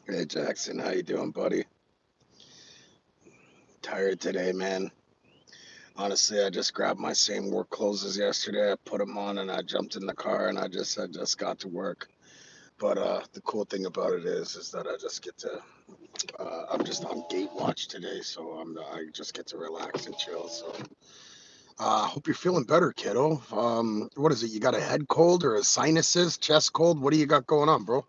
Hey Jackson, how you doing, buddy? Tired today, man. Honestly, I just grabbed my same work clothes as yesterday. I put them on and I jumped in the car and I just got to work. But the cool thing about it is that I just get to I'm just on gate watch today, so I just get to relax and chill. So hope you're feeling better, kiddo. What is it? You got a head cold or a sinuses, chest cold? What do you got going on, bro?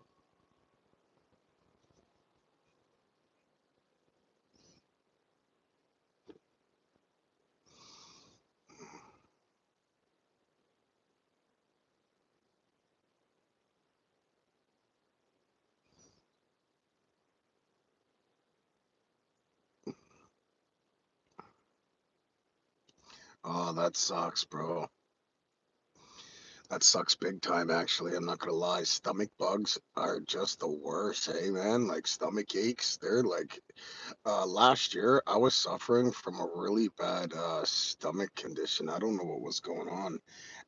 Oh, that sucks, bro. That sucks big time, actually. I'm not gonna lie. Stomach bugs are just the worst, hey man. Like stomach aches, they're like last year I was suffering from a really bad stomach condition. I don't know what was going on.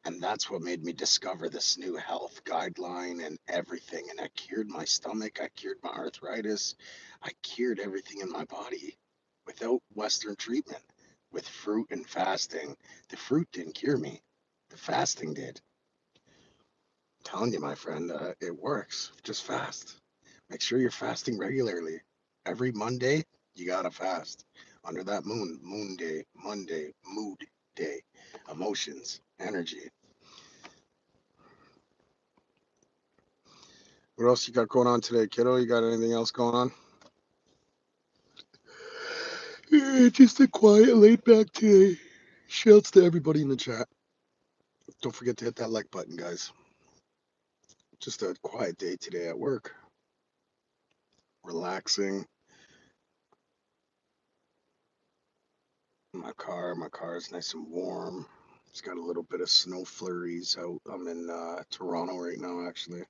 And that's what made me discover this new health guideline and everything. And I cured my stomach, I cured my arthritis, I cured everything in my body without Western treatment, with fruit and fasting. The fruit didn't cure me, the fasting did. Telling you, my friend, it works. Just fast. Make sure you're fasting regularly. Every Monday, you gotta fast. Under that moon, moon day, Monday, mood day, emotions, energy. What else you got going on today, kiddo? You got anything else going on? Just a quiet, laid back today. Shouts to everybody in the chat. Don't forget to hit that like button, guys. Just a quiet day today at work. Relaxing. My car is nice and warm. It's got a little bit of snow flurries out. I'm in Toronto right now, actually.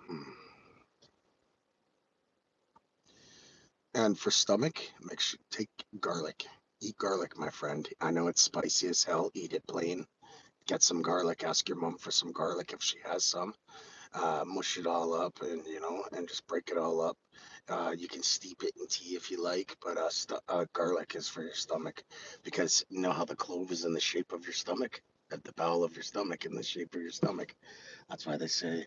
Hmm. And for stomach, make sure take garlic. Eat garlic, my friend. I know it's spicy as hell. Eat it plain. Get some garlic. Ask your mom for some garlic if she has some. Mush it all up, and and just break it all up. You can steep it in tea if you like, but garlic is for your stomach, because you know how the clove is in the shape of your stomach, at the bowel of your stomach, in the shape of your stomach. That's why they say,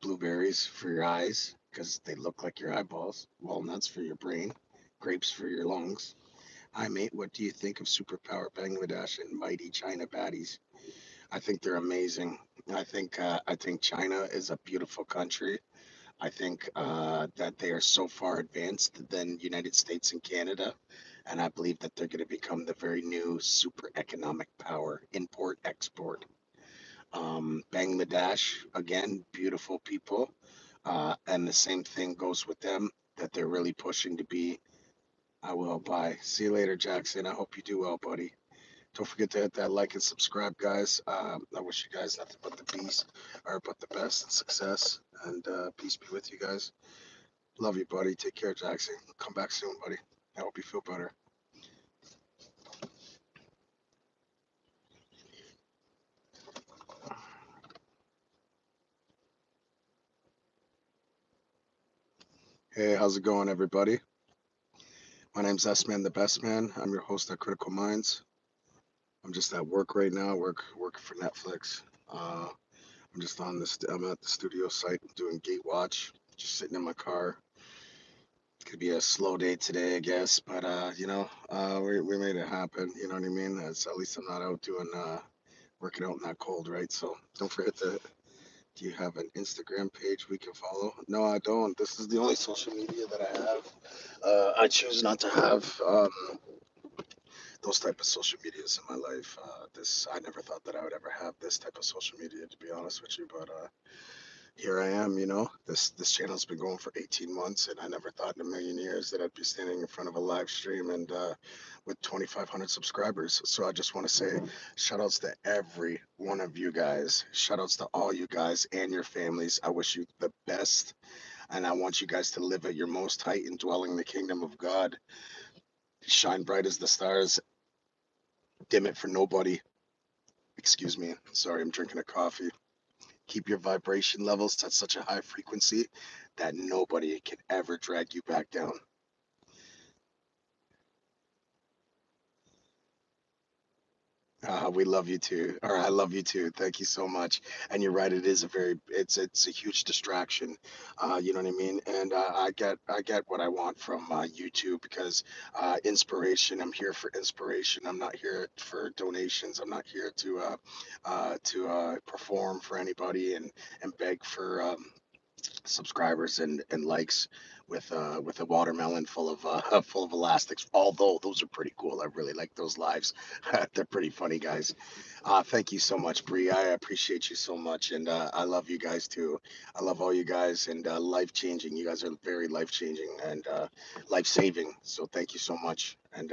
blueberries for your eyes because they look like your eyeballs. Walnuts for your brain. Grapes for your lungs. Hi, mate. What do you think of Superpower Bangladesh and Mighty China Baddies? I think they're amazing. I think China is a beautiful country. I think that they are so far advanced than United States and Canada, and I believe that they're going to become the very new super economic power, import export. Bangladesh, again, beautiful people. And the same thing goes with them, that they're really pushing to be. I will. Bye. See you later, Jackson. I hope you do well, buddy. Don't forget to hit that like and subscribe, guys. I wish you guys nothing but the peace, or but the best and success. And peace be with you guys. Love you, buddy. Take care, Jackson. Come back soon, buddy. I hope you feel better. Hey, how's it going, everybody? My name's S Man, the Best Man. I'm your host at Critical Minds. I'm just at work right now, working for Netflix. I'm just on this. I'm at the studio site doing gate watch, just sitting in my car. Could be a slow day today, I guess, but we made it happen. You know what I mean? It's, at least I'm not out doing working out in that cold, right? So don't forget to. Do you have an Instagram page we can follow? No, I don't. This is the only social media that I have. I choose not to have those type of social medias in my life. This I never thought that I would ever have this type of social media, to be honest with you. But here I am. This channel's been going for 18 months, and I never thought in a million years that I'd be standing in front of a live stream and with 2,500 subscribers. So I just want to say, shout outs to every one of you guys. Shout outs to all you guys and your families. I wish you the best, and I want you guys to live at your most height and dwelling in the kingdom of God. Shine bright as the stars. Dim it for nobody. Excuse me. Sorry, I'm drinking a coffee. Keep your vibration levels at such a high frequency that nobody can ever drag you back down. We love you too, or I love you too. Thank you so much. And you're right; it is a it's a huge distraction. You know what I mean? And I get what I want from YouTube because inspiration. I'm here for inspiration. I'm not here for donations. I'm not here to perform for anybody and beg for subscribers and likes with a watermelon full of full of elastics. Although those are pretty cool, I really like those lives. They're pretty funny, guys. Thank you so much, Bree. I appreciate you so much, and I love you guys too. I love all you guys, and life changing. You guys are very life changing and life saving. So thank you so much, and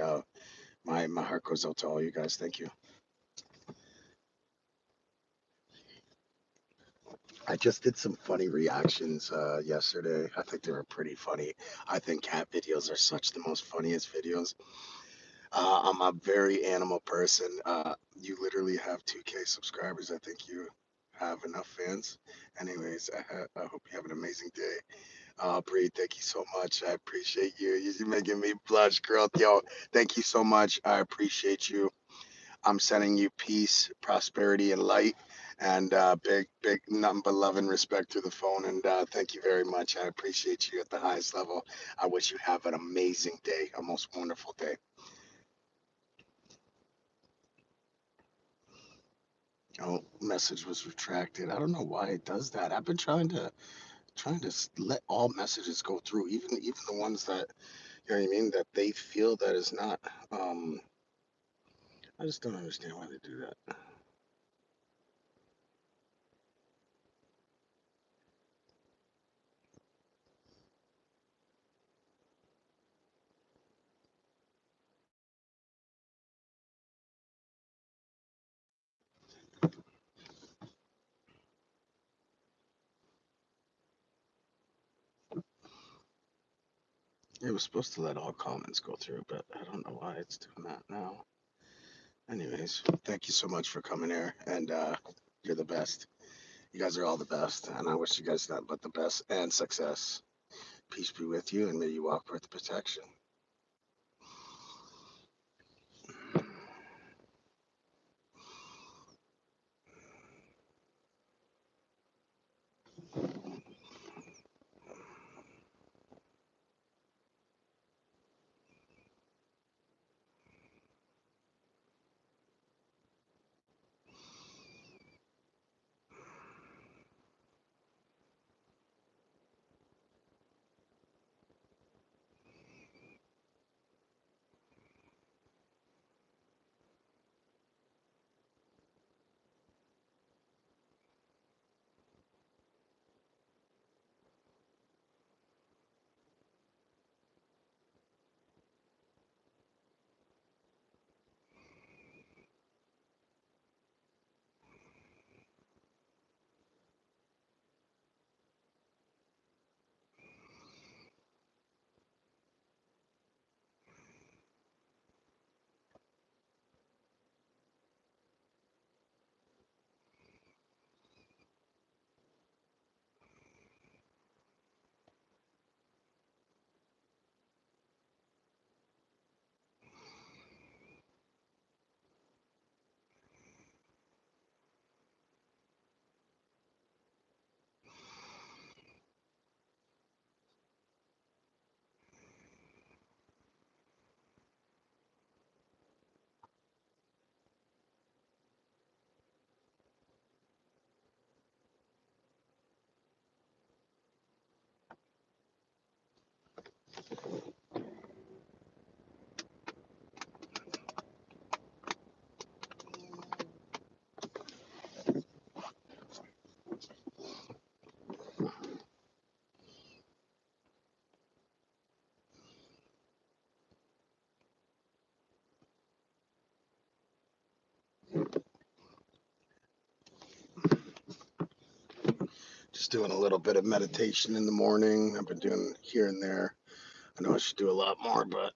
my heart goes out to all you guys. Thank you. I just did some funny reactions yesterday. I think they were pretty funny. I think cat videos are such the most funniest videos. I'm a very animal person. You literally have 2K subscribers. I think you have enough fans. Anyways, I hope you have an amazing day. Bree, thank you so much. I appreciate you. You're making me blush, girl. Yo, thank you so much. I appreciate you. I'm sending you peace, prosperity, and light, and big, nothing but love and respect through the phone. And thank you very much. I appreciate you at the highest level. I wish you have an amazing day, a most wonderful day. Oh, message was retracted. I don't know why it does that. I've been trying to let all messages go through, even the ones that you know what I mean that they feel that is not. Um, I just don't understand why they do that. It was supposed to let all comments go through, but I don't know why it's doing that now. Anyways, thank you so much for coming here, and you're the best. You guys are all the best, and I wish you guys nothing but the best and success. Peace be with you, and may you walk with protection. Just doing a little bit of meditation in the morning. I've been doing here and there. I know I should do a lot more, but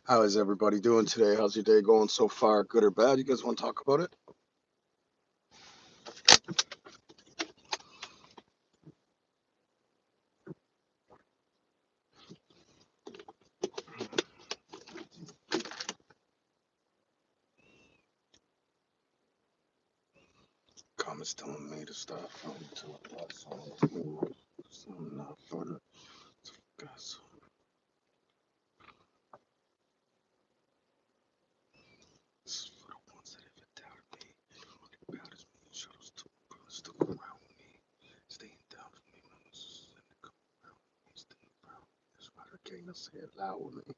how is everybody doing today? How's your day going so far? Good or bad? You guys want to talk about it? mom is telling me to stop going to a bus. I'm not fun. Guys, this is for the ones that ever doubted me. About as me, shuttles to still come around with me. Staying down with me, mama's and come around with me. Staying around. That's why I can't say it loud with me.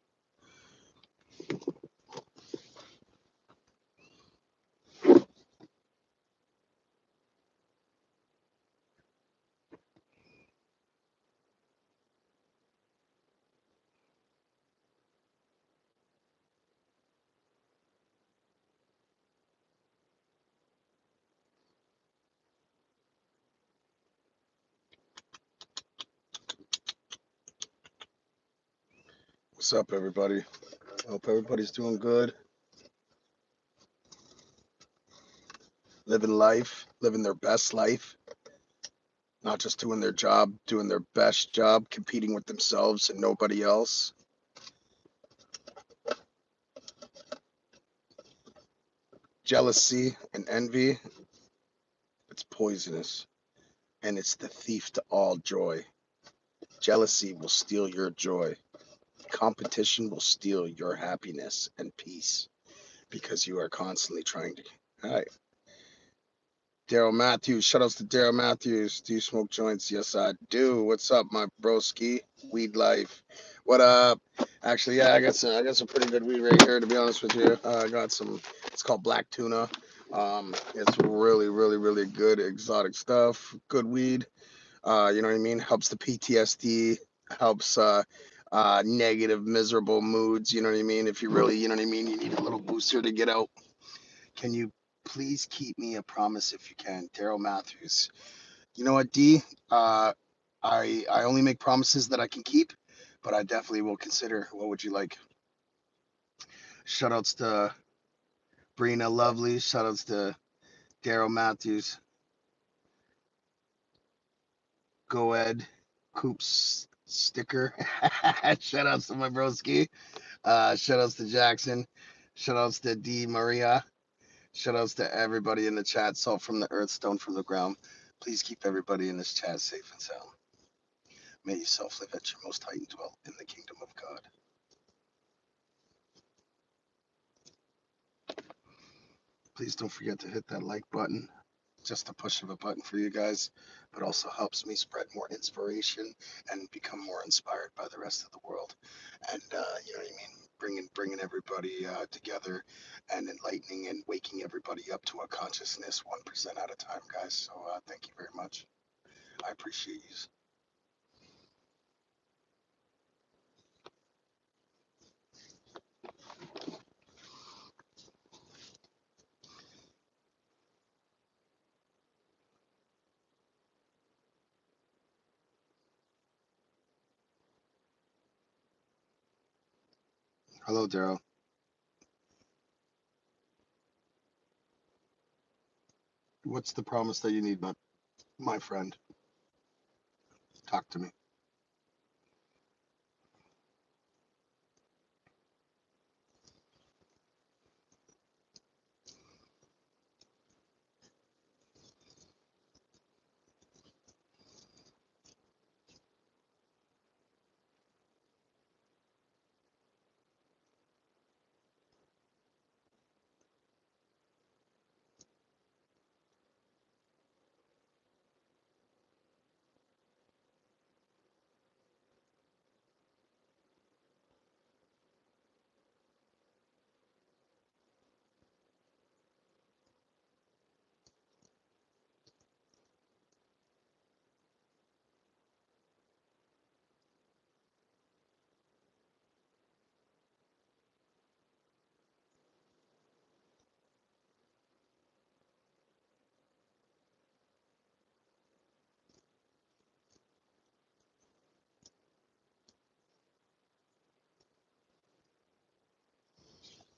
What's up, everybody? Hope everybody's doing good. Living life, living their best life, not just doing their job, doing their best job, competing with themselves and nobody else. Jealousy and envy, it's poisonous and it's the thief to all joy. Jealousy will steal your joy. Competition will steal your happiness and peace because you are constantly trying to. Hi, Daryl Matthews. Shout outs to Daryl Matthews. Do you smoke joints? Yes, I do. What's up, my broski? Weed life. What up? Actually, yeah, I got some pretty good weed right here. To be honest with you, I got some. It's called Black Tuna. It's really, really, really good exotic stuff. Good weed. You know what I mean? Helps the PTSD. Helps negative, miserable moods. You know what I mean? If you really, you know what I mean, you need a little booster to get out. Can you please keep me a promise if you can, Daryl Matthews? You know what, D? Uh, I only make promises that I can keep, but I definitely will consider. What would you like? Shoutouts to Brina Lovely. Shoutouts to Daryl Matthews. Go Ed. Coops sticker. Shoutouts to my broski. Shoutouts to Jackson. Shoutouts to D Maria. Shoutouts to everybody in the chat. Salt from the earth, stone from the ground. Please keep everybody in this chat safe and sound. May yourself live at your most height and dwell in the kingdom of God. Please don't forget to hit that like button. Just a push of a button for you guys, but also helps me spread more inspiration and become more inspired by the rest of the world. And you know what I mean? Bringing everybody together and enlightening and waking everybody up to a consciousness 1% at a time, guys. So thank you very much. I appreciate you. Hello, Daryl. What's the promise that you need, my friend? Talk to me.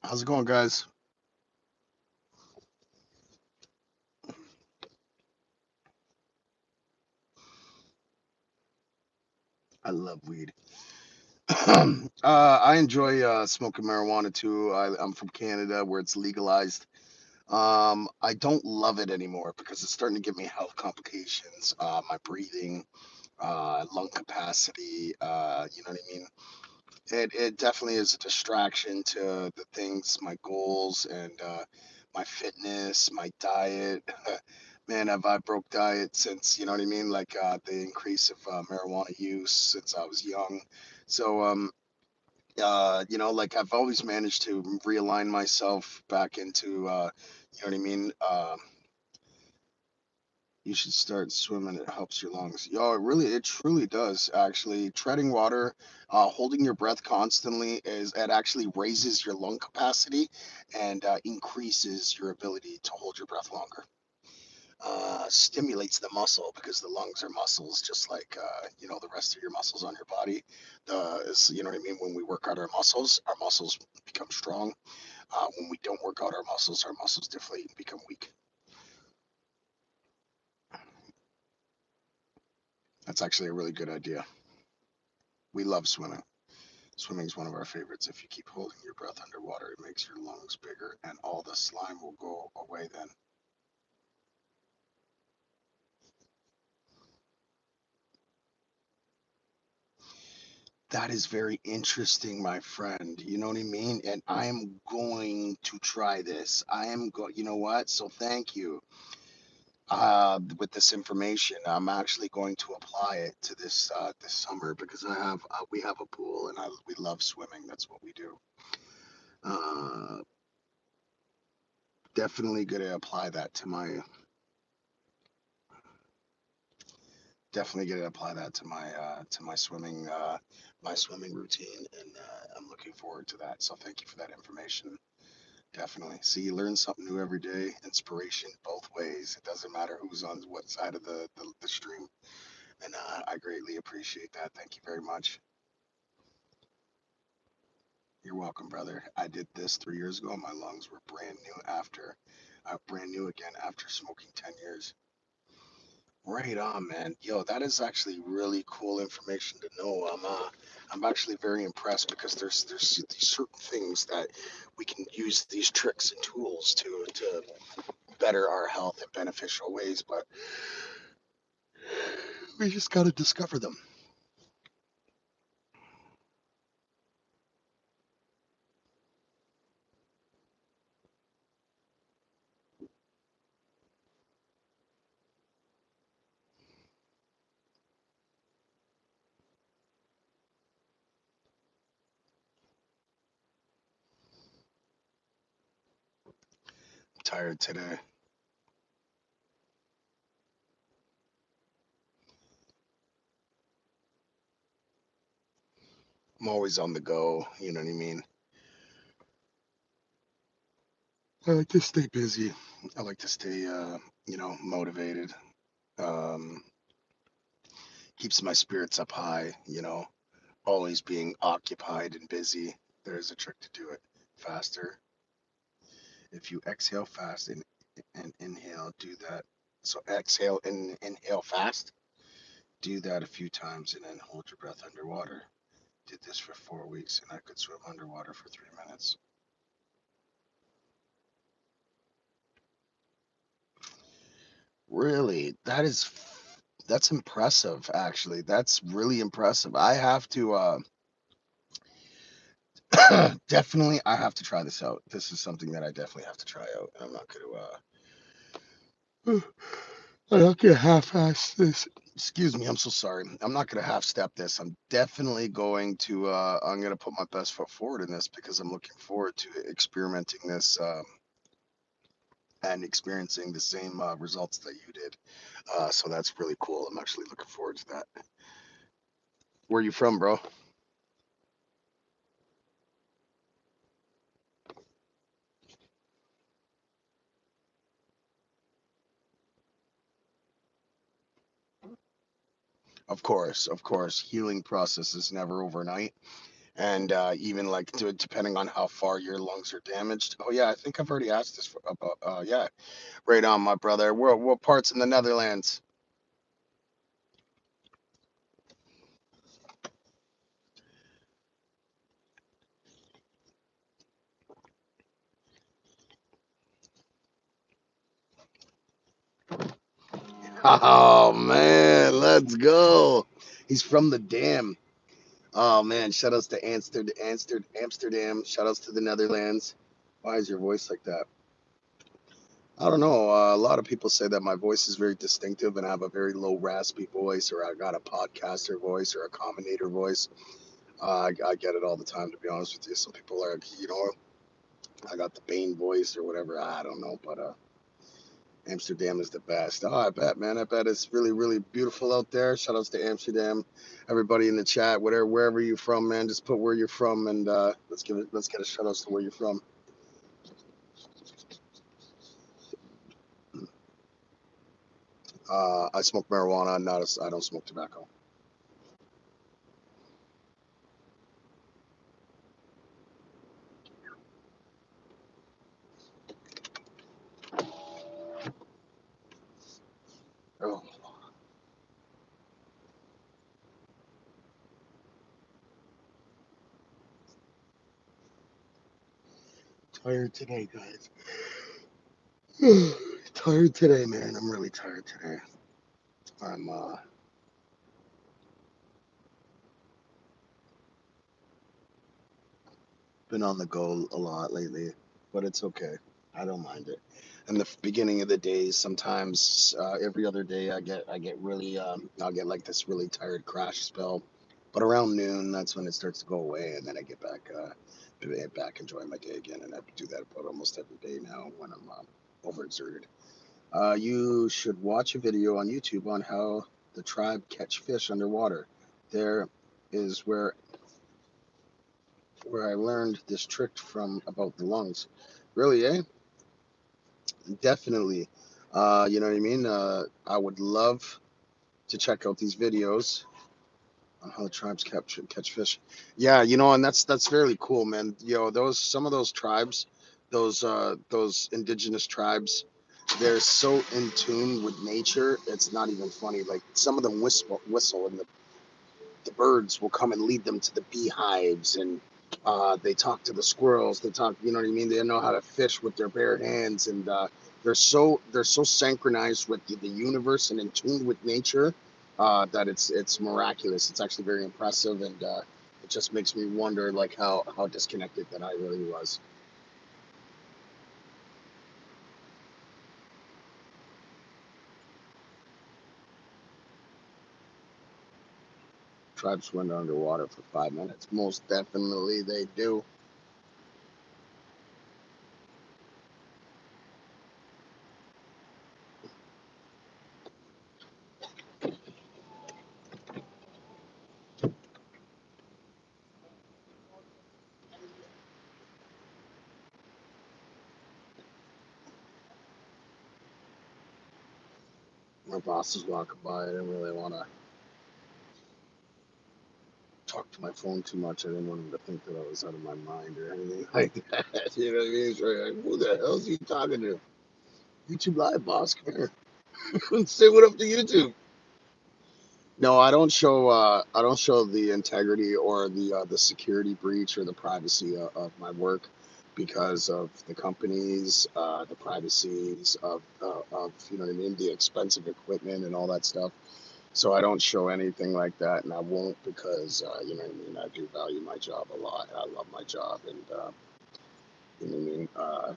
How's it going, guys? I love weed. I enjoy smoking marijuana too. I'm from Canada, where it's legalized. I don't love it anymore because it's starting to give me health complications. My breathing, lung capacity. You know what I mean? It definitely is a distraction to the things, my goals, and my fitness, my diet. Man, have I broke diet since, you know what I mean? Like the increase of marijuana use since I was young. So, you know, like I've always managed to realign myself back into, you know what I mean? You should start swimming. It helps your lungs. Yo, it truly does. Actually, treading water, holding your breath constantly it actually raises your lung capacity and increases your ability to hold your breath longer. Stimulates the muscle because the lungs are muscles, just like you know the rest of your muscles on your body. You know what I mean. When we work out our muscles become strong. When we don't work out our muscles deflate and become weak. That's actually a really good idea. We love swimming. Swimming is one of our favorites. If you keep holding your breath underwater, it makes your lungs bigger and all the slime will go away then. That is very interesting, my friend. You know what I mean? And I am going to try this. You know what? So thank you. With this information, I'm actually going to apply it to this summer because we have a pool and we love swimming. That's what we do. Uh, Definitely going to apply that to my swimming routine, and I'm looking forward to that. So thank you for that information. Definitely. See, you learn something new every day. Inspiration both ways. It doesn't matter who's on what side of the stream, and I greatly appreciate that. Thank you very much. You're welcome, brother. I did this 3 years ago. My lungs were brand new again after smoking 10 years. Right on, man. Yo, that is actually really cool information to know. I'm actually very impressed because there's these certain things that we can use these tricks and tools to better our health in beneficial ways, but we just got to discover them. I'm tired today. I'm always on the go. You know what I mean? I like to stay busy. I like to stay, motivated. Um, Keeps my spirits up high. Always being occupied and busy. There's a trick to do it faster. If you exhale fast and inhale, do that. So exhale and inhale fast. Do that a few times and then hold your breath underwater. Did this for 4 weeks and I could swim underwater for 3 minutes. Really? That's impressive actually. That's really impressive. I have to definitely I have to try this out. This is something that I definitely have to try out. And I'm not gonna half-ass this. Excuse me, I'm so sorry. I'm not gonna half-step this. I'm definitely going to. I'm gonna put my best foot forward in this because I'm looking forward to experimenting this and experiencing the same results that you did. So that's really cool. I'm actually looking forward to that. Where are you from, bro? Of course, of course. Healing process is never overnight. And even like depending on how far your lungs are damaged. Oh yeah, I think I've already asked this about. Yeah, right on, my brother. What parts in the Netherlands? Oh man, let's go. He's from the Dam. Oh man, shout outs to Amsterdam. Shout outs to the Netherlands. Why is your voice like that? I don't know. A lot of people say that my voice is very distinctive and I have a very low raspy voice, or I got a podcaster voice or a commentator voice. I get it all the time, to be honest with you. Some people are, I got the Bane voice or whatever. I don't know, but Amsterdam is the best. Oh, I bet, man. I bet it's really, really beautiful out there. Shout outs to Amsterdam. Everybody in the chat, wherever you're from, man, just put where you're from and let's get a shout outs to where you're from. I smoke marijuana. I don't smoke tobacco. Oh, tired today, guys. Tired today, man. I'm really tired today. I'm been on the go a lot lately, but it's okay. I don't mind it. In the beginning of the days, sometimes every other day, I get really I'll get like this really tired crash spell, but around noon, that's when it starts to go away, and then I get back enjoying my day again, and I do that about almost every day now when I'm overexerted. You should watch a video on YouTube on how the tribe catch fish underwater. There is where I learned this trick from about the lungs. Really, eh? Definitely. You know what I mean? I would love to check out these videos on how the tribes catch fish. Yeah, and that's fairly cool, man. Those some of those tribes, those indigenous tribes, they're so in tune with nature. It's not even funny. Like some of them whistle, and the birds will come and lead them to the beehives, and they talk to the squirrels. They talk, you know what I mean? They know how to fish with their bare hands, and they're so synchronized with the universe and in tune with nature that it's miraculous. It's actually very impressive, and it just makes me wonder like how disconnected that I really was. Tribes went underwater for 5 minutes. Most definitely they do. My boss is walking by. I didn't really want to talk to my phone too much. I didn't want him to think that I was out of my mind or anything like that. You know what I mean? So like, who the hell is he talking to? YouTube Live, boss. Come here. Say what up to YouTube. No, I don't show. I don't show the integrity or the security breach or the privacy of my work because of the companies, the privacies of you know what I mean, the expensive equipment and all that stuff. So I don't show anything like that, and I won't because you know what I mean. I do value my job a lot. I love my job, and you know what I mean.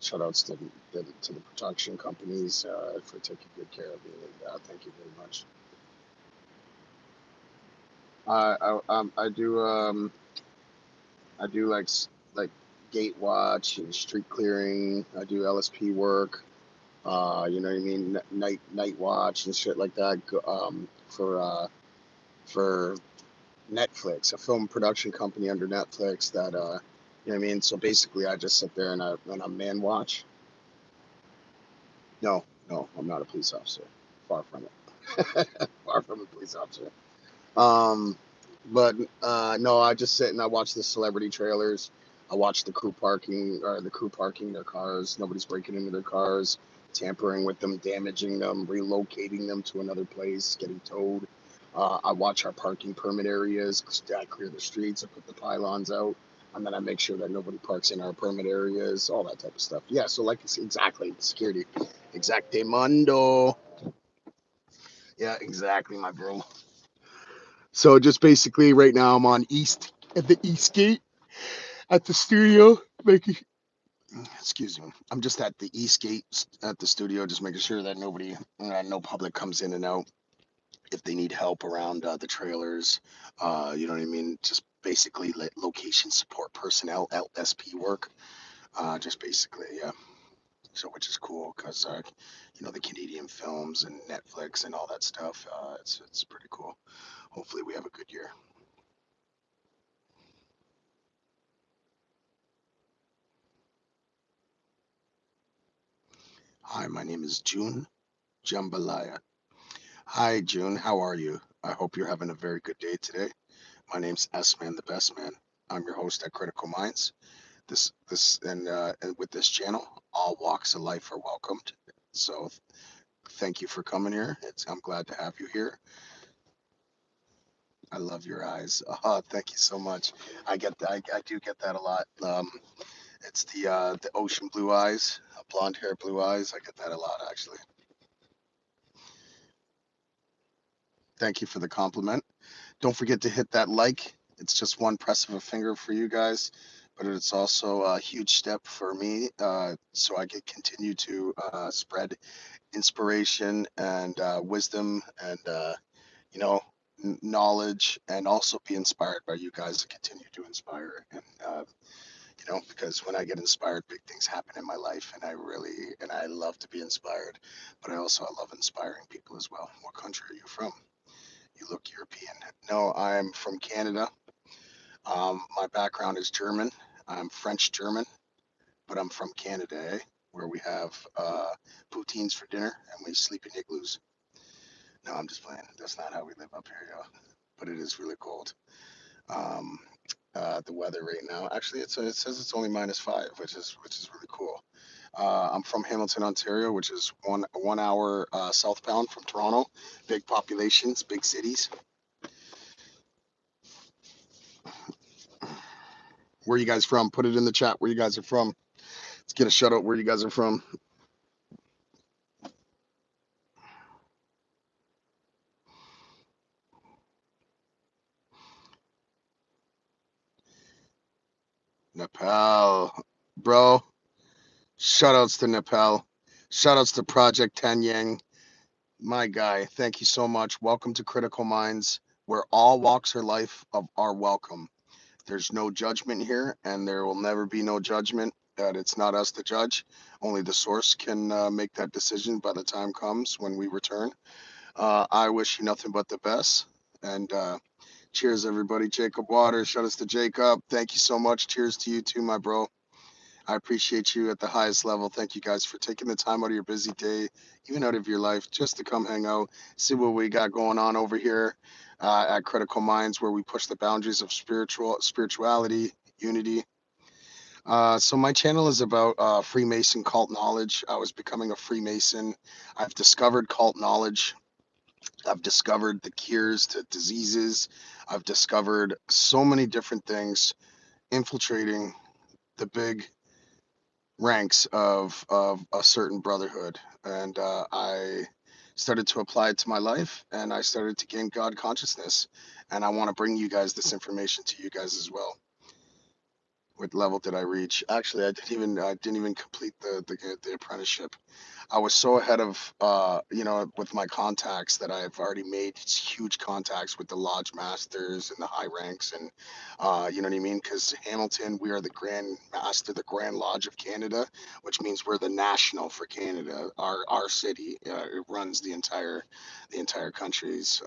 Shout outs to the production companies for taking good care of me, and thank you very much. I do like gate watch and street clearing. I do LSP work. You know what I mean. Night watch and shit like that. For Netflix, a film production company under Netflix that you know what I mean. So basically, I just sit there and I man watch. No, no, I'm not a police officer. Far from it. Far from a police officer. Um, but no, I just sit and I watch the celebrity trailers. I watch the crew parking their cars. Nobody's breaking into their cars, tampering with them, damaging them, relocating them to another place, getting towed. I watch our parking permit areas. I clear the streets. I put the pylons out, and then I make sure that nobody parks in our permit areas. All that type of stuff. Yeah. So like it's exactly security, exacte mundo. Yeah, exactly, my bro. So just basically right now I'm on East at the East Gate at the studio making excuse me. I'm just at the East Gate at the studio just making sure that nobody no public comes in and out if they need help around the trailers. You know what I mean? Just basically location support personnel LSP work. Just basically, yeah. So which is cool because the Canadian films and Netflix and all that stuff. It's pretty cool. Hopefully we have a good year. Hi, my name is June Jambalaya. Hi, June. How are you? I hope you're having a very good day today. My name's S Man, the Best Man. I'm your host at Critical Minds. And with this channel, all walks of life are welcomed. So thank you for coming here. I'm glad to have you here. I love your eyes. Thank you so much. I do get that a lot. It's the ocean blue eyes, blonde hair, blue eyes. I get that a lot actually. Thank you for the compliment. Don't forget to hit that like. It's just one press of a finger for you guys, but it's also a huge step for me, so I can continue to spread inspiration and wisdom and you know knowledge, and also be inspired by you guys to continue to inspire. And because when I get inspired, big things happen in my life, and I love to be inspired, but I love inspiring people as well. What country are you from? You look European. No, I'm from Canada. My background is German. I'm French German, but I'm from Canada, where we have poutines for dinner and we sleep in igloos. No, I'm just playing. That's not how we live up here, yo. But it is really cold. Um, the weather right now, actually, it says it's only -5, which is really cool. I'm from Hamilton, Ontario, which is one hour southbound from Toronto. Big populations, big cities. Where you guys from? Put it in the chat where you guys are from. Let's get a shout out where you guys are from. Nepal, bro. Shout outs to Nepal. Shout outs to Project Tanyang. My guy, thank you so much. Welcome to Critical Minds, where all walks of life are welcome. There's no judgment here, and there will never be no judgment. That it's not us to judge. Only the source can make that decision by the time comes when we return. I wish you nothing but the best. And cheers, everybody. Jacob Waters, shout outs to Jacob. Thank you so much. Cheers to you too, my bro. I appreciate you at the highest level. Thank you guys for taking the time out of your busy day, even out of your life, just to come hang out, see what we got going on over here at Critical Minds, where we push the boundaries of spirituality, unity. So my channel is about Freemason cult knowledge. I was becoming a Freemason. I've discovered cult knowledge. I've discovered the cures to diseases. I've discovered so many different things infiltrating the big ranks of a certain brotherhood, and I started to apply it to my life, and I started to gain God consciousness, and I want to bring you guys this information to you guys as well. What level did I reach? Actually, I didn't even complete the apprenticeship. I was so ahead of with my contacts that I've already made huge contacts with the lodge masters and the high ranks, and you know what I mean, because Hamilton, we are the Grand Master, the Grand Lodge of Canada, which means we're the national for Canada. Our city, it runs the entire country's.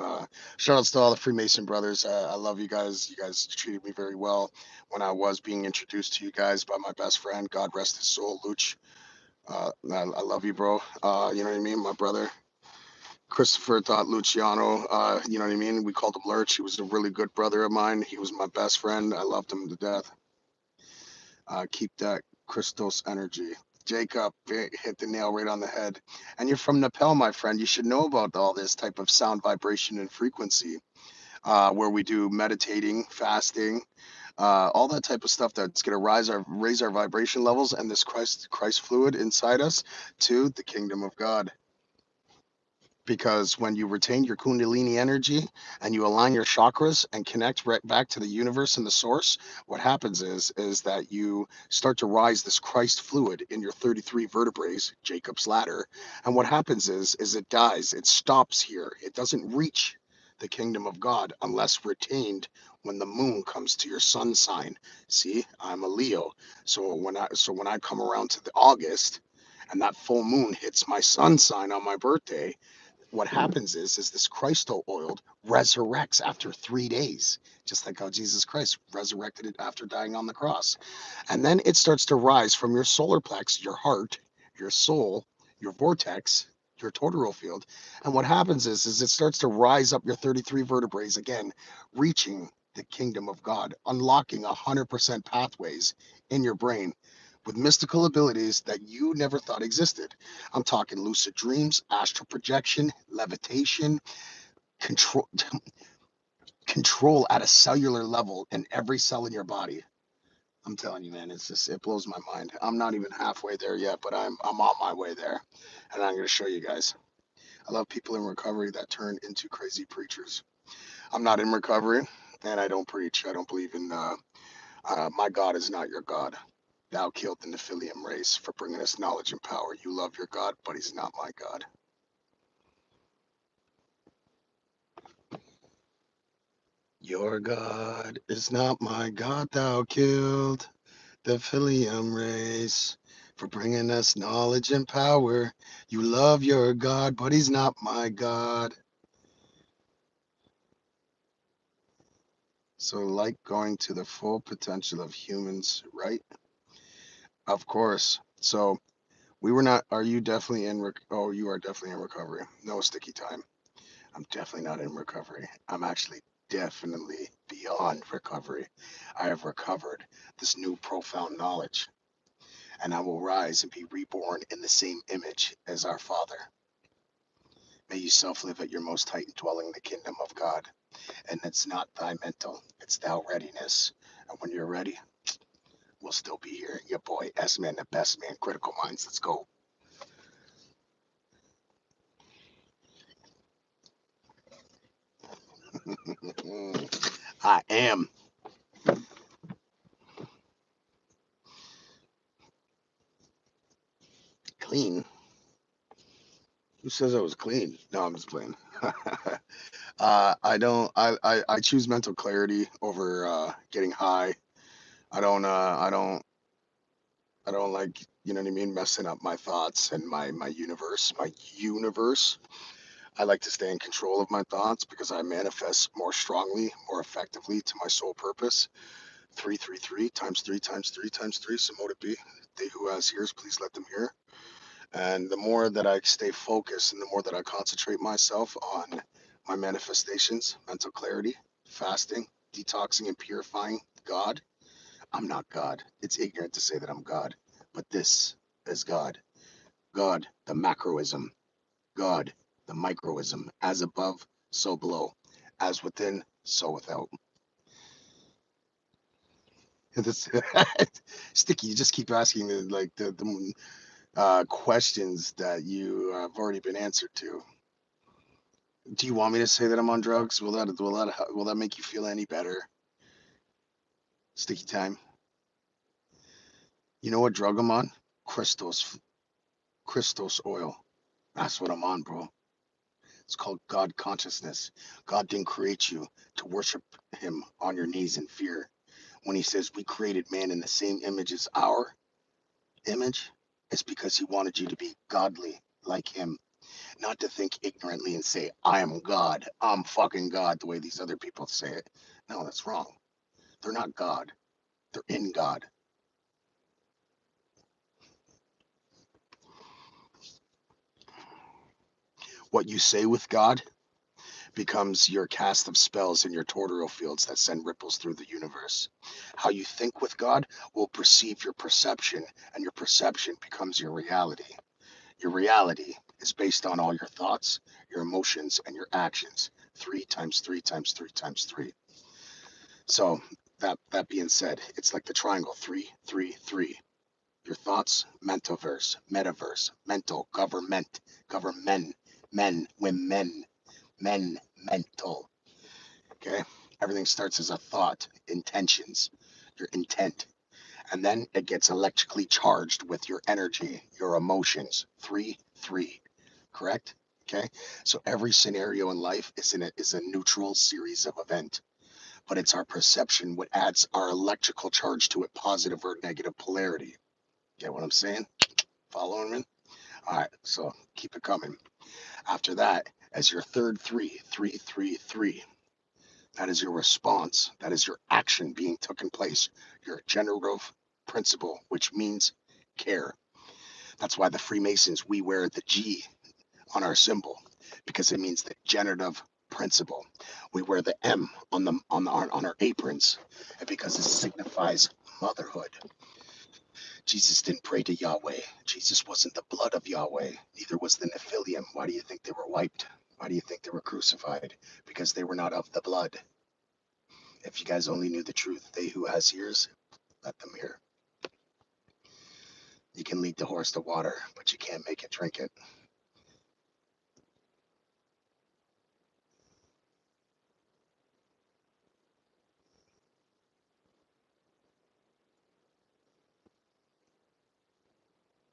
Shout outs to all the Freemason brothers. I love you guys. You guys treated me very well when I was being introduced to you guys by my best friend, God rest his soul, Luch. I love you, bro. You know what I mean? My brother, Christopher thought Luciano, you know what I mean? We called him Lurch. He was a really good brother of mine. He was my best friend. I loved him to death. Keep that Christos energy. Jacob hit the nail right on the head. And you're from Nepal, my friend. You should know about all this type of sound vibration and frequency, where we do meditating, fasting, all that type of stuff that's going to raise our vibration levels and this Christ fluid inside us to the kingdom of God. because when you retain your Kundalini energy and you align your chakras and connect right back to the universe and the source, what happens is that you start to rise this Christ fluid in your 33 vertebrae, Jacob's ladder. And what happens is it dies, it stops here, it doesn't reach the kingdom of God unless retained when the moon comes to your sun sign. See, I'm a Leo. So when I come around to the August and that full moon hits my sun sign on my birthday, what happens is this Christo oil resurrects after 3 days, just like how Jesus Christ resurrected it after dying on the cross. And then it starts to rise from your solar plex, your heart, your soul, your vortex, your toroidal field. And what happens is it starts to rise up your 33 vertebrae again, reaching the kingdom of God, unlocking 100% pathways in your brain with mystical abilities that you never thought existed. I'm talking lucid dreams, astral projection, levitation, control control at a cellular level in every cell in your body. I'm telling you, man, it blows my mind. I'm not even halfway there yet, but I'm on my way there. And I'm gonna show you guys. I love people in recovery that turn into crazy preachers. I'm not in recovery and I don't preach. I don't believe in my God is not your God. Thou killed the Nephilim race for bringing us knowledge and power. You love your God, but he's not my God. Your God is not my God. Thou killed the Nephilim race for bringing us knowledge and power. You love your God, but he's not my God. So, like going to the full potential of humans, right? Of course. So, we were not. Are you definitely in? Oh, you are definitely in recovery. No sticky time. I'm definitely not in recovery. I'm actually definitely beyond recovery. I have recovered this new profound knowledge, and I will rise and be reborn in the same image as our Father. May you self live at your most heightened dwelling, the kingdom of God. And it's not thy mental, it's thou readiness. And when you're ready, we'll still be here. Your boy, S Man, the best man, Critical Minds. Let's go. I am clean. Who says I was clean? No, I'm just playing. I don't. I choose mental clarity over getting high. I don't. I don't like. You know what I mean? Messing up my thoughts and my universe. My universe. I like to stay in control of my thoughts because I manifest more strongly, more effectively to my soul purpose. 333 times 3 times 3 times 3. So mote it be. They who has ears, please let them hear. And the more that I stay focused and the more that I concentrate myself on my manifestations, mental clarity, fasting, detoxing, and purifying God, I'm not God. It's ignorant to say that I'm God, but this is God. God, the macroism. God, the microism. As above, so below. As within, so without. This, Sticky, you just keep asking the questions that you have already been answered to. Do you want me to say that I'm on drugs? Will that make you feel any better? Sticky time. You know what drug I'm on? Christos oil. That's what I'm on, bro. It's called God consciousness. God didn't create you to worship him on your knees in fear. When he says we created man in the same image as our image, it's because he wanted you to be godly like him, not to think ignorantly and say, I am God, I'm fucking God, the way these other people say it. No, that's wrong. They're not God, they're in God. What you say with God becomes your cast of spells in your toroidal fields that send ripples through the universe. How you think with God will perceive your perception, and your perception becomes your reality. Your reality is based on all your thoughts, your emotions, and your actions. 3 times 3 times 3 times 3. So that being said, it's like the triangle 3, 3, 3. Your thoughts, metaverse, mental, government, government, Men, mental. Okay? Everything starts as a thought, intentions, your intent. And then it gets electrically charged with your energy, your emotions. 3, 3. Correct? Okay? So every scenario in life is a neutral series of events, but it's our perception what adds our electrical charge to it, positive or negative polarity. Get what I'm saying? Following me? All right, so keep it coming. After that, as your third 3, 3, 3, 3, that is your response. That is your action being taken place. Your generative principle, which means care. That's why the Freemasons, we wear the G on our symbol because it means the generative principle. We wear the M on our aprons because it signifies motherhood. Jesus didn't pray to Yahweh. Jesus wasn't the blood of Yahweh. Neither was the Nephilim. Why do you think they were wiped? Why do you think they were crucified? Because they were not of the blood. If you guys only knew the truth, they who has ears, let them hear. You can lead the horse to water, but you can't make it drink it.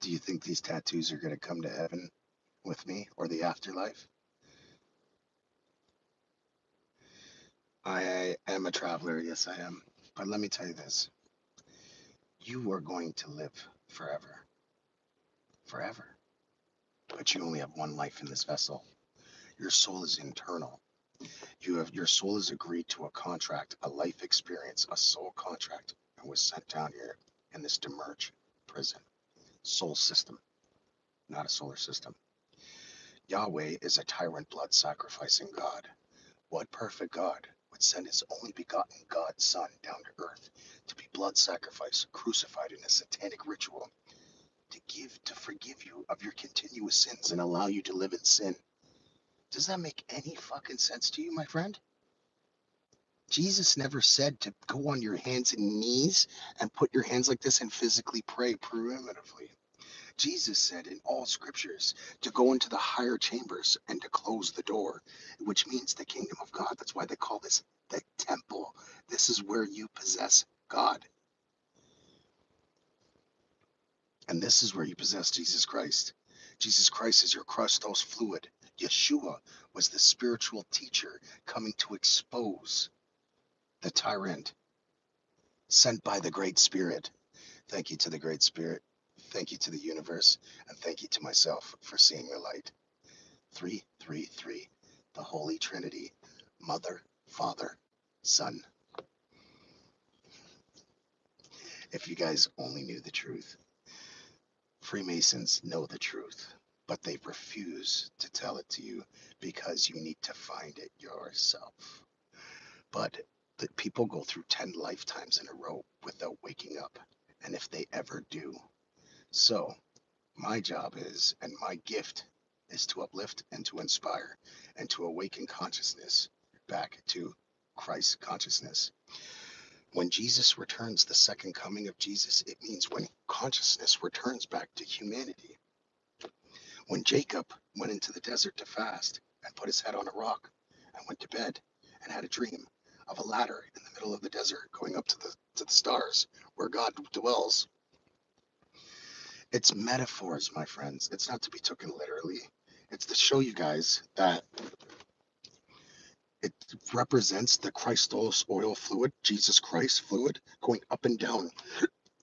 Do you think these tattoos are going to come to heaven with me or the afterlife? I am a traveler, yes, I am. But let me tell you this, you are going to live forever. Forever. But you only have one life in this vessel. Your soul is internal. Your soul has agreed to a contract, a life experience, a soul contract, and was sent down here in this Demerge prison. Soul system, not a solar system. Yahweh is a tyrant blood sacrificing God. What perfect God would send his only begotten God Son down to earth to be blood sacrificed, crucified in a satanic ritual, to forgive you of your continuous sins and allow you to live in sin? Does that make any fucking sense to you, my friend? Jesus never said to go on your hands and knees and put your hands like this and physically pray primitively. Jesus said in all scriptures to go into the higher chambers and to close the door, which means the kingdom of God. That's why they call this the temple. This is where you possess God. And this is where you possess Jesus Christ. Jesus Christ is your Christos fluid. Yeshua was the spiritual teacher coming to expose the tyrant sent by the Great Spirit. Thank you to the Great Spirit. Thank you to the universe. And thank you to myself for seeing the light. 333, the Holy Trinity, Mother, Father, Son. If you guys only knew the truth. Freemasons know the truth, but they refuse to tell it to you because you need to find it yourself. But the people go through 10 lifetimes in a row without waking up, and if they ever do. So, my job is, and my gift is to uplift and to inspire and to awaken consciousness back to Christ consciousness. When Jesus returns, the second coming of Jesus, it means when consciousness returns back to humanity. When Jacob went into the desert to fast and put his head on a rock and went to bed and had a dream of a ladder in the middle of the desert going up to the stars where God dwells. It's metaphors, my friends. It's not to be taken literally. It's to show you guys that it represents the Christos oil fluid, Jesus Christ fluid, going up and down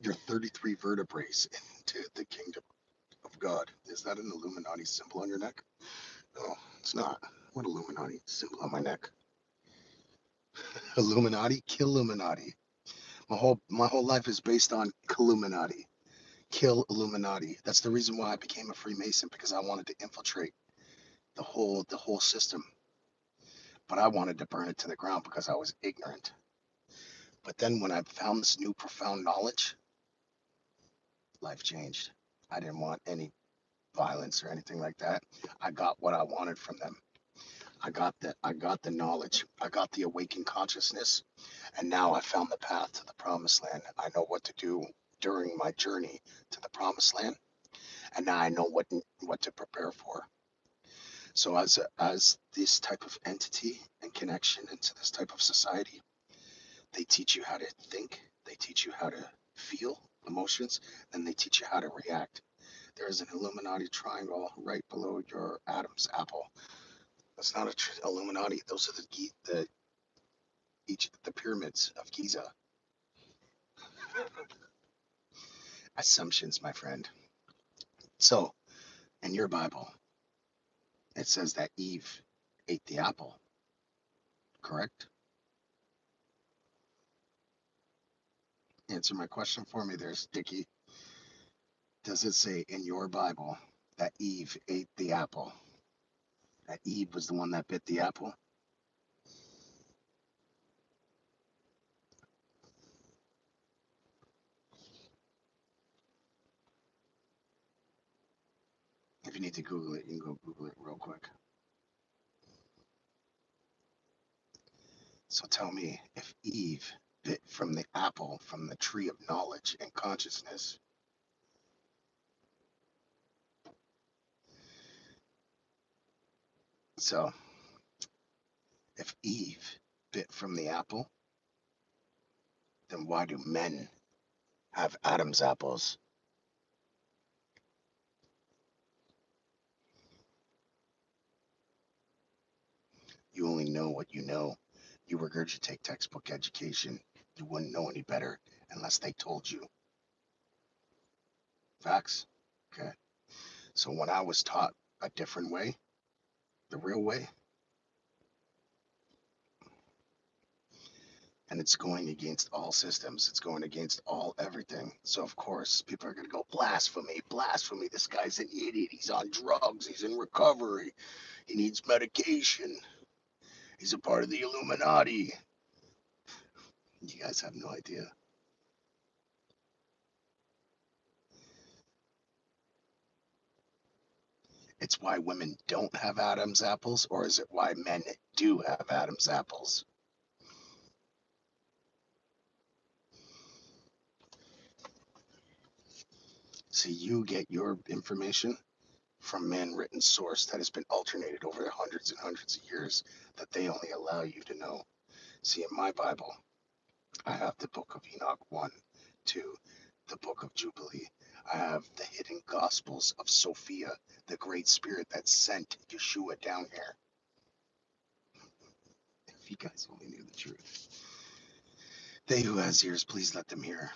your 33 vertebrae into the kingdom of God. Is that an Illuminati symbol on your neck? No, it's not. What Illuminati symbol on my neck? Illuminati? Kill Illuminati. My whole life is based on Illuminati. Kill Illuminati. That's the reason why I became a Freemason, because I wanted to infiltrate the whole system. But I wanted to burn it to the ground because I was ignorant. But then when I found this new profound knowledge, life changed. I didn't want any violence or anything like that. I got what I wanted from them. I got the knowledge. I got the awakened consciousness. And now I found the path to the promised land. I know what to do during my journey to the promised land. And now I know what to prepare for. So as this type of entity and connection into this type of society, they teach you how to think, they teach you how to feel emotions, and they teach you how to react. There is an Illuminati triangle right below your Adam's apple. That's not a Illuminati. Those are the pyramids of Giza. Assumptions, my friend. So in your Bible, it says that Eve ate the apple, correct? Answer my question for me there, Sticky. Does it say in your Bible that Eve ate the apple? That Eve was the one that bit the apple? If you need to Google it, you can go Google it real quick. So tell me, if Eve bit from the apple from the tree of knowledge and consciousness, so if Eve bit from the apple, then why do men have Adam's apples? You only know what you know. You regurgitate textbook education. You wouldn't know any better unless they told you. Facts? Okay. So when I was taught a different way, the real way, and it's going against all systems, it's going against all everything. So of course people are going to go blasphemy, blasphemy. This guy's an idiot. He's on drugs. He's in recovery. He needs medication. He's a part of the Illuminati. You guys have no idea. It's why women don't have Adam's apples, or is it why men do have Adam's apples? See, you get your information from man-written source that has been alternated over hundreds and hundreds of years that they only allow you to know. See, in my Bible, I have the book of Enoch 1, 2, the book of Jubilee. I have the hidden gospels of Sophia, the great spirit that sent Yeshua down here. If you guys only knew the truth. They who has ears, please let them hear.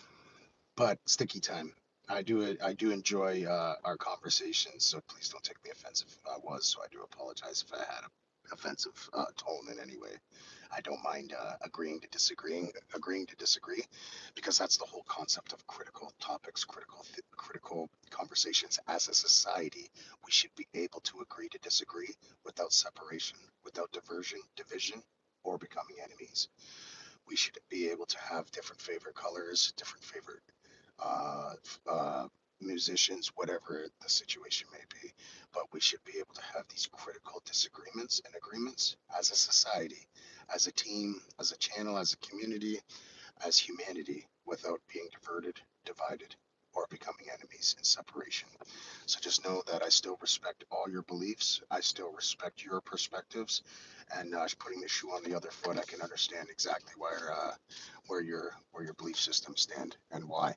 But sticky time. I do enjoy our conversations, so please don't take me offensive if I was. So I do apologize if I had an offensive tone in any way. I don't mind agreeing to disagree, because that's the whole concept of critical topics, critical conversations. As a society, we should be able to agree to disagree without separation, without division, or becoming enemies. We should be able to have different favorite colors, different favorite uh, uh, musicians, whatever the situation may be. But we should be able to have these critical disagreements and agreements as a society, as a team, as a channel, as a community, as humanity, without being diverted, divided, or becoming enemies in separation. So just know that I still respect all your beliefs. I still respect your perspectives, and putting the shoe on the other foot, I can understand exactly where your belief systems stand and why.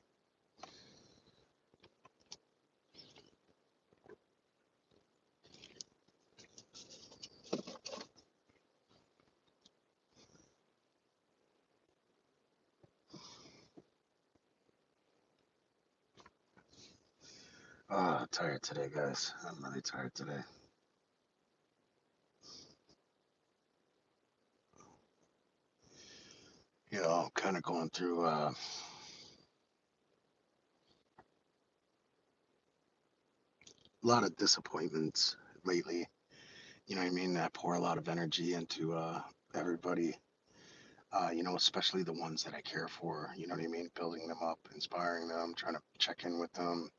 Tired today, guys. I'm really tired today. Kind of going through a lot of disappointments lately. You know what I mean? I pour a lot of energy into everybody, especially the ones that I care for. You know what I mean? Building them up, inspiring them, trying to check in with them.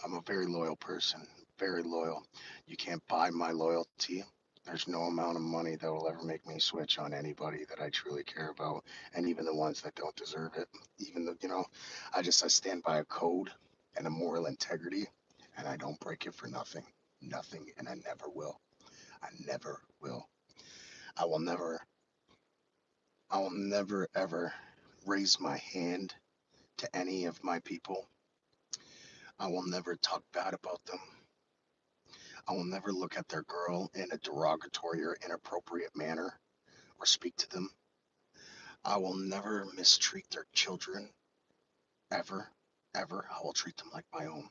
I'm a very loyal person, very loyal. You can't buy my loyalty. There's no amount of money that will ever make me switch on anybody that I truly care about, and even the ones that don't deserve it. Even though, I stand by a code and a moral integrity, and I don't break it for nothing, nothing, and I never will. I never will. I will never, I will never ever raise my hand to any of my people. I will never talk bad about them. I will never look at their girl in a derogatory or inappropriate manner or speak to them. I will never mistreat their children ever, ever. I will treat them like my own.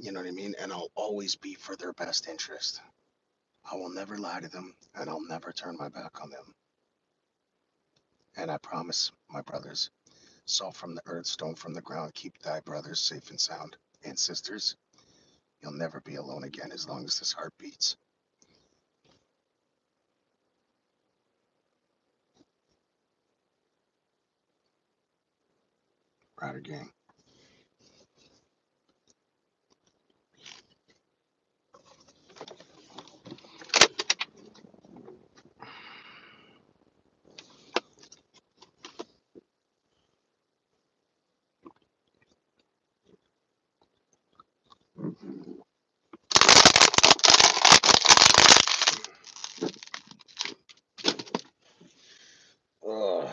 You know what I mean? And I'll always be for their best interest. I will never lie to them and I'll never turn my back on them. And I promise, my brothers, salt from the earth, stone from the ground, keep thy brothers safe and sound. And sisters, you'll never be alone again as long as this heart beats. Rider gang. Oh,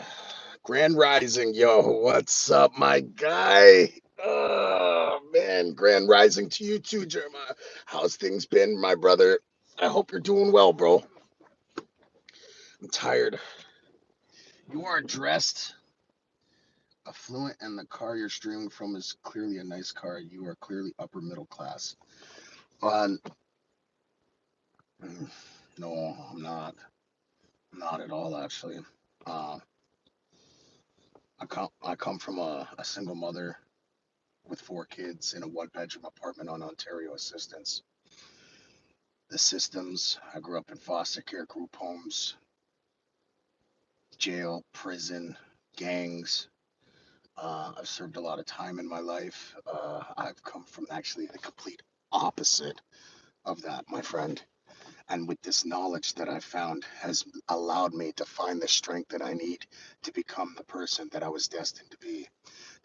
Grand Rising, yo, what's up, my guy? Oh man, Grand Rising to you too, Jeremiah. How's things been, my brother? I hope you're doing well, bro. I'm tired. You are dressed, affluent, and the car you're streaming from is clearly a nice car. You are clearly upper middle class. Um, no, I'm not. Not at all, actually. Uh, I come from a single mother with 4 kids in a one-bedroom apartment on Ontario assistance. The systems. I grew up in foster care, group homes, jail, prison, gangs. I've served a lot of time in my life. I've come from actually the complete opposite of that, my friend. And with this knowledge that I found has allowed me to find the strength that I need to become the person that I was destined to be,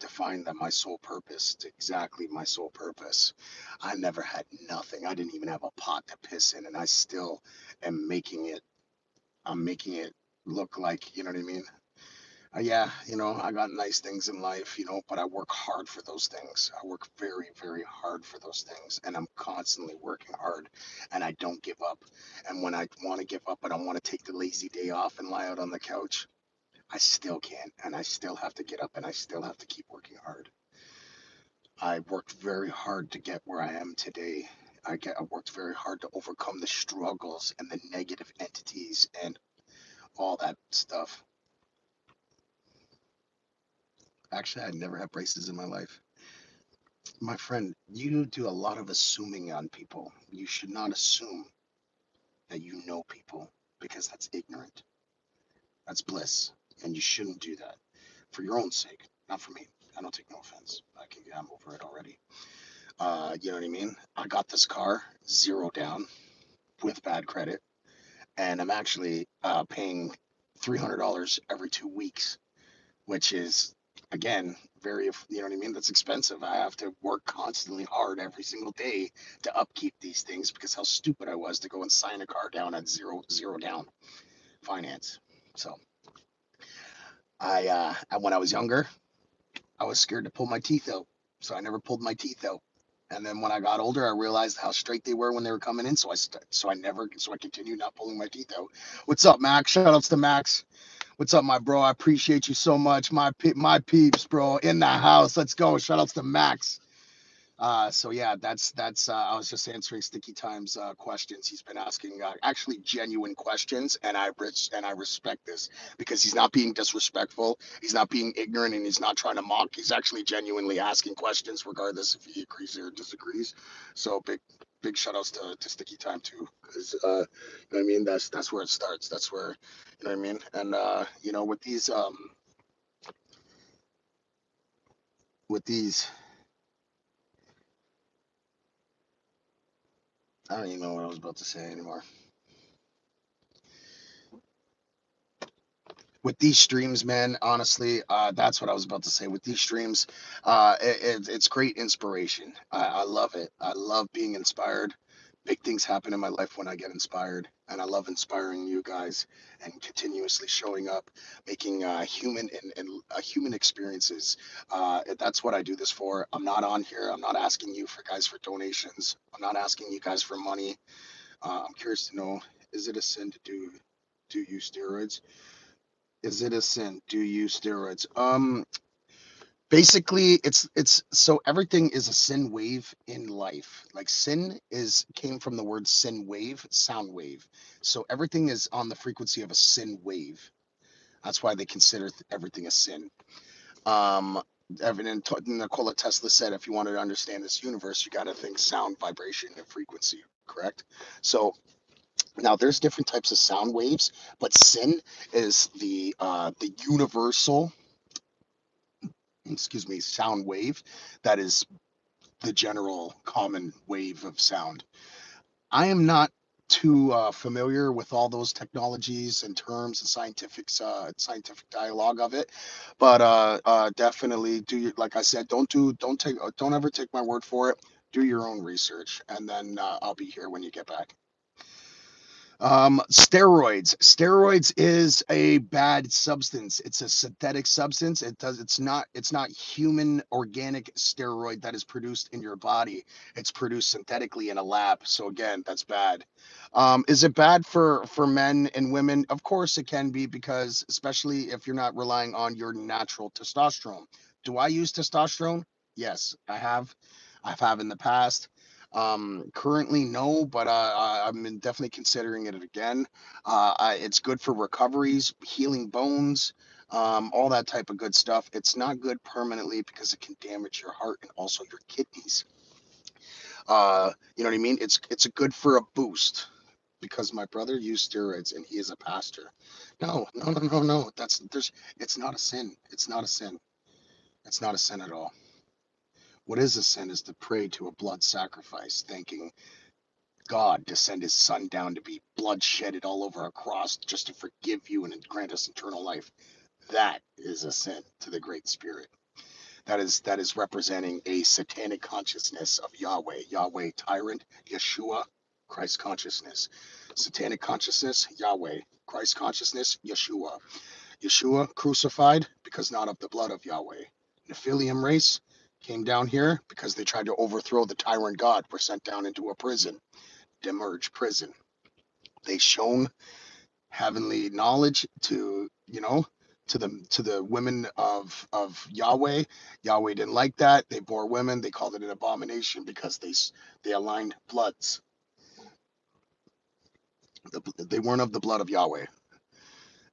to find that my sole purpose, to exactly my sole purpose. I never had nothing. I didn't even have a pot to piss in, and I still am making it. I'm making it look like, you know what I mean? Yeah, I got nice things in life, but I work hard for those things. I work very, very hard for those things, and I'm constantly working hard, and I don't give up. And when I want to give up, I don't want to take the lazy day off and lie out on the couch. I still can't, and I still have to get up, and I still have to keep working hard. I worked very hard to get where I am today. I worked very hard to overcome the struggles and the negative entities and all that stuff. Actually, I never had braces in my life. My friend, you do a lot of assuming on people. You should not assume that you know people because that's ignorant. That's bliss. And you shouldn't do that for your own sake, not for me. I don't take no offense. I'm over it already. You know what I mean? I got this car, zero down, with bad credit, and I'm actually paying $300 every 2 weeks, which is again very, you know what I mean, that's expensive. I have to work constantly hard every single day to upkeep these things because how stupid I was to go and sign a car down at zero down finance. So when I was younger, I was scared to pull my teeth out, so I never pulled my teeth out. And then when I got older, I realized how straight they were when they were coming in, so I continued not pulling my teeth out. What's up, Max? Shout outs to Max. What's up, my bro? I appreciate you so much. My peeps, bro, in the house. Let's go. Shout outs to Max. So yeah, that's I was just answering Sticky Time's questions. He's been asking actually genuine questions, and I respect this because he's not being disrespectful, he's not being ignorant, and he's not trying to mock. He's actually genuinely asking questions, regardless if he agrees or disagrees. So big shout outs to Sticky Time too, because you know what I mean. That's where it starts. That's where, you know what I mean. And with these, I don't even know what I was about to say anymore. With these streams, man, honestly, that's what I was about to say. With these streams, it's great inspiration. I love it. I love being inspired Big things happen in my life when I get inspired, and I love inspiring you guys and continuously showing up, making human experiences. That's what I do this for. I'm not on here. I'm not asking you for guys for donations. I'm not asking you guys for money. I'm curious to know: is it a sin to do use steroids? Is it a sin? Do you use steroids? Basically it's so everything is a sin wave in life. Like sin is came from the word sin wave, sound wave. So everything is on the frequency of a sin wave. That's why they consider everything a sin. um Nikola Tesla said, if you wanted to understand this universe, you got to think sound, vibration, and frequency, correct? So now there's different types of sound waves, but sin is the universal, excuse me, sound wave that is the general common wave of sound. I am not too familiar with all those technologies and terms and scientific dialogue of it, but definitely do your, like I said, don't ever take my word for it. Do your own research, and then I'll be here when you get back. Steroids. Steroids is a bad substance. It's a synthetic substance. It's not human organic steroid that is produced in your body. It's produced synthetically in a lab. So again, that's bad. Is it bad for men and women? Of course it can be, because especially if you're not relying on your natural testosterone. Do I use testosterone? Yes, I have. I've have in the past. Currently, no, but I'm definitely considering it again. It's good for recoveries, healing bones, all that type of good stuff. It's not good permanently because it can damage your heart and also your kidneys. You know what I mean? It's a good for a boost, because my brother used steroids and he is a pastor. No, no, no, no, no. It's not a sin. It's not a sin. It's not a sin at all. What is a sin is to pray to a blood sacrifice, thanking God to send his son down to be blood shedded all over a cross just to forgive you and grant us eternal life. That is a sin to the Great Spirit. That is representing a satanic consciousness of Yahweh. Yahweh tyrant, Yeshua, Christ consciousness. Satanic consciousness, Yahweh. Christ consciousness, Yeshua. Yeshua crucified because not of the blood of Yahweh. Nephilim race came down here because they tried to overthrow the tyrant God, were sent down into a prison, Demerge prison. They shown heavenly knowledge to, to the women of Yahweh. Yahweh didn't like that. They bore women. They called it an abomination because they aligned bloods. They weren't of the blood of Yahweh.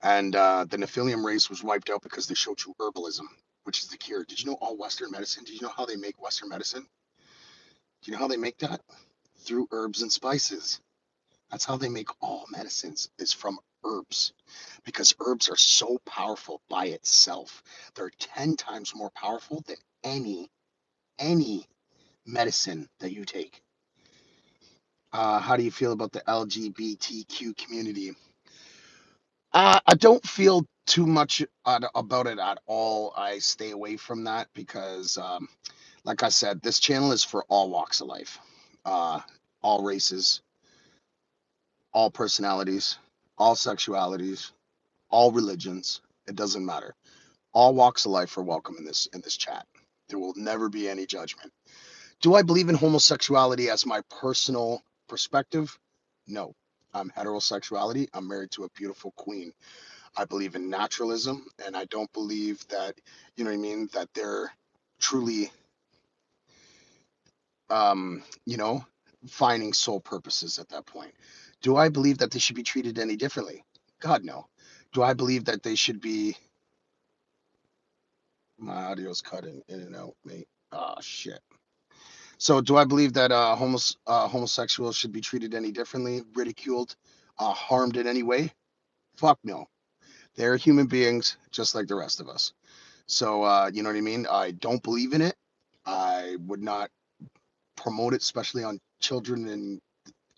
And the Nephilim race was wiped out because they showed you herbalism, which is the cure. Did you know all Western medicine? Did you know how they make Western medicine? Do you know how they make that? Through herbs and spices. That's how they make all medicines, is from herbs, because herbs are so powerful by itself. They're 10 times more powerful than any medicine that you take. How do you feel about the LGBTQ community? I don't feel too much about it at all. I stay away from that because, like I said, this channel is for all walks of life, uh, all races, all personalities, all sexualities, all religions. It doesn't matter. All walks of life are welcome in this chat. There will never be any judgment. Do I believe in homosexuality as my personal perspective? No. I'm heterosexuality. I'm married to a beautiful queen. I believe in naturalism, and I don't believe that, you know what I mean, that they're truly, um, you know, finding soul purposes at that point. Do I believe that they should be treated any differently? God, no. Do I believe that they should be? My audio's cutting in and out, mate. Oh shit. So, do I believe that homosexuals should be treated any differently, ridiculed, harmed in any way? Fuck no. They're human beings just like the rest of us. So, you know what I mean? I don't believe in it. I would not promote it, especially on children in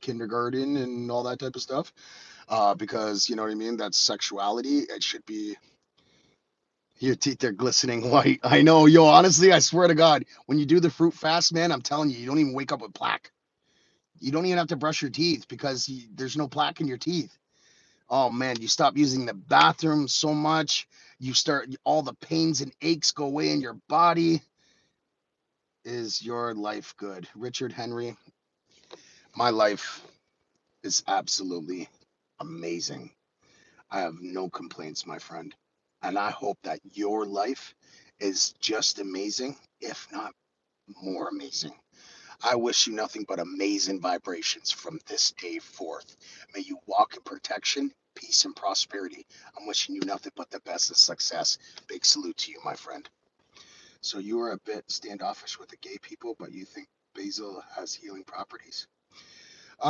kindergarten and all that type of stuff, because, you know what I mean? That's sexuality. It should be. Your teeth are glistening white. I know, yo. Honestly, I swear to God, when you do the fruit fast, man, I'm telling you, you don't even wake up with plaque. You don't even have to brush your teeth because there's no plaque in your teeth. Oh man, you stop using the bathroom so much. You start, all the pains and aches go away in your body. Is your life good? Richard Henry, my life is absolutely amazing. I have no complaints, my friend. And I hope that your life is just amazing, if not more amazing. I wish you nothing but amazing vibrations from this day forth. May you walk in protection, peace, and prosperity. I'm wishing you nothing but the best of success. Big salute to you, my friend. So you are a bit standoffish with the gay people, but you think basil has healing properties?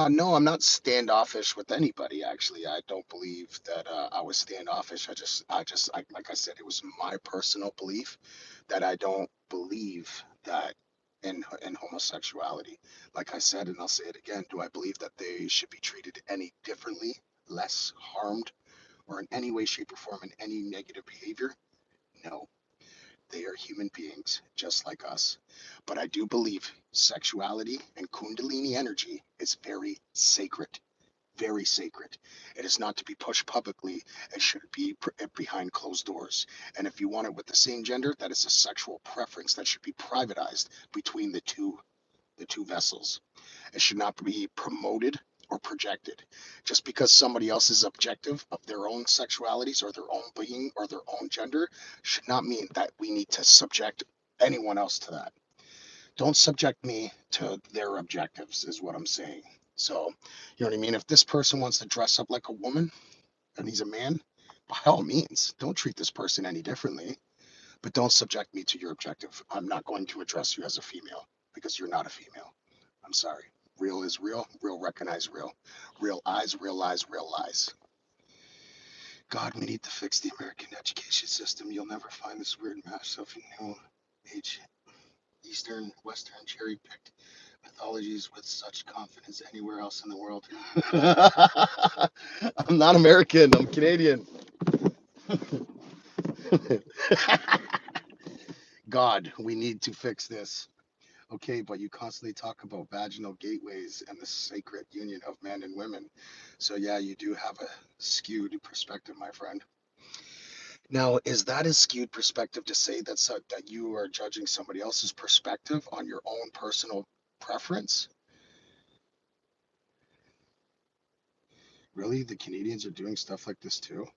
No, I'm not standoffish with anybody. Actually, I don't believe that I was standoffish. Like I said, it was my personal belief that I don't believe that in homosexuality. Like I said, and I'll say it again, do I believe that they should be treated any differently, less harmed, or in any way, shape, or form in any negative behavior? No. They are human beings just like us. But I do believe sexuality and Kundalini energy is very sacred. Very sacred. It is not to be pushed publicly. It should be behind closed doors. And if you want it with the same gender, that is a sexual preference that should be privatized between the two vessels. It should not be promoted or projected. Just because somebody else's objective of their own sexualities or their own being or their own gender should not mean that we need to subject anyone else to that. Don't subject me to their objectives, is what I'm saying. So, you know what I mean? If this person wants to dress up like a woman and he's a man, by all means, don't treat this person any differently, but don't subject me to your objective. I'm not going to address you as a female because you're not a female. I'm sorry. Real is real. Real recognize real. Real eyes, real lies, real lies. God, we need to fix the American education system. You'll never find this weird mash of new age, Eastern, Western, cherry picked mythologies with such confidence anywhere else in the world. I'm not American, I'm Canadian. God, we need to fix this. Okay, but you constantly talk about vaginal gateways and the sacred union of men and women. So, yeah, you do have a skewed perspective, my friend. Now, is that a skewed perspective to say that you are judging somebody else's perspective on your own personal preference? Really? The Canadians are doing stuff like this too?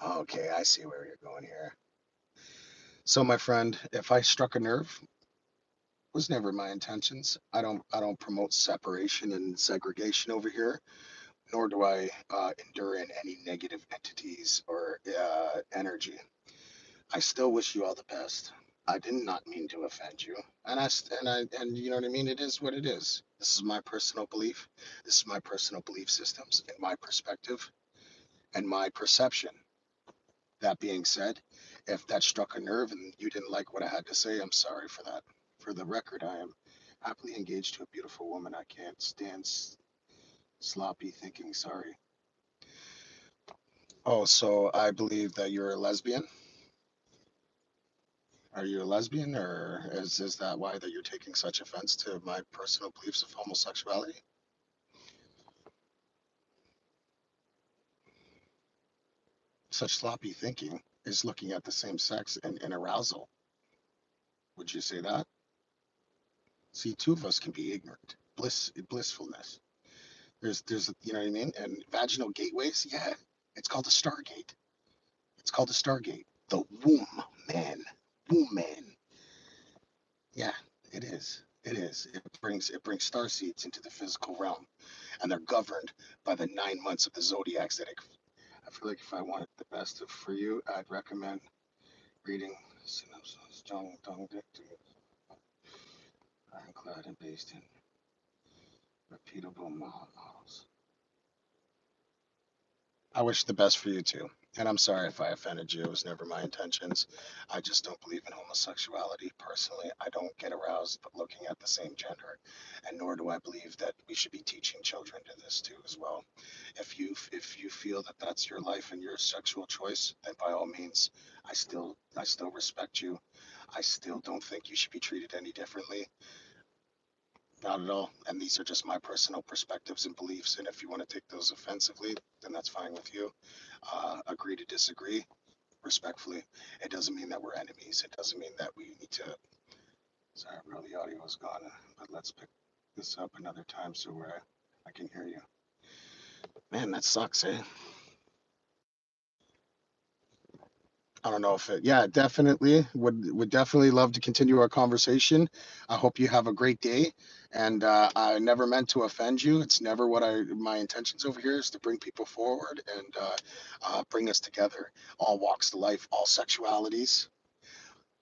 Okay, I see where you're going here. So, my friend, if I struck a nerve, was never my intentions. I don't promote separation and segregation over here, nor do I endure in any negative entities or energy. I still wish you all the best. I did not mean to offend you, and you know what I mean. It is what it is. This is my personal belief. This is my personal belief systems and my perspective and my perception. That being said, if that struck a nerve and you didn't like what I had to say, I'm sorry for that. For the record, I am happily engaged to a beautiful woman. I can't stand sloppy thinking. Sorry. Oh, so I believe that you're a lesbian. Are you a lesbian, or is that why that you're taking such offense to my personal beliefs of homosexuality? Such sloppy thinking is looking at the same sex in arousal. Would you say that? See, two of us can be ignorant. Blissfulness. There's you know what I mean? And vaginal gateways, yeah, it's called a stargate. It's called a stargate. The womb man. Womb man. Yeah, it is. It is. It brings star seeds into the physical realm, and they're governed by the 9 months of the zodiac. That I feel like if I wanted the best for you, I'd recommend reading synopsis, Dong Dictum, ironclad and based in repeatable models. I wish the best for you too. And I'm sorry if I offended you. It was never my intentions. I just don't believe in homosexuality personally. I don't get aroused but looking at the same gender. And nor do I believe that we should be teaching children to this too as well. If you feel that that's your life and your sexual choice, then by all means, I still respect you. I still don't think you should be treated any differently. not at all. And these are just my personal perspectives and beliefs. And if you want to take those offensively, then that's fine with you. Agree to disagree respectfully. It doesn't mean that we're enemies. It doesn't mean that we need to. Sorry, bro, the audio is gone. But let's pick this up another time so where I can hear you. Man, that sucks, eh? I don't know if it, yeah, definitely would definitely love to continue our conversation. I hope you have a great day. And I never meant to offend you. It's never what my intentions over here is to bring people forward and bring us together. All walks of life, all sexualities,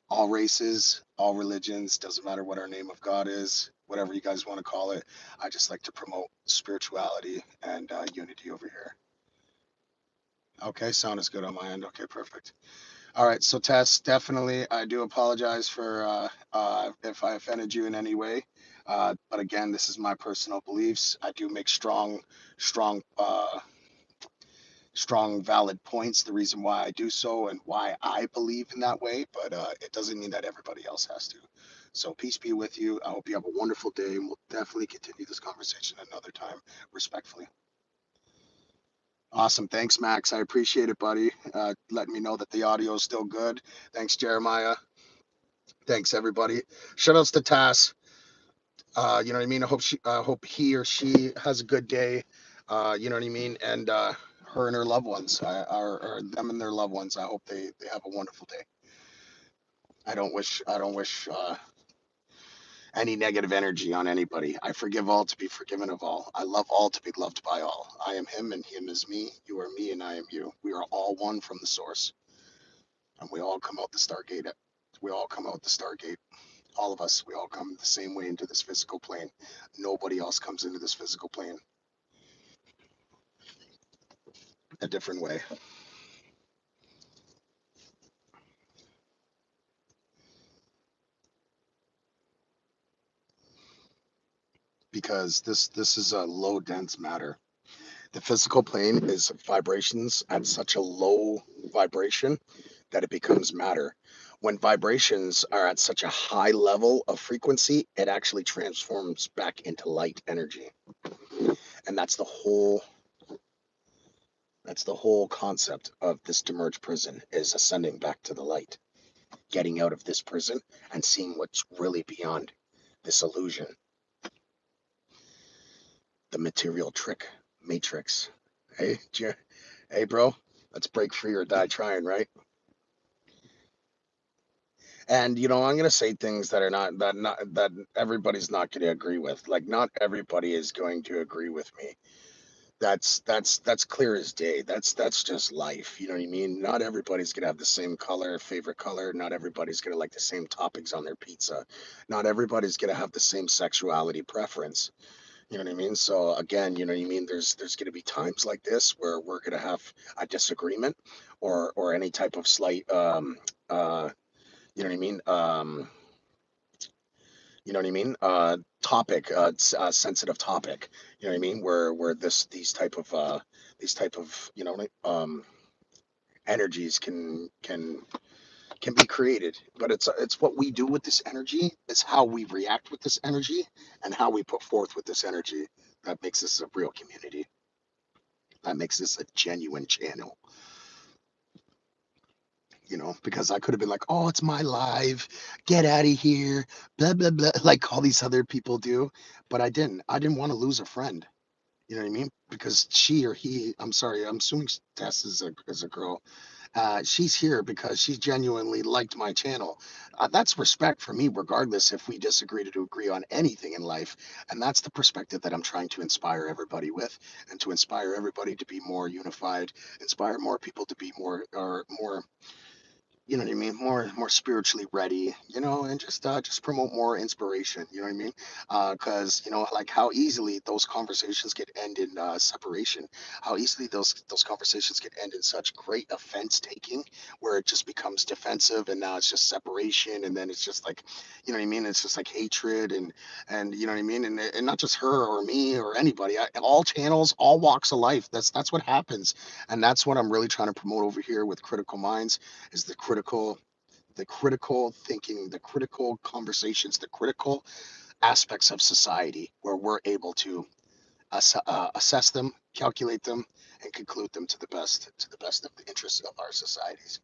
all races, all religions. Doesn't matter what our name of God is, whatever you guys want to call it. I just like to promote spirituality and unity over here. Okay, sound is good on my end. Okay, perfect. All right, so Tess, definitely, I do apologize for if I offended you in any way. But again, this is my personal beliefs. I do make strong, strong, valid points. The reason why I do so and why I believe in that way, but it doesn't mean that everybody else has to. So peace be with you. I hope you have a wonderful day, and we'll definitely continue this conversation another time, respectfully. Awesome. Thanks, Max. I appreciate it, buddy. Letting me know that the audio is still good. Thanks, Jeremiah. Thanks, everybody. Shout outs to Tass. You know what I mean? I hope he or she has a good day. You know what I mean? And her and her loved ones, or them and their loved ones. I hope they have a wonderful day. I don't wish any negative energy on anybody. I forgive all to be forgiven of all. I love all to be loved by all. I am him and him is me. You are me and I am you. We are all one from the source. And we all come out the Stargate. We all come out the Stargate. All of us, we all come the same way into this physical plane. Nobody else comes into this physical plane a different way. Because this is a low dense matter. The physical plane is vibrations at such a low vibration that it becomes matter. When vibrations are at such a high level of frequency, it actually transforms back into light energy. And that's the whole concept of this demerged prison is ascending back to the light, getting out of this prison and seeing what's really beyond this illusion, the material trick matrix. Hey, hey, bro, let's break free or die trying, right? And I'm gonna say things that are not that everybody's not gonna agree with. Like, not everybody is going to agree with me. That's clear as day. That's just life. You know what I mean? Not everybody's gonna have the same favorite color. Not everybody's gonna like the same toppings on their pizza. Not everybody's gonna have the same sexuality preference. You know what I mean? So again, you know what I mean? There's gonna be times like this where we're gonna have a disagreement or any type of slight you know what I mean? You know what I mean? Topic, sensitive topic. You know what I mean? Where these type of energies can be created. But it's what we do with this energy. It's how we react with this energy and how we put forth with this energy that makes this a real community. That makes this a genuine channel. Because I could have been like, oh, it's my live, get out of here, blah, blah, blah, like all these other people do. But I didn't. I didn't want to lose a friend. You know what I mean? Because she or he, I'm sorry, I'm assuming Tess is a girl. She's here because she genuinely liked my channel. That's respect for me, regardless if we disagree to agree on anything in life. And that's the perspective that I'm trying to inspire everybody with, and to inspire everybody to be more unified, inspire more people to be more, you know what I mean, more spiritually ready, and just promote more inspiration, you know what I mean? Because like how easily those conversations could end in separation, how easily those conversations could end in such great offense taking, where it just becomes defensive, and now it's just separation, and then it's just like, you know what I mean? It's just like hatred, and you know what I mean? And not just her or me or anybody, all channels, all walks of life. That's what happens, and that's what I'm really trying to promote over here with Critical Minds is the critical thinking, the critical conversations, the critical aspects of society where we're able to assess them, calculate them, and conclude them to the best of the interests of our societies.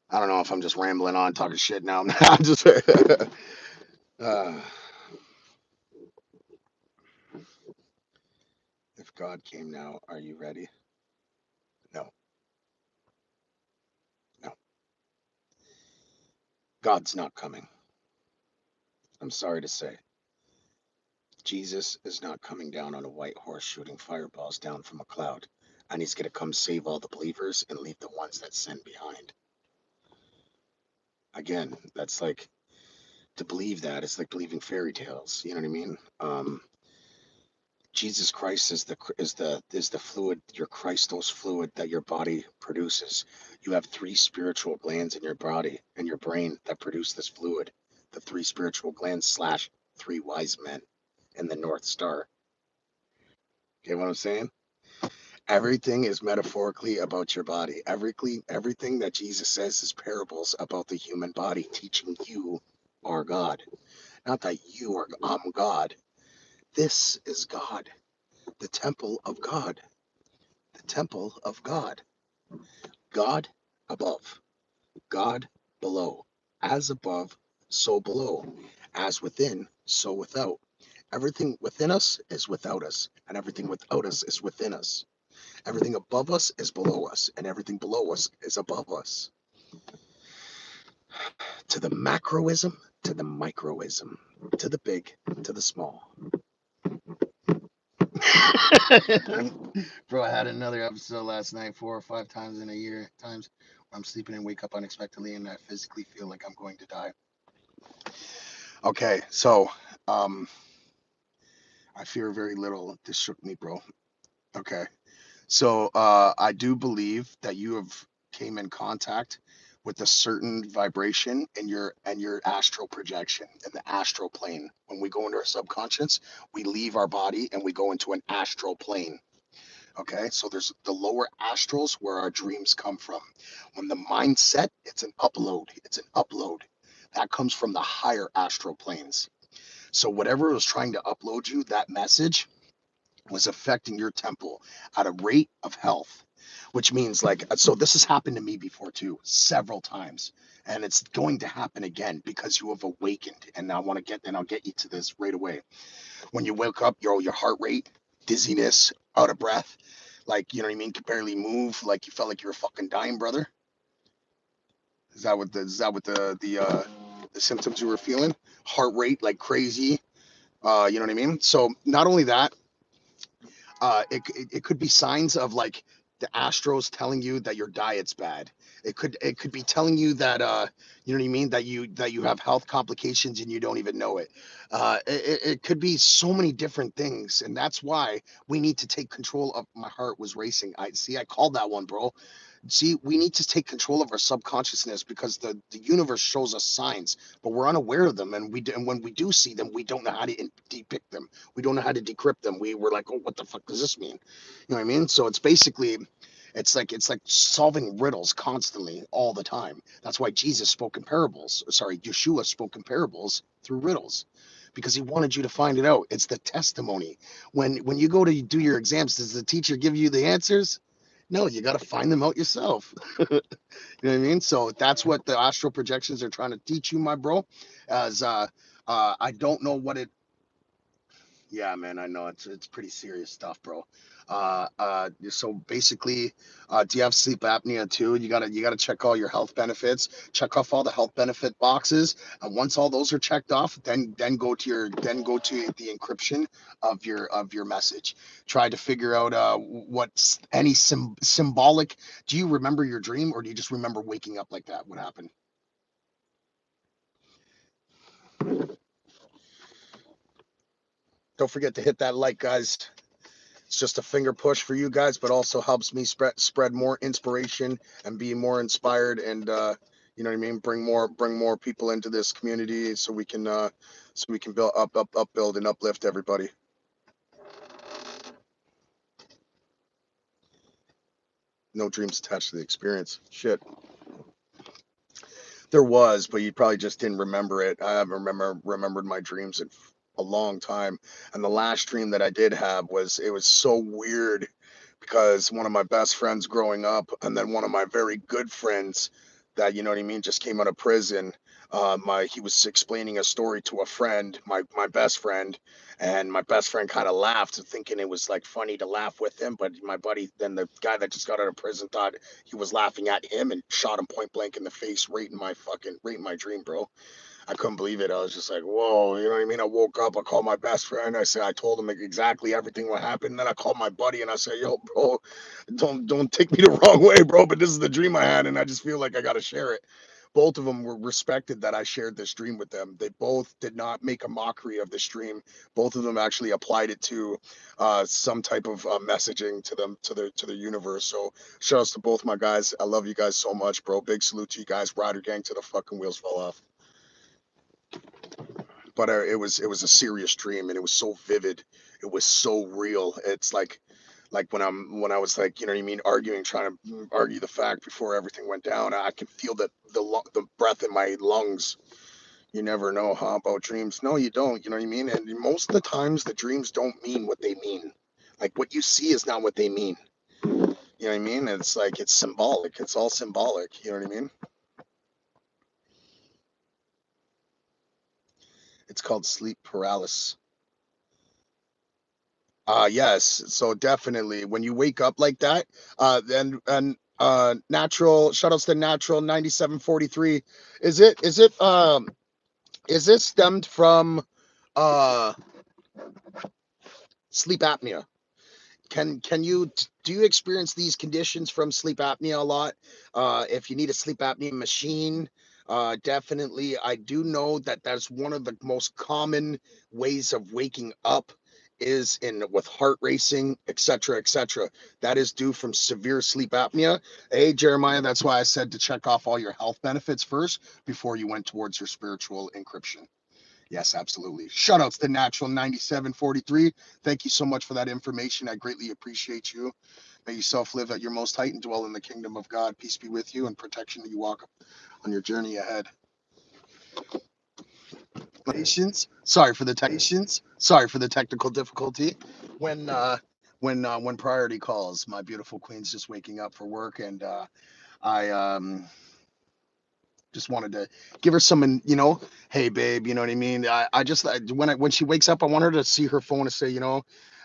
I don't know if I'm just rambling on, talking shit now. I'm just. uh, if God came now, are you ready? No, no. God's not coming. I'm sorry to say. Jesus is not coming down on a white horse shooting fireballs down from a cloud. And he's going to come save all the believers and leave the ones that sin behind. Again, that's like to believe that it's like believing fairy tales. You know what I mean? Jesus Christ is the fluid, your Christos fluid that your body produces. You have three spiritual glands in your body and your brain that produce this fluid. The three spiritual glands slash three wise men in the North Star. Okay, what I'm saying? Everything is metaphorically about your body. Everything that Jesus says is parables about the human body, teaching you are God. Not that you are God. This is God, the temple of God, the temple of God. God above, God below. As above, so below. As within, so without. Everything within us is without us, and everything without us is within us. Everything above us is below us, and everything below us is above us. To the macroism, to the microism, to the big, to the small. Bro, I had another episode last night 4 or 5 times in a year. Times where I'm sleeping and wake up unexpectedly and I physically feel like I'm going to die. Okay, so I fear very little. This shook me, bro. Okay. So I do believe that you have came in contact with a certain vibration in your astral projection in the astral plane. When we go into our subconscious, we leave our body and we go into an astral plane. Okay, so there's the lower astrals where our dreams come from. When the mind's set, it's an upload. It's an upload that comes from the higher astral planes. So whatever was trying to upload you, that message was affecting your temple at a rate of health, which means like, so this has happened to me before too, several times. And it's going to happen again because you have awakened. And I'll get you to this right away. When you wake up, your heart rate, dizziness, out of breath, like, you know what I mean? Could barely move. Like you felt like you were fucking dying, brother. Is that what the symptoms you were feeling? Heart rate like crazy. You know what I mean? So not only that, it could be signs of like the astros telling you that your diet's bad. It could be telling you that you know what I mean, that you have health complications and you don't even know it. It could be so many different things, and that's why we need to take control of. My heart was racing. I called that one, bro. See, we need to take control of our subconsciousness because the universe shows us signs, but we're unaware of them, and when we do see them, we don't know how to depict them. We don't know how to decrypt them. We're like, oh, what the fuck does this mean? You know what I mean? So it's basically, it's like solving riddles constantly, all the time. That's why Jesus spoke in parables. Sorry, Yeshua spoke in parables through riddles, because he wanted you to find it out. It's the testimony. When you go to do your exams, does the teacher give you the answers? No, you got to find them out yourself. You know what I mean? So that's what the astral projections are trying to teach you, my bro. As I don't know what it. Yeah, man, I know it's pretty serious stuff, bro. So basically, do you have sleep apnea too? You gotta check all your health benefits. Check off all the health benefit boxes, and once all those are checked off, then go to the encryption of your message. Try to figure out what's any symbolic. Do you remember your dream, or do you just remember waking up like that? What happened? Don't forget to hit that like, guys. It's just a finger push for you guys, but also helps me spread more inspiration and be more inspired, and you know what I mean. Bring more people into this community so we can build build and uplift everybody. No dreams attached to the experience. Shit. There was, but you probably just didn't remember it. I haven't remembered my dreams in a long time. And the last dream that I did have was, it was so weird because one of my best friends growing up, and then one of my very good friends that, you know what I mean, just came out of prison. My He was explaining a story to a friend, my best friend, and my best friend kind of laughed, thinking it was like funny to laugh with him. But my buddy, then the guy that just got out of prison, thought he was laughing at him and shot him point blank in the face, right in my dream, bro. I couldn't believe it. I was just like, whoa, you know what I mean? I woke up, I called my best friend. I told him exactly everything what happened. And then I called my buddy and I said, yo, bro, don't take me the wrong way, bro, but this is the dream I had, and I just feel like I gotta share it. Both of them were respected that I shared this dream with them. They both did not make a mockery of this dream. Both of them actually applied it to some type of messaging to them, to the universe. So shout outs to both my guys. I love you guys so much, bro. Big salute to you guys. Rider gang to the fucking wheels fall off. But it was a serious dream, and it was so vivid. It was so real. It's like when I was, like, you know what I mean, arguing, trying to argue the fact before everything went down. I could feel the breath in my lungs. You never know, huh, about dreams. No, you don't. You know what I mean. And most of the times, the dreams don't mean what they mean. Like, what you see is not what they mean. You know what I mean? It's like, it's symbolic. It's all symbolic. You know what I mean? It's called sleep paralysis. Yes. So definitely when you wake up like that, natural shout outs to natural 9743. Is this stemmed from uh sleep apnea? Can you do you experience these conditions from sleep apnea a lot? If you need a sleep apnea machine, definitely. I do know that that's one of the most common ways of waking up is in with heart racing, etc., etc. That is due from severe sleep apnea. Hey, Jeremiah, that's why I said to check off all your health benefits first before you went towards your spiritual encryption. Yes, absolutely. Shout outs to Natural 9743. Thank you so much for that information. I greatly appreciate you. May yourself live at your most height and dwell in the kingdom of God. Peace be with you and protection that you walk on your journey ahead. Sorry for the technical difficulty. When when priority calls, my beautiful queen's just waking up for work, and I just wanted to give her some, hey babe, you know what I mean. When she wakes up, I want her to see her phone and say,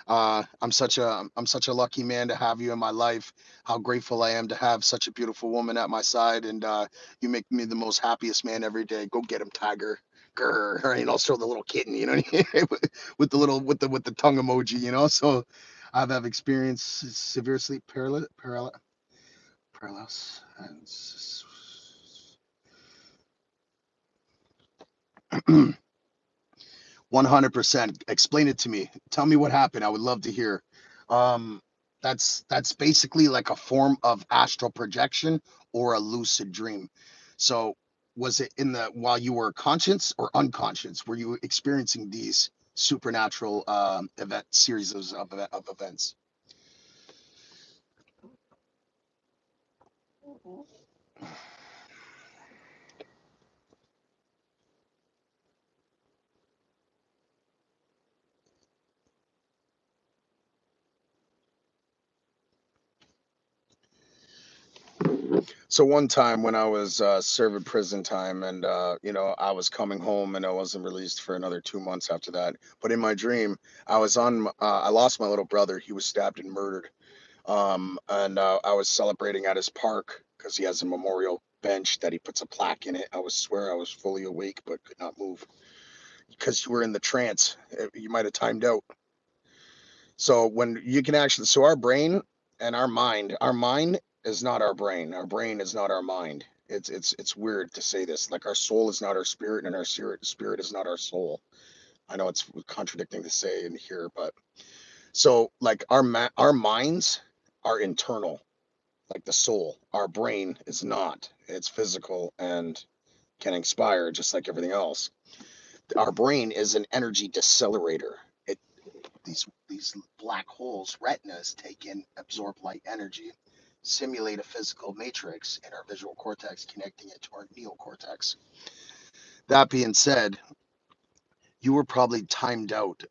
I'm such a lucky man to have you in my life. How grateful I am to have such a beautiful woman at my side, and you make me the most happiest man every day. Go get him, Tiger. Grr, or, show the little kitten, you know what I mean? with the tongue emoji, So I've experienced severe sleep paralysis and 100%. Explain it to me. Tell me what happened. I would love to hear. Um, that's basically like a form of astral projection or a lucid dream. So, was it in the while you were conscious or unconscious? Were you experiencing these supernatural event series of events? So one time when I was serving prison time, and I was coming home, and I wasn't released for another 2 months after that. But in my dream, I lost my little brother. He was stabbed and murdered. And I was celebrating at his park because he has a memorial bench that he puts a plaque in it. I was swear I was fully awake but could not move because you were in the trance. You might have timed out. So when you can actually, so our mind is not our brain. Our brain is not our mind. It's weird to say this. Like, our soul is not our spirit, and our spirit is not our soul. I know it's contradicting to say in here, but so, like, our minds are internal, like the soul. Our brain is not. It's physical and can expire just like everything else. Our brain is an energy decelerator. It these black holes, retinas, take in, absorb light energy. simulate a physical matrix in our visual cortex, connecting it to our neocortex. That being said, you were probably timed out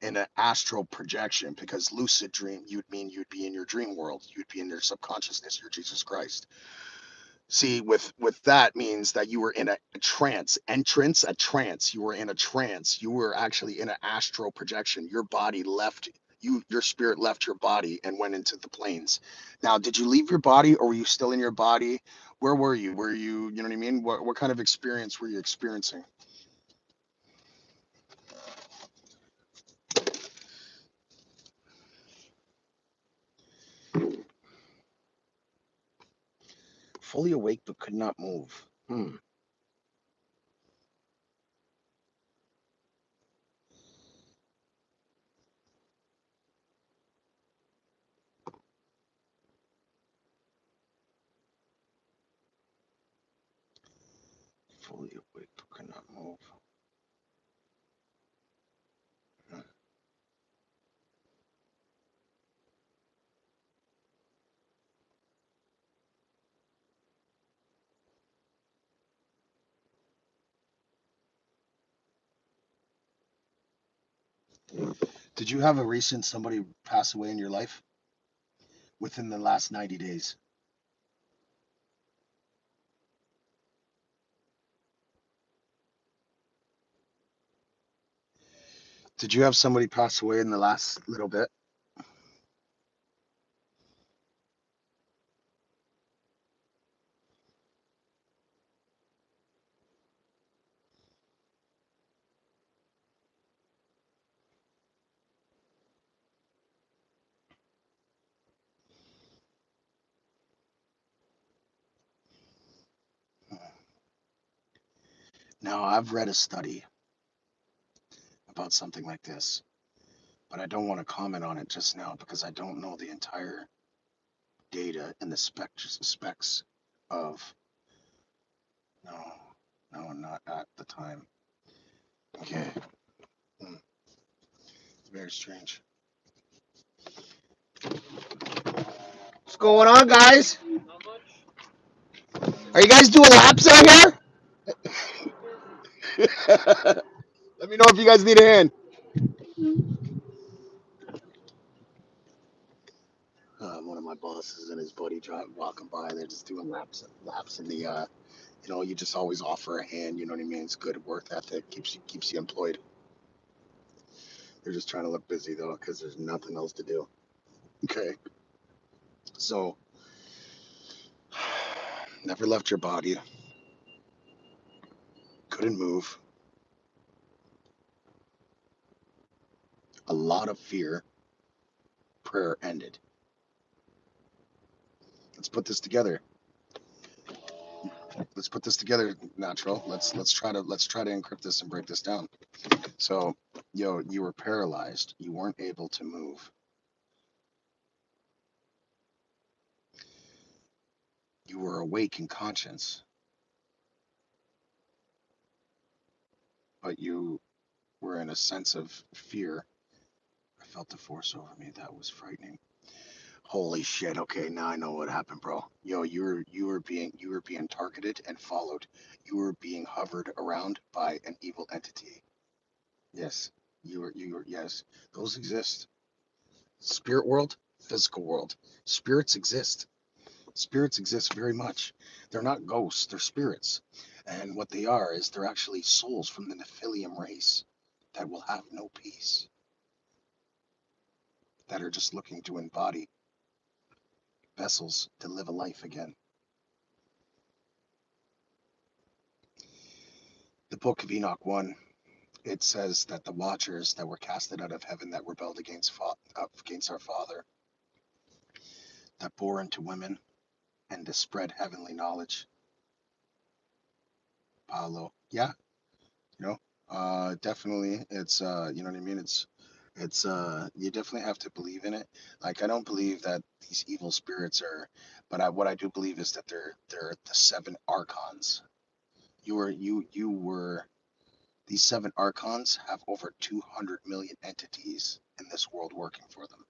in an astral projection, because lucid dream, you'd be in your dream world, you'd be in your subconsciousness, your Jesus Christ. See, with that means that you were in a trance, a trance. You were in a trance. You were actually in an astral projection. Your body left you, your spirit left your body and went into the planes. Now, did you leave your body, or were you still in your body? Where were you? Were you, you know what I mean? What kind of experience were you experiencing? Fully awake but could not move. Fully awake but could not move. Hmm. Did you have a recent somebody pass away in your life within the last 90 days? Did you have somebody pass away in the last little bit? Now, I've read a study about something like this, but I don't want to comment on it just now because I don't know the entire data and the specs of. No, no, not at the time. Okay. It's very strange. What's going on, guys? Are you guys doing laps out here? Let me know if you guys need a hand. One of my bosses and his buddy walking by. They're just doing laps in the. You just always offer a hand. You know what I mean? It's good work ethic. Keeps you employed. They're just trying to look busy though, because there's nothing else to do. Okay. So, never left your body. Couldn't move. A lot of fear. Prayer ended. Let's put this together. Let's put this together, natural. Let's try to encrypt this and break this down. So, you were paralyzed. You weren't able to move. You were awake in conscience, but you were in a sense of fear. I felt the force over me. That was frightening. Holy shit. Okay, now I know what happened, bro. You were being targeted and followed. You were being hovered around by an evil entity. Yes. Yes. Those exist. Spirit world, physical world. Spirits exist. Spirits exist very much. They're not ghosts, they're spirits. And what they are is they're actually souls from the Nephilim race that will have no peace, that are just looking to embody vessels to live a life again. The Book of Enoch 1, it says that the watchers that were casted out of heaven, that rebelled against our Father, that bore into women and to spread heavenly knowledge. Paulo, yeah, definitely. It's you know what I mean. It's you definitely have to believe in it. Like, I don't believe that these evil spirits are, but what I do believe is that they're the seven archons. You were These seven archons have over 200 million entities in this world working for them.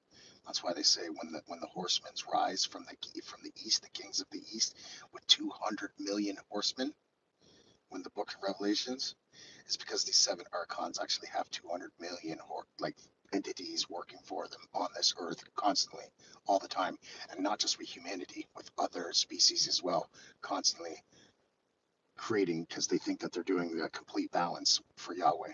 That's why they say when the horsemen rise from the east, the kings of the east, with 200 million horsemen, when the Book of Revelations, is because these seven archons actually have 200 million entities working for them on this earth constantly, all the time, and not just with humanity, with other species as well, constantly creating because they think that they're doing a complete balance for Yahweh.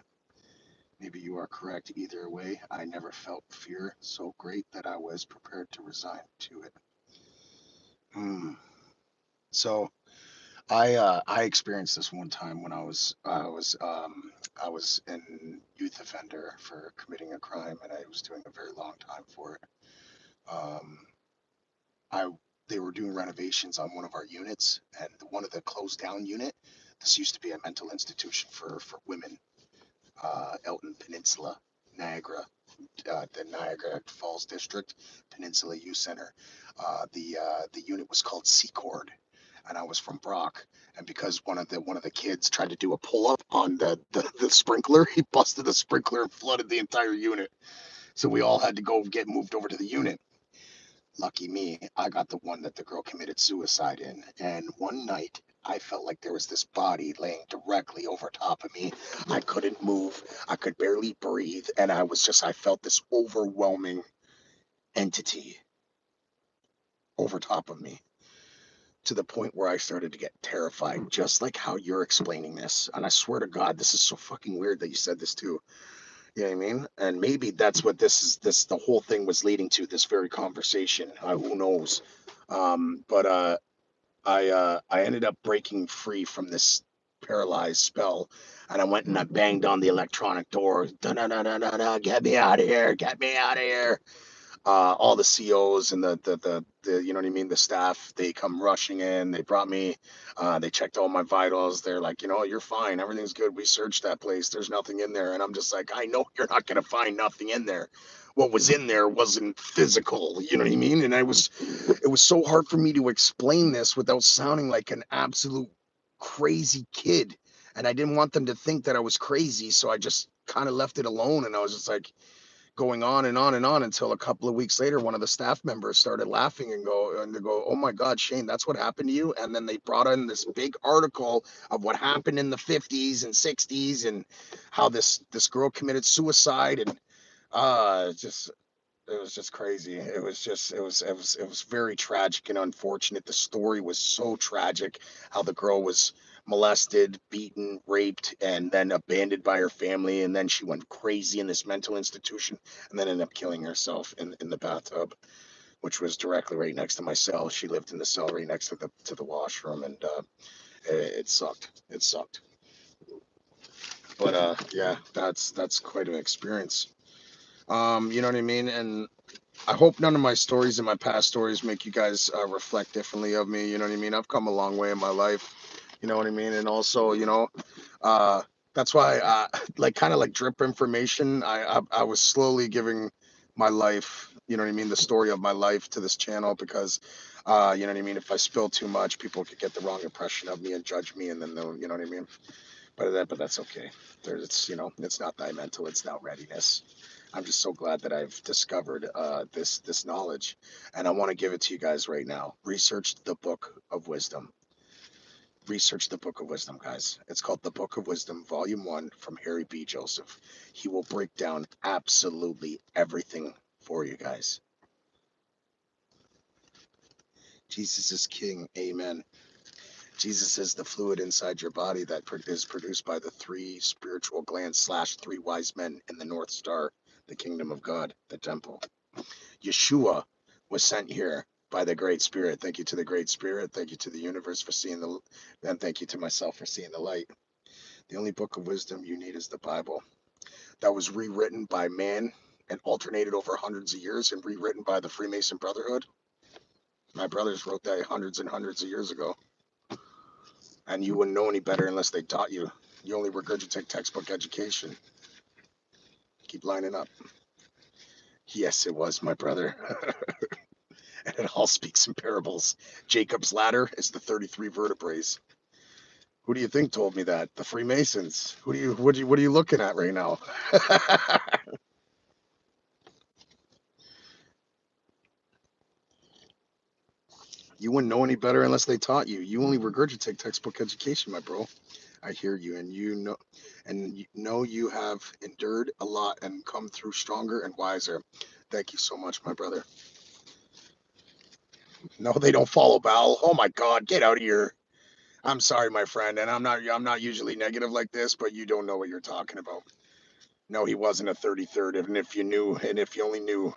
Maybe you are correct either way. I never felt fear so great that I was prepared to resign to it. So I experienced this one time when I was in youth offender for committing a crime, and I was doing a very long time for it. Um, I They were doing renovations on one of our units, and one of the closed down unit. This used to be a mental institution for women. Elton Peninsula, Niagara, the Niagara Falls District, Peninsula Youth Center. The unit was called Secord, and I was from Brock. And because one of the kids tried to do a pull up on the sprinkler, he busted the sprinkler and flooded the entire unit. So we all had to go get moved over to the unit. Lucky me, I got the one that the girl committed suicide in. And one night, I felt like there was this body laying directly over top of me. I couldn't move. I could barely breathe. And I felt this overwhelming entity over top of me, to the point where I started to get terrified, just like how you're explaining this. And I swear to God, this is so fucking weird that you said this too. You know what I mean? And maybe that's what the whole thing was leading to, this very conversation. Who knows? But I ended up breaking free from this paralyzed spell, and I went and I banged on the electronic door. Da da da da da da! Get me out of here! Get me out of here! All the COs and the you know what I mean, the staff, they come rushing in. They brought me, they checked all my vitals. They're like, you're fine, everything's good. We searched that place, there's nothing in there. And I'm just like, I know you're not gonna find nothing in there. What was in there wasn't physical, you know what I mean? And it was so hard for me to explain this without sounding like an absolute crazy kid. And I didn't want them to think that I was crazy, so I just kind of left it alone. And I was just like, going on and on and on, until a couple of weeks later, one of the staff members started laughing and they go, "Oh my God, Shane, that's what happened to you." And then they brought in this big article of what happened in the 50s and 60s, and how this girl committed suicide. And just it was just crazy. It was very tragic and unfortunate. The story was so tragic, how the girl was molested, beaten, raped, and then abandoned by her family, and then she went crazy in this mental institution, and then ended up killing herself in the bathtub, which was directly right next to my cell. She lived in the cell right next to the washroom, and it sucked. It sucked. But yeah, that's quite an experience. You know what I mean? And I hope none of my stories and my past stories make you guys reflect differently of me. You know what I mean? I've come a long way in my life. You know what I mean? And also, that's why, like, kind of like drip information. I was slowly giving my life, you know what I mean, the story of my life to this channel, because, you know what I mean, if I spill too much, people could get the wrong impression of me and judge me, and then they'll, you know what I mean. But that's okay. It's, it's not thy mental, it's now readiness. I'm just so glad that I've discovered this knowledge, and I want to give it to you guys right now. Research the Book of Wisdom. Research the Book of Wisdom, guys. It's called The Book of Wisdom, Volume 1, from Harry B. Joseph. He will break down absolutely everything for you guys. Jesus is King. Amen. Jesus is the fluid inside your body that is produced by the three spiritual glands / three wise men in the North Star, the kingdom of God, the temple. Yeshua was sent here by the Great Spirit. Thank you to the Great Spirit. Thank you to the universe for seeing and thank you to myself for seeing the light. The only book of wisdom you need is the Bible. That was rewritten by man and alternated over hundreds of years, and rewritten by the Freemason Brotherhood. My brothers wrote that hundreds and hundreds of years ago. And you wouldn't know any better unless they taught you. You only regurgitate textbook education. Keep lining up. Yes, it was, my brother. And it all speaks in parables. Jacob's ladder is the 33 vertebrae. Who do you think told me that? The Freemasons. What are you looking at right now? You wouldn't know any better unless they taught you. You only regurgitate textbook education, my bro. I hear you, and you know you have endured a lot and come through stronger and wiser. Thank you so much, my brother. No, they don't follow Bowel. Oh my God, get out of here. I'm sorry, my friend, and I'm not usually negative like this, but you don't know what you're talking about. No, he wasn't a 33rd, and if you knew, and if you only knew,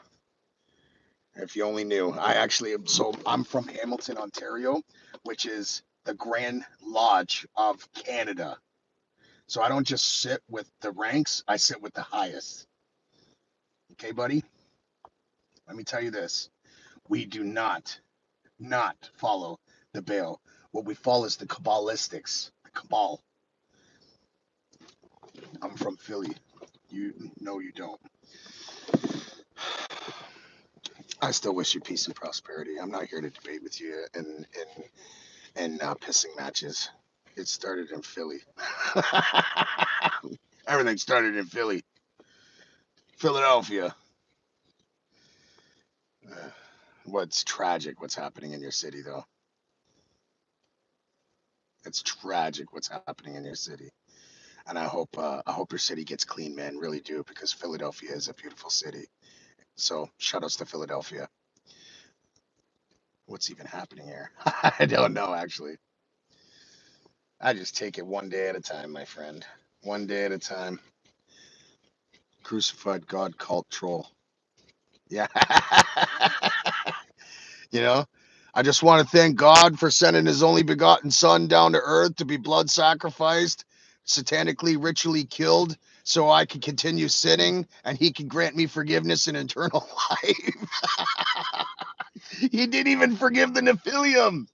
I'm from Hamilton, Ontario, which is the Grand Lodge of Canada. So I don't just sit with the ranks, I sit with the highest. Okay, buddy? Let me tell you this. We do not follow the Baal. What we follow is the Kabbalistics, the Cabal. I'm from Philly. You know you don't. I still wish you peace and prosperity. I'm not here to debate with you in pissing matches. It started in Philly. Everything started in Philly, Philadelphia. What's tragic? What's happening in your city, though? It's tragic what's happening in your city, and I hope your city gets clean, man. Really do, because Philadelphia is a beautiful city. So shout outs to Philadelphia. What's even happening here? I don't know actually. I just take it one day at a time, my friend. One day at a time. Crucified God cult troll. Yeah. You know, I just want to thank God for sending his only begotten son down to earth to be blood sacrificed, satanically, ritually killed, so I can continue sinning and he can grant me forgiveness and eternal life. He didn't even forgive the Nephilim.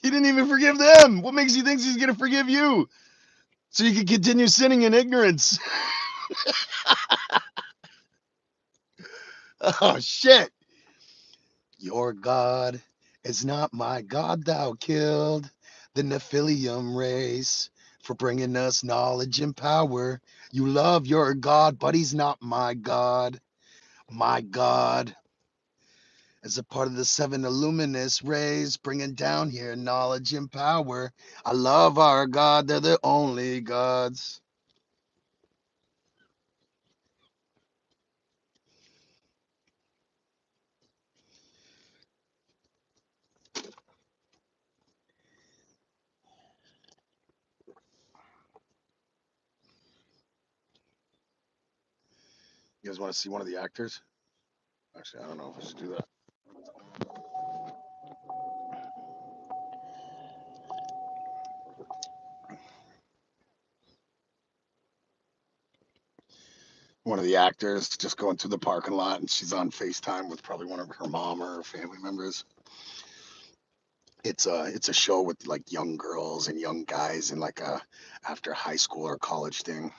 He didn't even forgive them. What makes you think he's going to forgive you? So you can continue sinning in ignorance. Oh, shit. Your God is not my God, thou killed the Nephilim race for bringing us knowledge and power. You love your God, but he's not my God. My God is a part of the seven illuminous rays bringing down here knowledge and power. I love our God. They're the only gods. You guys want to see one of the actors? Actually, I don't know if I should do that. One of the actors just going through the parking lot and she's on FaceTime with probably one of her mom or her family members. It's a show with like young girls and young guys and like a after high school or college thing.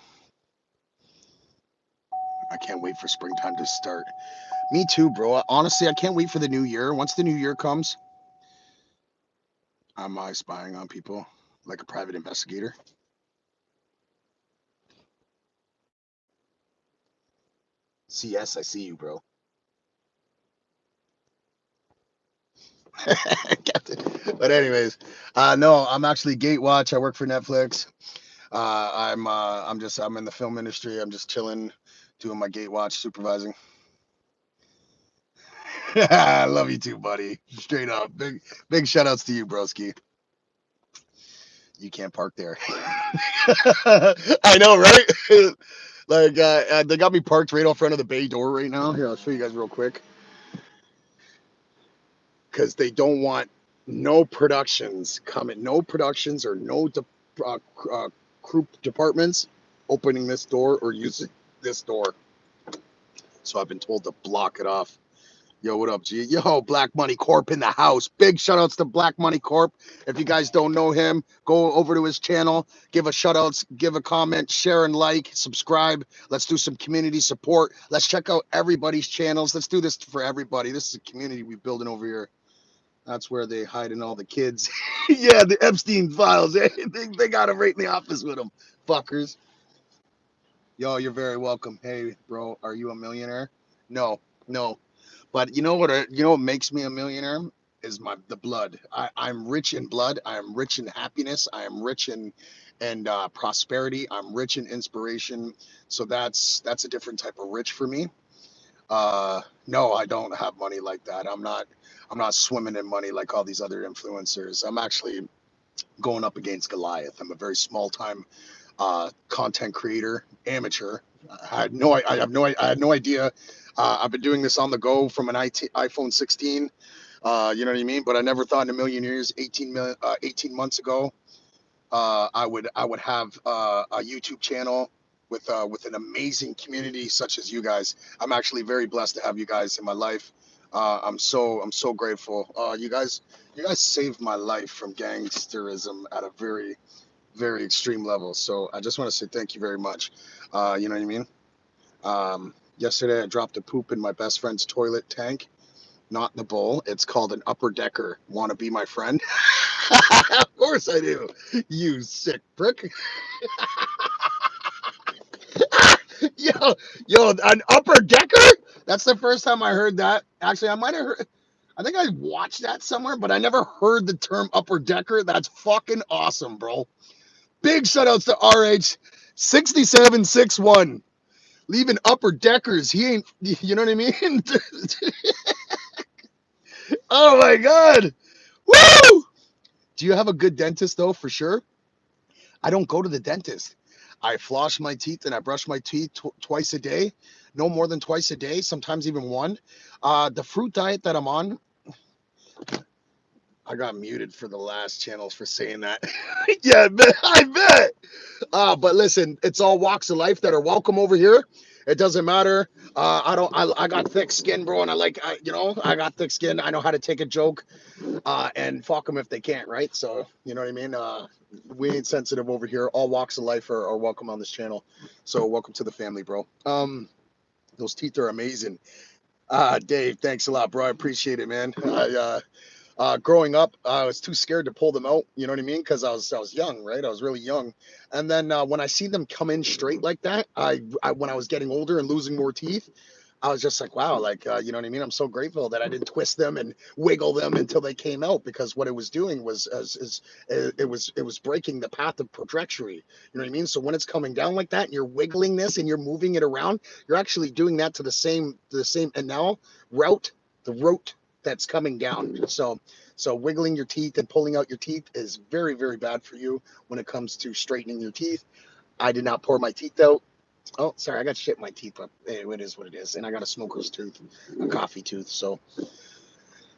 I can't wait for springtime to start. Me too, bro. Honestly, I can't wait for the new year. Once the new year comes, I'm spying on people like a private investigator. CS, I see you, bro. But anyways, no, I'm actually Gatewatch. I work for Netflix. I'm in the film industry. I'm just chilling, doing my Gatewatch supervising. I love you too, buddy. Straight up. Big shout outs to you, broski. You can't park there. I know, right? Like they got me parked right out front of the bay door right now. Here, I'll show you guys real quick. Because they don't want no productions coming, no productions or no uh, uh, group departments opening this door or using this door. So I've been told to block it off. Yo, what up, G? Yo, Black Money Corp in the house. Big shout outs to Black Money Corp. If you guys don't know him, go over to his channel, give a shout outs, give a comment, share and like, subscribe. Let's do some community support. Let's check out everybody's channels. Let's do this for everybody. This is a community we're building over here. That's where they hide in all the kids. Yeah, the Epstein files. They got him right in the office with them. Fuckers. Yo, you're very welcome. Hey, bro, are you a millionaire? No, no. But you know what? You know what makes me a millionaire is the blood. I'm rich in blood. I am rich in happiness. I am rich in prosperity. I'm rich in inspiration. So that's a different type of rich for me. No, I don't have money like that. I'm not swimming in money like all these other influencers. I'm actually going up against Goliath. I'm a very small time content creator, amateur. I had no idea. I've been doing this on the go from an iPhone 16. You know what I mean? But I never thought in a million years, 18 months ago, I would have a YouTube channel with an amazing community such as you guys. I'm actually very blessed to have you guys in my life. I'm so grateful. You guys saved my life from gangsterism at a very very extreme level. So I just want to say thank you very much. You know what I mean? Yesterday I dropped a poop in my best friend's toilet tank, not in the bowl. It's called an upper decker. Want to be my friend? Of course I do. You sick prick. yo, yo, an upper decker? That's the first time I heard that. Actually, I might have heard. I think I watched that somewhere, but I never heard the term upper decker. That's fucking awesome, bro. Big shout outs to RH 6761. Leaving upper deckers. He ain't, you know what I mean? Oh my God. Woo! Do you have a good dentist though, for sure? I don't go to the dentist. I floss my teeth and I brush my teeth twice a day, no more than twice a day, sometimes even one. The fruit diet that I'm on, I got muted for the last channels for saying that. Yeah, I bet. But listen, it's all walks of life that are welcome over here. It doesn't matter. I got thick skin, bro, and I got thick skin. I know how to take a joke, and fuck them if they can't, right? So, you know what I mean? We ain't sensitive over here. All walks of life are welcome on this channel. So, welcome to the family, bro. Those teeth are amazing. Dave, thanks a lot, bro. I appreciate it, man. Growing up, I was too scared to pull them out. You know what I mean? Because I was young, right? I was really young. And then when I see them come in straight like that, when I was getting older and losing more teeth, I was just like, wow, like you know what I mean? I'm so grateful that I didn't twist them and wiggle them until they came out, because what it was doing was it was breaking the path of trajectory. You know what I mean? So when it's coming down like that and you're wiggling this and you're moving it around, you're actually doing that to the same and now route the route that's coming down. So wiggling your teeth and pulling out your teeth is very, very bad for you when it comes to straightening your teeth. I did not pour my teeth out. Oh, sorry, I got shit in my teeth, but it is what it is. And I got a smoker's tooth, a coffee tooth. So,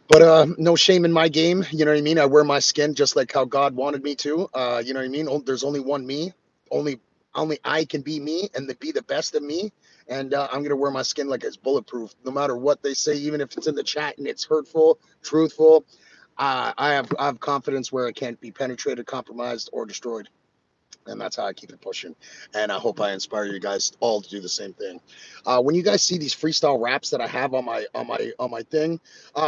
but no shame in my game. You know what I mean? I wear my skin just like how God wanted me to. You know what I mean? There's only one me. Only only I can be me and be the best of me. And I'm gonna wear my skin like it's bulletproof, no matter what they say, even if it's in the chat and it's hurtful, truthful. I have confidence where it can't be penetrated, compromised, or destroyed, and that's how I keep it pushing. And I hope I inspire you guys all to do the same thing. When you guys see these freestyle raps that I have on my thing,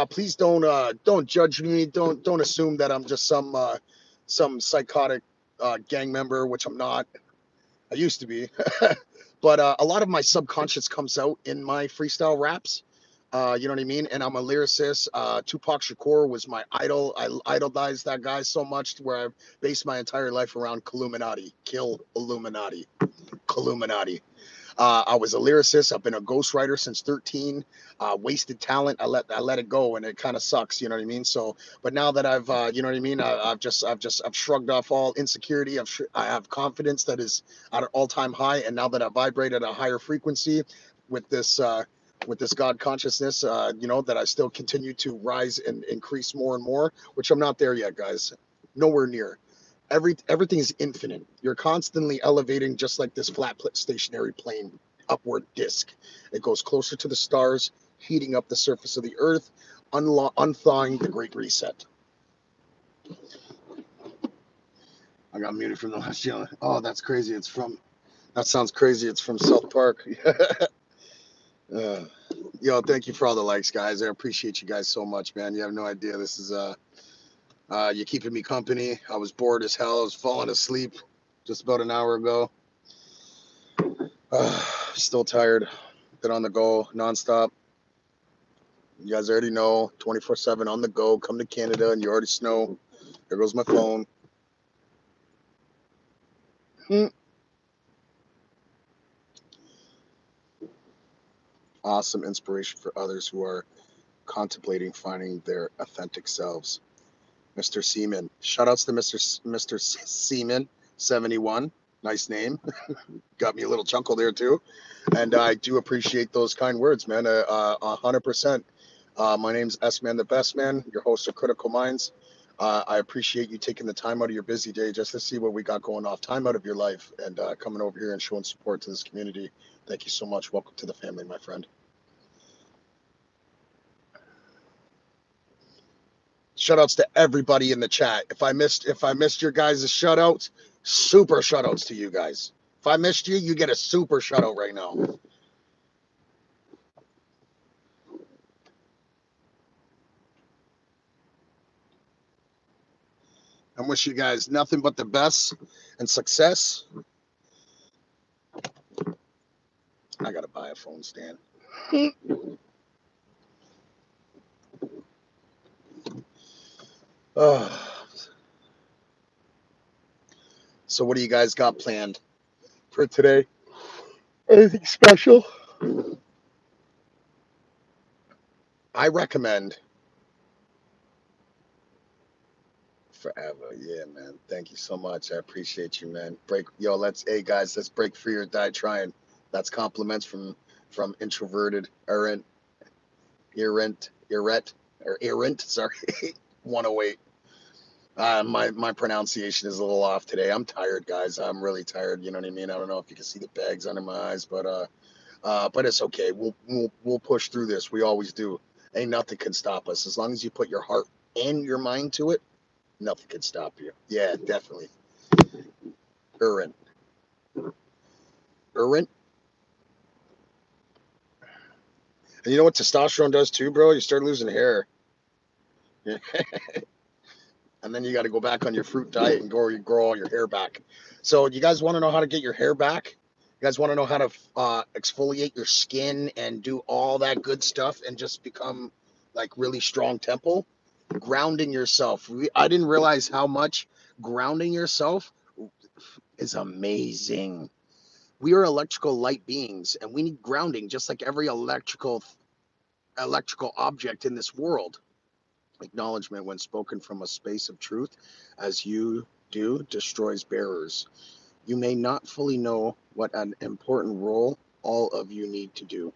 please don't judge me. Don't assume that I'm just some psychotic gang member, which I'm not. I used to be. But a lot of my subconscious comes out in my freestyle raps. You know what I mean? And I'm a lyricist. Tupac Shakur was my idol. I idolized that guy so much to where I based my entire life around Illuminati. Kill Illuminati. Illuminati. I was a lyricist. I've been a ghostwriter since 13. Wasted talent. I let it go, and it kind of sucks. You know what I mean? So, but now that I've you know what I mean, I've shrugged off all insecurity. I have confidence that is at an all-time high, and now that I vibrate at a higher frequency with this God consciousness, that I still continue to rise and increase more and more, which I'm not there yet, guys. Nowhere near. Everything is infinite. You're constantly elevating, just like this flat stationary plane upward disk. It goes closer to the stars, heating up the surface of the earth, unthawing the great reset. I got muted from the last channel. Oh, that's crazy. That sounds crazy. It's from South Park. Yo, thank you for all the likes, guys. I appreciate you guys so much, man. You have no idea. This is you're keeping me company. I was bored as hell. I was falling asleep just about an hour ago. Still tired. Been on the go nonstop. You guys already know, 24/7 on the go. Come to Canada, and you already know. There goes my phone. Awesome inspiration for others who are contemplating finding their authentic selves. Mr. Seaman. Shoutouts to Mr. Seaman 71. Nice name. Got me a little chuckle there too. And I do appreciate those kind words, man. 100%. My name's S Man the Best Man, your host of Critical Minds. I appreciate you taking the time out of your busy day just to see what we got going off, time out of your life, and coming over here and showing support to this community. Thank you so much. Welcome to the family, my friend. Shoutouts to everybody in the chat. If I missed your guys' shoutouts, super shoutouts to you guys. If I missed you, you get a super shoutout right now. I wish you guys nothing but the best and success. I gotta buy a phone stand. So what do you guys got planned for today? Anything special? I recommend forever. Yeah, man. Thank you so much. I appreciate you, man. Hey guys, let's break free or die trying. That's compliments from introverted, errant, sorry, 108. My pronunciation is a little off today. I'm tired, guys. I'm really tired. You know what I mean? I don't know if you can see the bags under my eyes, but it's okay. We'll push through this. We always do. Ain't nothing can stop us as long as you put your heart and your mind to it. Nothing can stop you. Yeah, definitely. Errant, errant. And you know what testosterone does too, bro? You start losing hair. And then you got to go back on your fruit diet and grow all your hair back. So you guys want to know how to get your hair back? You guys want to know how to exfoliate your skin and do all that good stuff and just become like really strong temple? Grounding yourself. I didn't realize how much grounding yourself is amazing. We are electrical light beings and we need grounding just like every electrical object in this world. Acknowledgement, when spoken from a space of truth, as you do, destroys bearers. You may not fully know what an important role all of you need to do.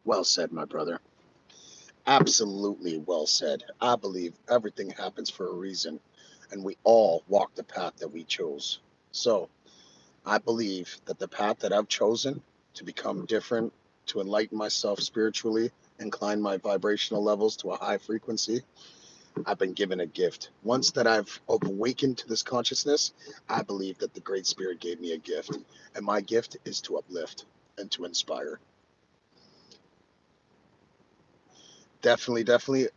Well said, my brother. Absolutely well said. I believe everything happens for a reason, and we all walk the path that we chose. So, I believe that the path that I've chosen to become different, to enlighten myself spiritually, incline my vibrational levels to a high frequency, I've been given a gift. Once that I've awakened to this consciousness, I believe that the Great Spirit gave me a gift. And my gift is to uplift and to inspire. Definitely it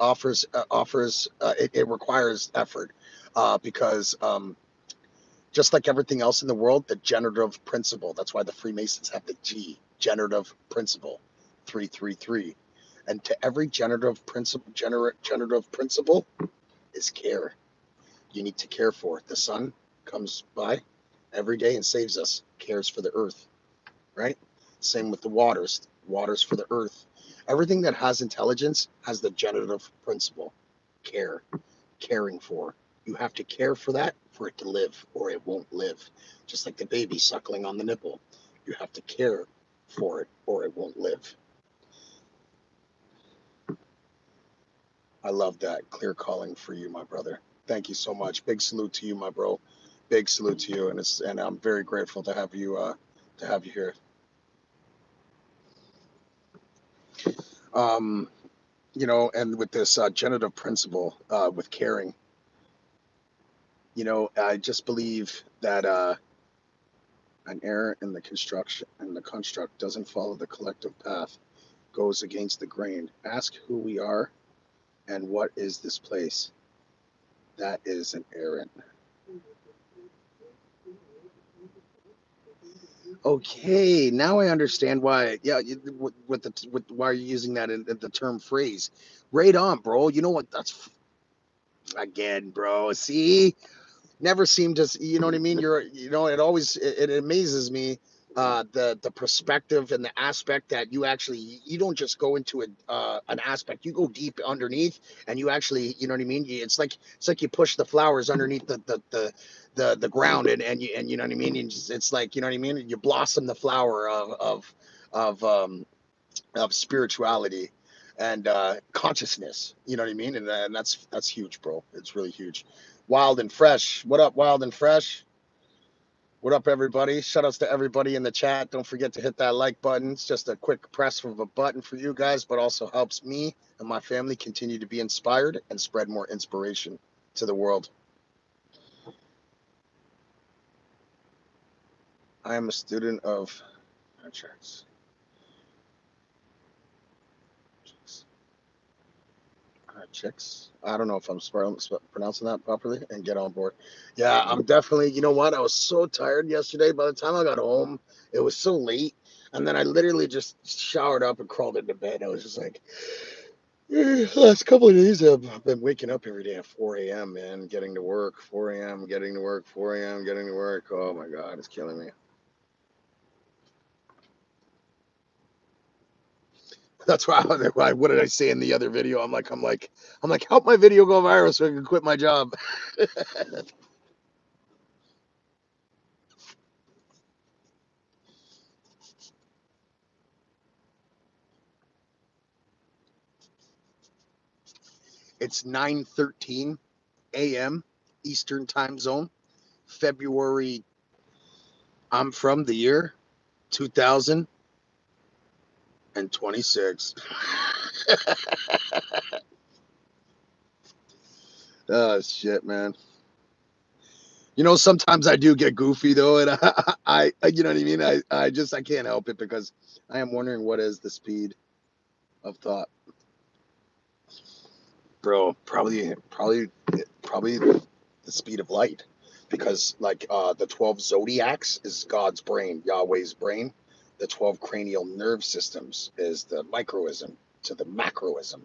requires effort because just like everything else in the world, the generative principle, that's why the Freemasons have the G, generative principle, 333. And to every generative principle is care. You need to care for. The sun comes by every day and saves us, cares for the earth, right? Same with the waters for the earth. Everything that has intelligence has the generative principle, care, caring for. You have to care for that for it to live, or it won't live. Just like the baby suckling on the nipple. You have to care for it, or it won't live. I love that. Clear calling for you, my brother. Thank you so much. Big salute to you, my bro. Big salute to you, and I'm very grateful to have you here. Um, and with this generative principle, with caring, I just believe that an error in the construct doesn't follow the collective path, goes against the grain. Ask who we are and what is this place. That is an errant. Okay, now I understand why. Yeah, with why you're using that in the term phrase. Right on, bro. You know what? That's again, bro. See, never seem to. You know what I mean? It always it amazes me. The perspective and the aspect that you don't just go into an aspect, you go deep underneath, and you actually, you know what I mean. It's like you push the flowers underneath the ground, and you know what I mean. And it's like, you know what I mean. You blossom the flower of of spirituality and consciousness. You know what I mean. And that's huge, bro. It's really huge. Wild and fresh. What up, Wild and fresh? What up, everybody? Shout outs to everybody in the chat. Don't forget to hit that like button. It's just a quick press of a button for you guys, but also helps me and my family continue to be inspired and spread more inspiration to the world. I am a student of checks. Chicks. I don't know if I'm pronouncing that properly, and get on board. Yeah, I'm definitely, you know what? I was so tired yesterday. By the time I got home, it was so late. And then I literally just showered up and crawled into bed. I was just like, last couple of days, I've been waking up every day at 4 a.m., man, getting to work, 4 a.m., getting to work, 4 a.m., getting to work. Oh my God, it's killing me. That's why, what did I say in the other video? I'm like, help my video go viral so I can quit my job. It's 9:13 a.m. Eastern time zone, February. I'm from the year 2026. Oh shit, man. Sometimes I do get goofy though, and you know what I mean. I can't help it because I am wondering what is the speed of thought, bro. Probably the speed of light, because like the 12 zodiacs is God's brain, Yahweh's brain. The 12 cranial nerve systems is the microism to the macroism,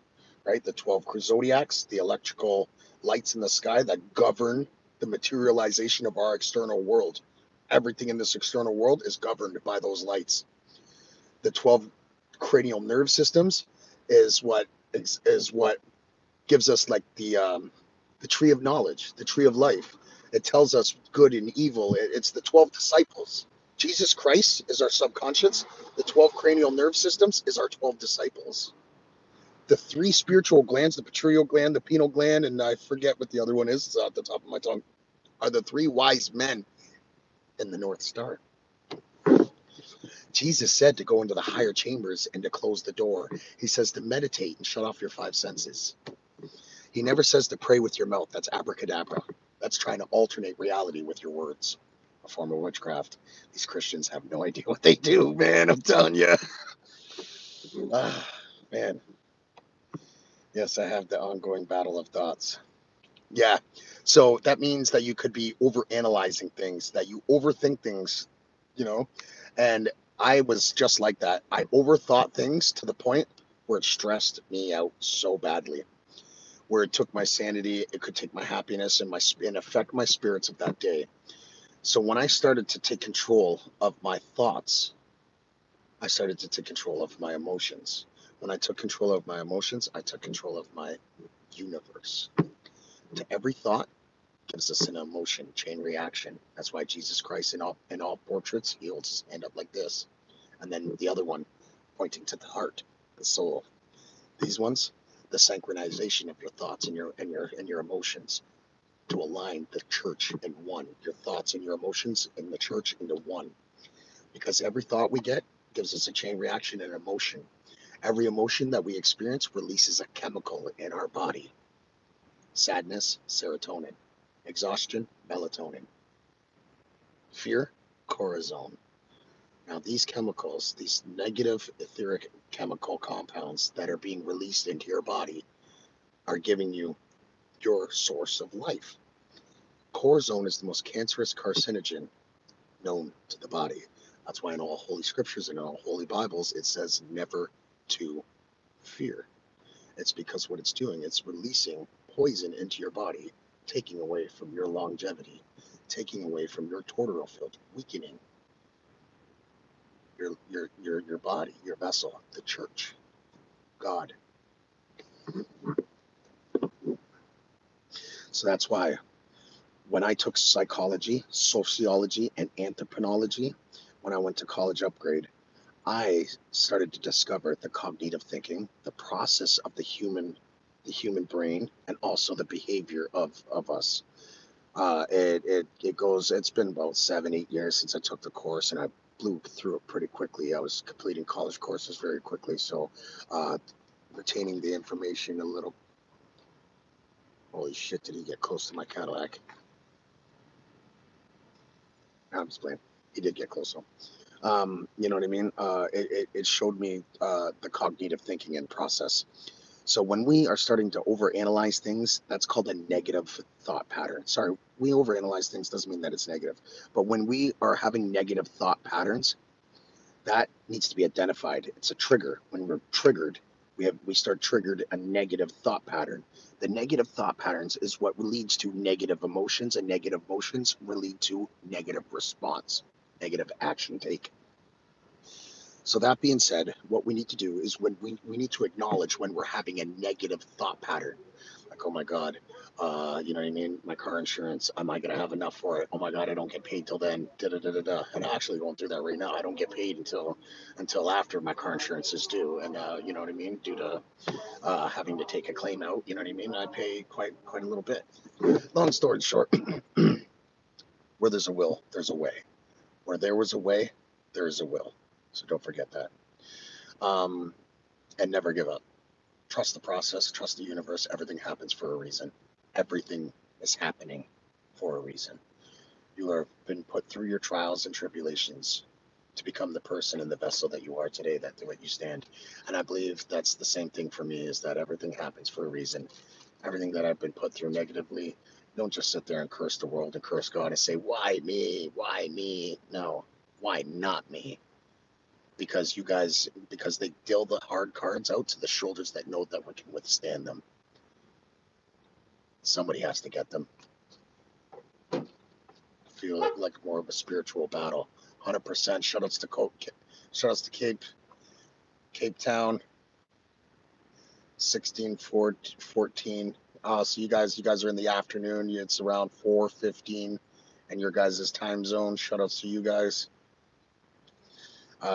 right? The 12 zodiacs, the electrical lights in the sky that govern the materialization of our external world. Everything in this external world is governed by those lights. The 12 cranial nerve systems is what gives us like the tree of knowledge, the tree of life. It tells us good and evil. It's the 12 disciples. Jesus Christ is our subconscious. The 12 cranial nerve systems is our 12 disciples. The three spiritual glands, the pituitary gland, the pineal gland, and I forget what the other one is, it's at the top of my tongue, are the three wise men in the North Star. Jesus said to go into the higher chambers and to close the door. He says to meditate and shut off your five senses. He never says to pray with your mouth. That's abracadabra. That's trying to alternate reality with your words. A form of witchcraft. These Christians have no idea what they do, man. I'm telling you. Man. Yes, I have the ongoing battle of thoughts. Yeah. So that means that you could be over analyzing things, that you overthink things, you know? And I was just like that. I overthought things to the point where it stressed me out so badly, where it took my sanity, it could take my happiness and affect my spirits of that day. So when I started to take control of my thoughts, I started to take control of my emotions. When I took control of my emotions, I took control of my universe. To every thought gives us an emotion chain reaction. That's why Jesus Christ in all portraits, he holds his hand up like this, and then the other one pointing to the heart, the soul. These ones, the synchronization of your thoughts and your emotions to align the church in one, your thoughts and your emotions and the church into one. Because every thought we get gives us a chain reaction and emotion. Every emotion that we experience releases a chemical in our body. Sadness, serotonin. Exhaustion, melatonin. Fear, cortisol. Now, these chemicals, these negative etheric chemical compounds that are being released into your body, are giving you your source of life. Cortisone is the most cancerous carcinogen known to the body. That's why in all holy scriptures and in all holy Bibles, it says never to fear. It's because what it's doing, it's releasing poison into your body, taking away from your longevity, taking away from your tortoral field, weakening your body, your vessel, the church, God. So that's why when I took psychology, sociology, and anthropology, when I went to college upgrade, I started to discover the cognitive thinking, the process of the human brain, and also the behavior of us. It's been about 7-8 years since I took the course, and I blew through it pretty quickly. I was completing college courses very quickly, so retaining the information a little. Holy shit, did he get close to my Cadillac? I'm just playing. He did get close, though. You know what I mean? It showed me the cognitive thinking and process. So when we are starting to overanalyze things, that's called a negative thought pattern. Sorry, we overanalyze things doesn't mean that it's negative. But when we are having negative thought patterns, that needs to be identified. It's a trigger. When we're triggered, we start triggered a negative thought pattern. The negative thought patterns is what leads to negative emotions, and negative emotions will lead to negative response, negative action take. So that being said, what we need to do is when we need to acknowledge when we're having a negative thought pattern, like, oh my God, you know what I mean? My car insurance, am I going to have enough for it? Oh my God, I don't get paid till then. Da da da da da. And I'm actually going through that right now. I don't get paid until after my car insurance is due, and you know what I mean? Due to having to take a claim out, you know what I mean? I pay quite a little bit. Long story short, where there's a will, there's a way. Where there was a way, there is a will. So don't forget that. And never give up. Trust the process, trust the universe. Everything happens for a reason. Everything is happening for a reason. You have been put through your trials and tribulations to become the person and the vessel that you are today, that you stand. And I believe that's the same thing for me, is that everything happens for a reason. Everything that I've been put through negatively, don't just sit there and curse the world and curse God and say, why me? Why me? No, why not me? Because they deal the hard cards out to the shoulders that know that we can withstand them. Somebody has to get them. I feel like more of a spiritual battle. 100%. Shoutouts to Cape Town. 16:14. So you guys are in the afternoon. It's around 4:15, and your guys' time zone. Shoutouts to you guys.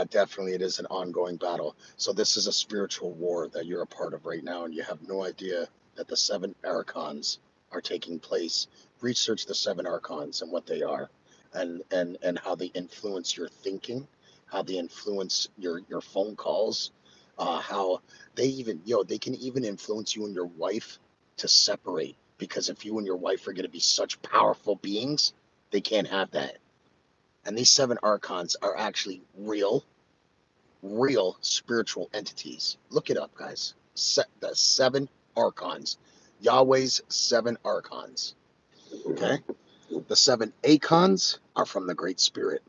Definitely, it is an ongoing battle. So this is a spiritual war that you're a part of right now, and you have no idea that the 7 archons are taking place. Research the 7 archons and what they are, and how they influence your thinking, how they influence your phone calls, how they can even influence you and your wife to separate. Because if you and your wife are going to be such powerful beings, they can't have that. And these 7 archons are actually real spiritual entities. Look it up, guys. The 7 archons. Yahweh's 7 archons. Okay? The 7 acons are from the Great Spirit.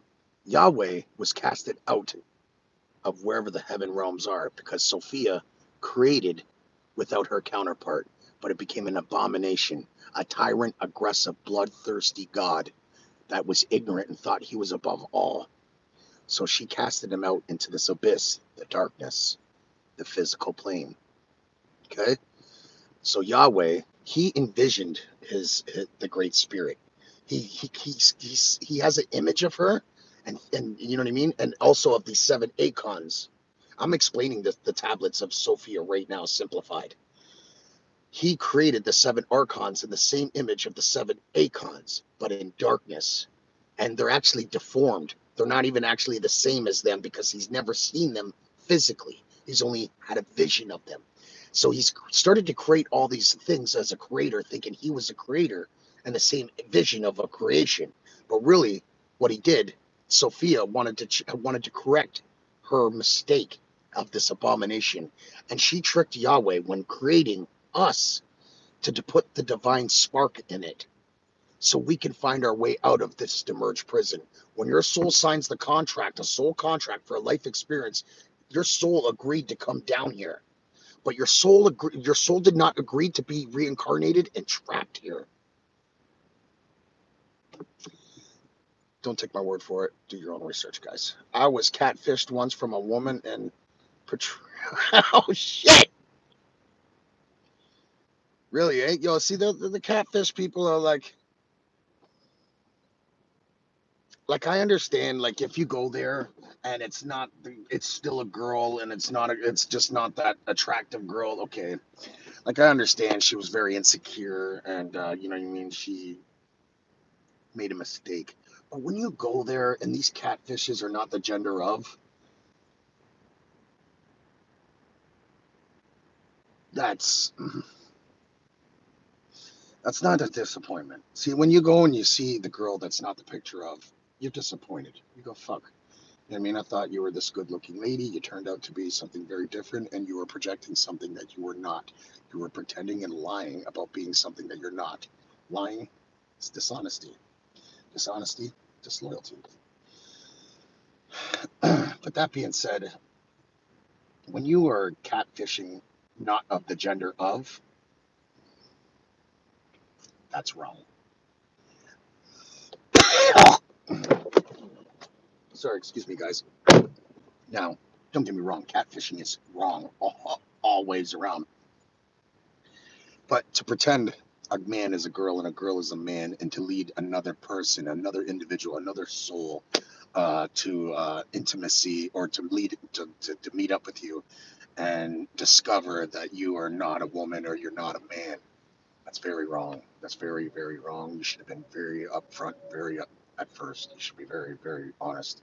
Yahweh was casted out of wherever the heaven realms are because Sophia created without her counterpart, but it became an abomination, a tyrant, aggressive, bloodthirsty God that was ignorant and thought he was above all. So she casted him out into this abyss, the darkness, the physical plane. Okay? So Yahweh, he envisioned the Great Spirit. He has an image of her, and you know what I mean? And also of these 7 acons. I'm explaining the tablets of Sophia right now, simplified. He created the 7 archons in the same image of the 7 acons, but in darkness. And they're actually deformed. They're not even actually the same as them because he's never seen them physically. He's only had a vision of them. So he's started to create all these things as a creator, thinking he was a creator and the same vision of a creation. But really, what he did, Sophia wanted to correct her mistake of this abomination. And she tricked Yahweh when creating us to put the divine spark in it. so we can find our way out of this demerged prison. When your soul signs the contract, a soul contract for a life experience, your soul agreed to come down here, but your soul did not agree to be reincarnated and trapped here. Don't take my word for it. Do your own research, guys. I was catfished once from a woman and oh shit! Really, eh? Yo, see the catfish people are like I understand, like if you go there and it's still a girl and it's just not that attractive girl. Okay, like I understand she was very insecure and you know what I mean, she made a mistake. But when you go there and these catfishes are not the gender of, that's that's not a disappointment. See, when you go and you see the girl that's not the picture of, you're disappointed. You go, fuck. I mean, I thought you were this good looking lady. You turned out to be something very different, and you were projecting something that you were not. You were pretending and lying about being something that you're not. Lying is dishonesty. Dishonesty, disloyalty. But that being said, when you are catfishing not of the gender of, that's wrong. Sorry, excuse me, guys. Now, don't get me wrong, catfishing is wrong all ways around. But to pretend a man is a girl and a girl is a man, and to lead another person, another individual, another soul to intimacy, or to meet up with you and discover that you are not a woman or you're not a man, that's very wrong. That's very, very wrong. You should have been very upfront, very up at first. You should be very, very honest.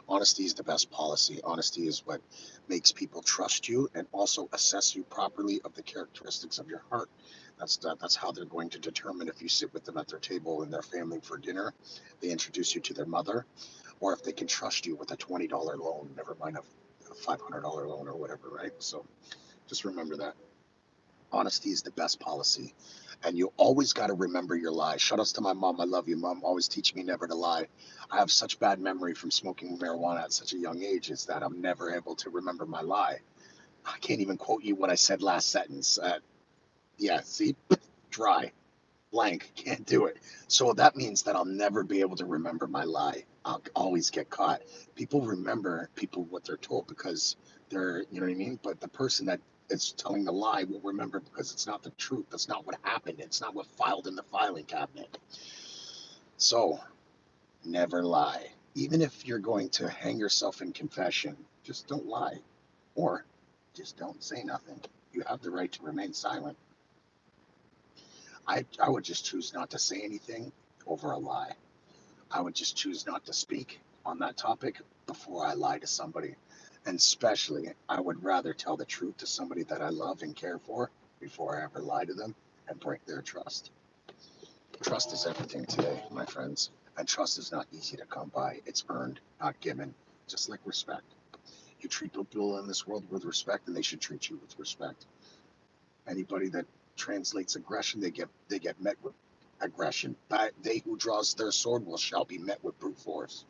Honesty is the best policy. Honesty is what makes people trust you and also assess you properly of the characteristics of your heart. That's how they're going to determine if you sit with them at their table in their family for dinner, they introduce you to their mother, or if they can trust you with a $20 loan, never mind a $500 loan or whatever, right? So just remember that. Honesty is the best policy. And you always got to remember your lies. Shout outs to my mom. I love you, mom. Always teaching me never to lie. I have such bad memory from smoking marijuana at such a young age is that I'm never able to remember my lie. I can't even quote you what I said last sentence. Yeah, see? Dry. Blank. Can't do it. So that means that I'll never be able to remember my lie. I'll always get caught. People remember people what they're told because they're, you know what I mean? But the person that is telling the lie will remember because it's not the truth. That's not what happened. It's not what filed in the filing cabinet. So never lie. Even if you're going to hang yourself in confession, just don't lie. Or just don't say nothing. You have the right to remain silent. I would just choose not to say anything over a lie. I would just choose not to speak on that topic before I lie to somebody. And especially, I would rather tell the truth to somebody that I love and care for before I ever lie to them and break their trust. Trust is everything today, my friends. And trust is not easy to come by. It's earned, not given, just like respect. You treat people in this world with respect, and they should treat you with respect. Anybody that translates aggression, they get met with aggression. But they who draws their sword will shall be met with brute force,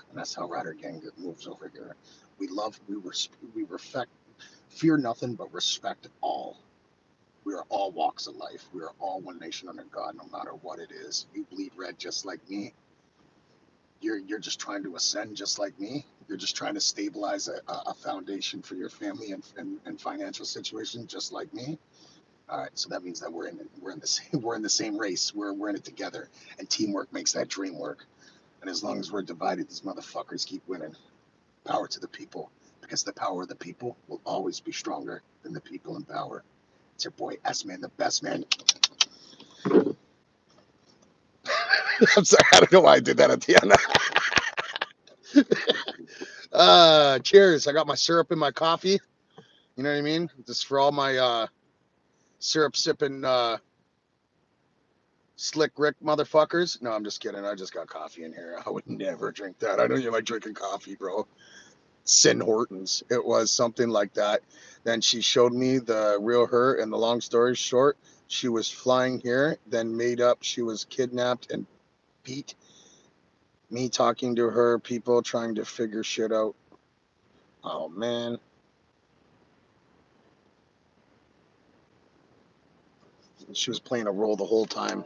and that's how Rider Gang moves over here. We love, we respect, fear nothing but respect all. We are all walks of life. We are all one nation under God, no matter what it is. You bleed red just like me. You're just trying to ascend just like me. You're just trying to stabilize a foundation for your family and financial situation just like me. All right, so that means that we're in the same we're in the same race. We're in it together, and teamwork makes that dream work. And as long as we're divided, these motherfuckers keep winning. Power to the people, because the power of the people will always be stronger than the people in power. It's your boy S Man, the best man. I'm sorry, I don't know why I did that at the end. Cheers! I got my syrup in my coffee. You know what I mean? Just for all my syrup sipping Slick Rick motherfuckers. No, I'm just kidding. I just got coffee in here. I would never drink that. I know you like drinking coffee, bro. Sin Hortons. It was something like that. Then she showed me the real her, and the long story short, she was flying here, then made up she was kidnapped and beat. Me talking to her, people trying to figure shit out. Oh man. She was playing a role the whole time.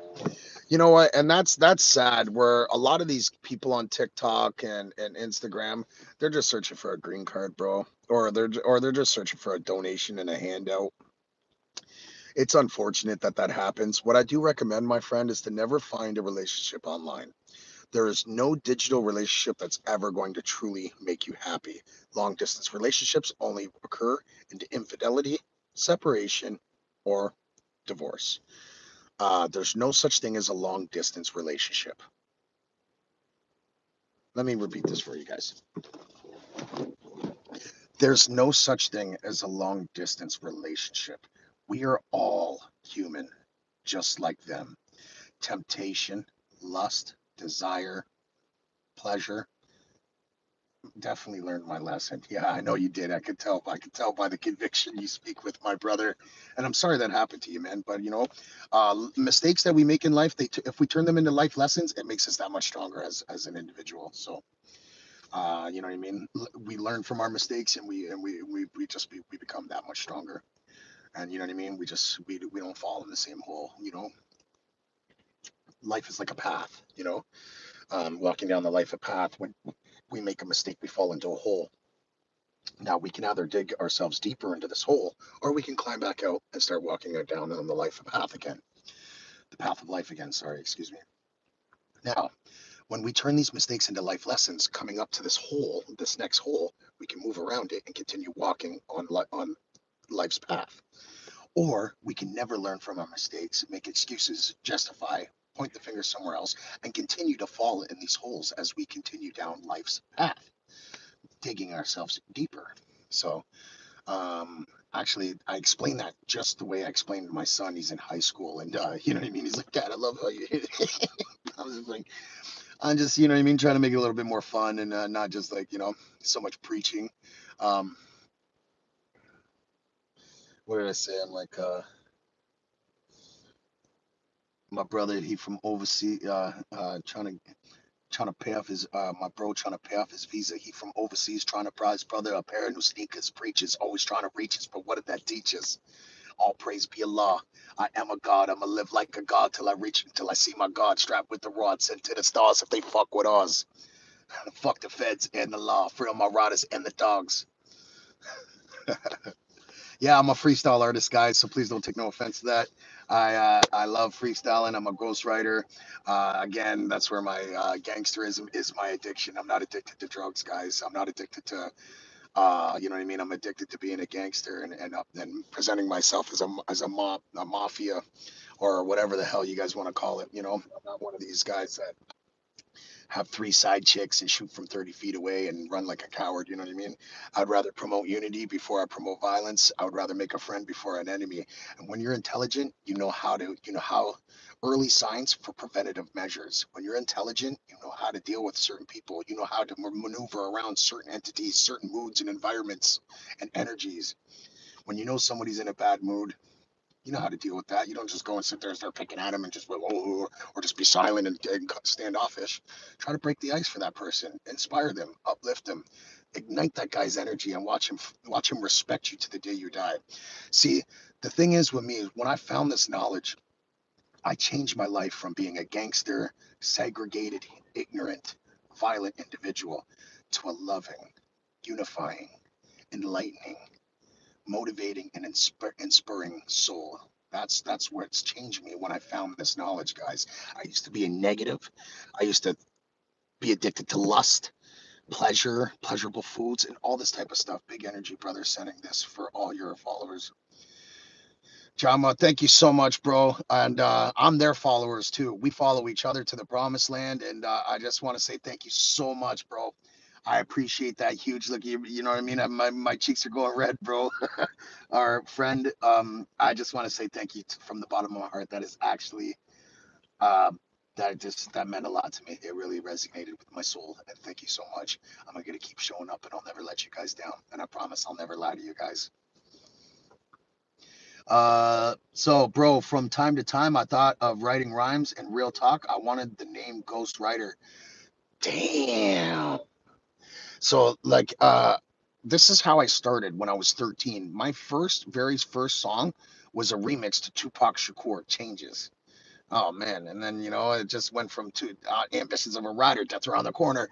You know what? And that's sad where a lot of these people on TikTok and Instagram, they're just searching for a green card, bro. Or they're just searching for a donation and a handout. It's unfortunate that that happens. What I do recommend, my friend, is to never find a relationship online. There is no digital relationship that's ever going to truly make you happy. Long distance relationships only occur into infidelity, separation, or divorce. There's no such thing as a long distance relationship. Let me repeat this for you guys. There's no such thing as a long distance relationship. We are all human, just like them. Temptation, lust, desire, pleasure. Definitely learned my lesson. Yeah, I know you did. I could tell. I could tell by the conviction you speak with, my brother. And I'm sorry that happened to you, man. But mistakes that we make in life, if we turn them into life lessons, it makes us that much stronger as an individual. So, you know what I mean? We learn from our mistakes, and we become that much stronger. And you know what I mean? We don't fall in the same hole. Life is like a path. Walking down the life of path. When we make a mistake, we fall into a hole. Now we can either dig ourselves deeper into this hole, or we can climb back out and start walking down on the life path again. The path of life again, sorry, excuse me. Now, when we turn these mistakes into life lessons, coming up to this hole, this next hole, we can move around it and continue walking on life's path. Or we can never learn from our mistakes, make excuses, justify, point the finger somewhere else, and continue to fall in these holes as we continue down life's path, digging ourselves deeper. So, actually, I explained that just the way I explained to my son. He's in high school, and you know what I mean. He's like, "Dad, I love how you hit it." I was just like, I'm just, you know what I mean, trying to make it a little bit more fun and not just like so much preaching. Um, what did I say? I'm like, my brother, he from overseas, trying to pay off his my bro trying to pay off his visa. He from overseas trying to buy his brother a pair of new sneakers. Preaches always trying to reach us, but what did that teach us? All praise be Allah. I am a God. I'ma live like a God till I reach until I see my God strapped with the rod sent to the stars if they fuck with ours. Fuck the feds and the law. Free all my riders and the dogs. Yeah, I'm a freestyle artist, guys, so please don't take no offense to that. I love freestyling. I'm a ghostwriter. Again, that's where my gangsterism is my addiction. I'm not addicted to drugs, guys. I'm not addicted to you know what I mean? I'm addicted to being a gangster and presenting myself as a mafia or whatever the hell you guys want to call it. I'm not one of these guys that have three side chicks and shoot from 30 feet away and run like a coward. You know what I mean? I'd rather promote unity before I promote violence. I would rather make a friend before an enemy. And when you're intelligent, you know how early signs for preventative measures. When you're intelligent, you know how to deal with certain people. You know how to maneuver around certain entities, certain moods and environments and energies. When you know somebody's in a bad mood, you know how to deal with that. You don't just go and sit there and start picking at them and just or just be silent and standoffish. Try to break the ice for that person, inspire them, uplift them, ignite that guy's energy, and watch him respect you to the day you die. See, the thing is with me is when I found this knowledge, I changed my life from being a gangster, segregated, ignorant, violent individual to a loving, unifying, enlightening, motivating and inspiring soul. That's where it's changed me when I found this knowledge, guys. I used to be a negative. I used to be addicted to lust, pleasure, pleasurable foods, and all this type of stuff. Big Energy Brother sending this for all your followers. Jama, thank you so much, bro. And I'm their followers too. We follow each other to the promised land. And I just want to say thank you so much, bro. I appreciate that huge look. You know what I mean? My cheeks are going red, bro. Our friend, I just want to say thank you from the bottom of my heart. That is actually, uh, that meant a lot to me. It really resonated with my soul. And thank you so much. I'm going to keep showing up and I'll never let you guys down. And I promise I'll never lie to you guys. So, bro, from time to time, I thought of writing rhymes, and real talk, I wanted the name Ghost Rider. Damn. So, like, this is how I started when I was 13. My very first song was a remix to Tupac Shakur, Changes. Oh man, and then it just went from ambitions of a rider, death around the corner.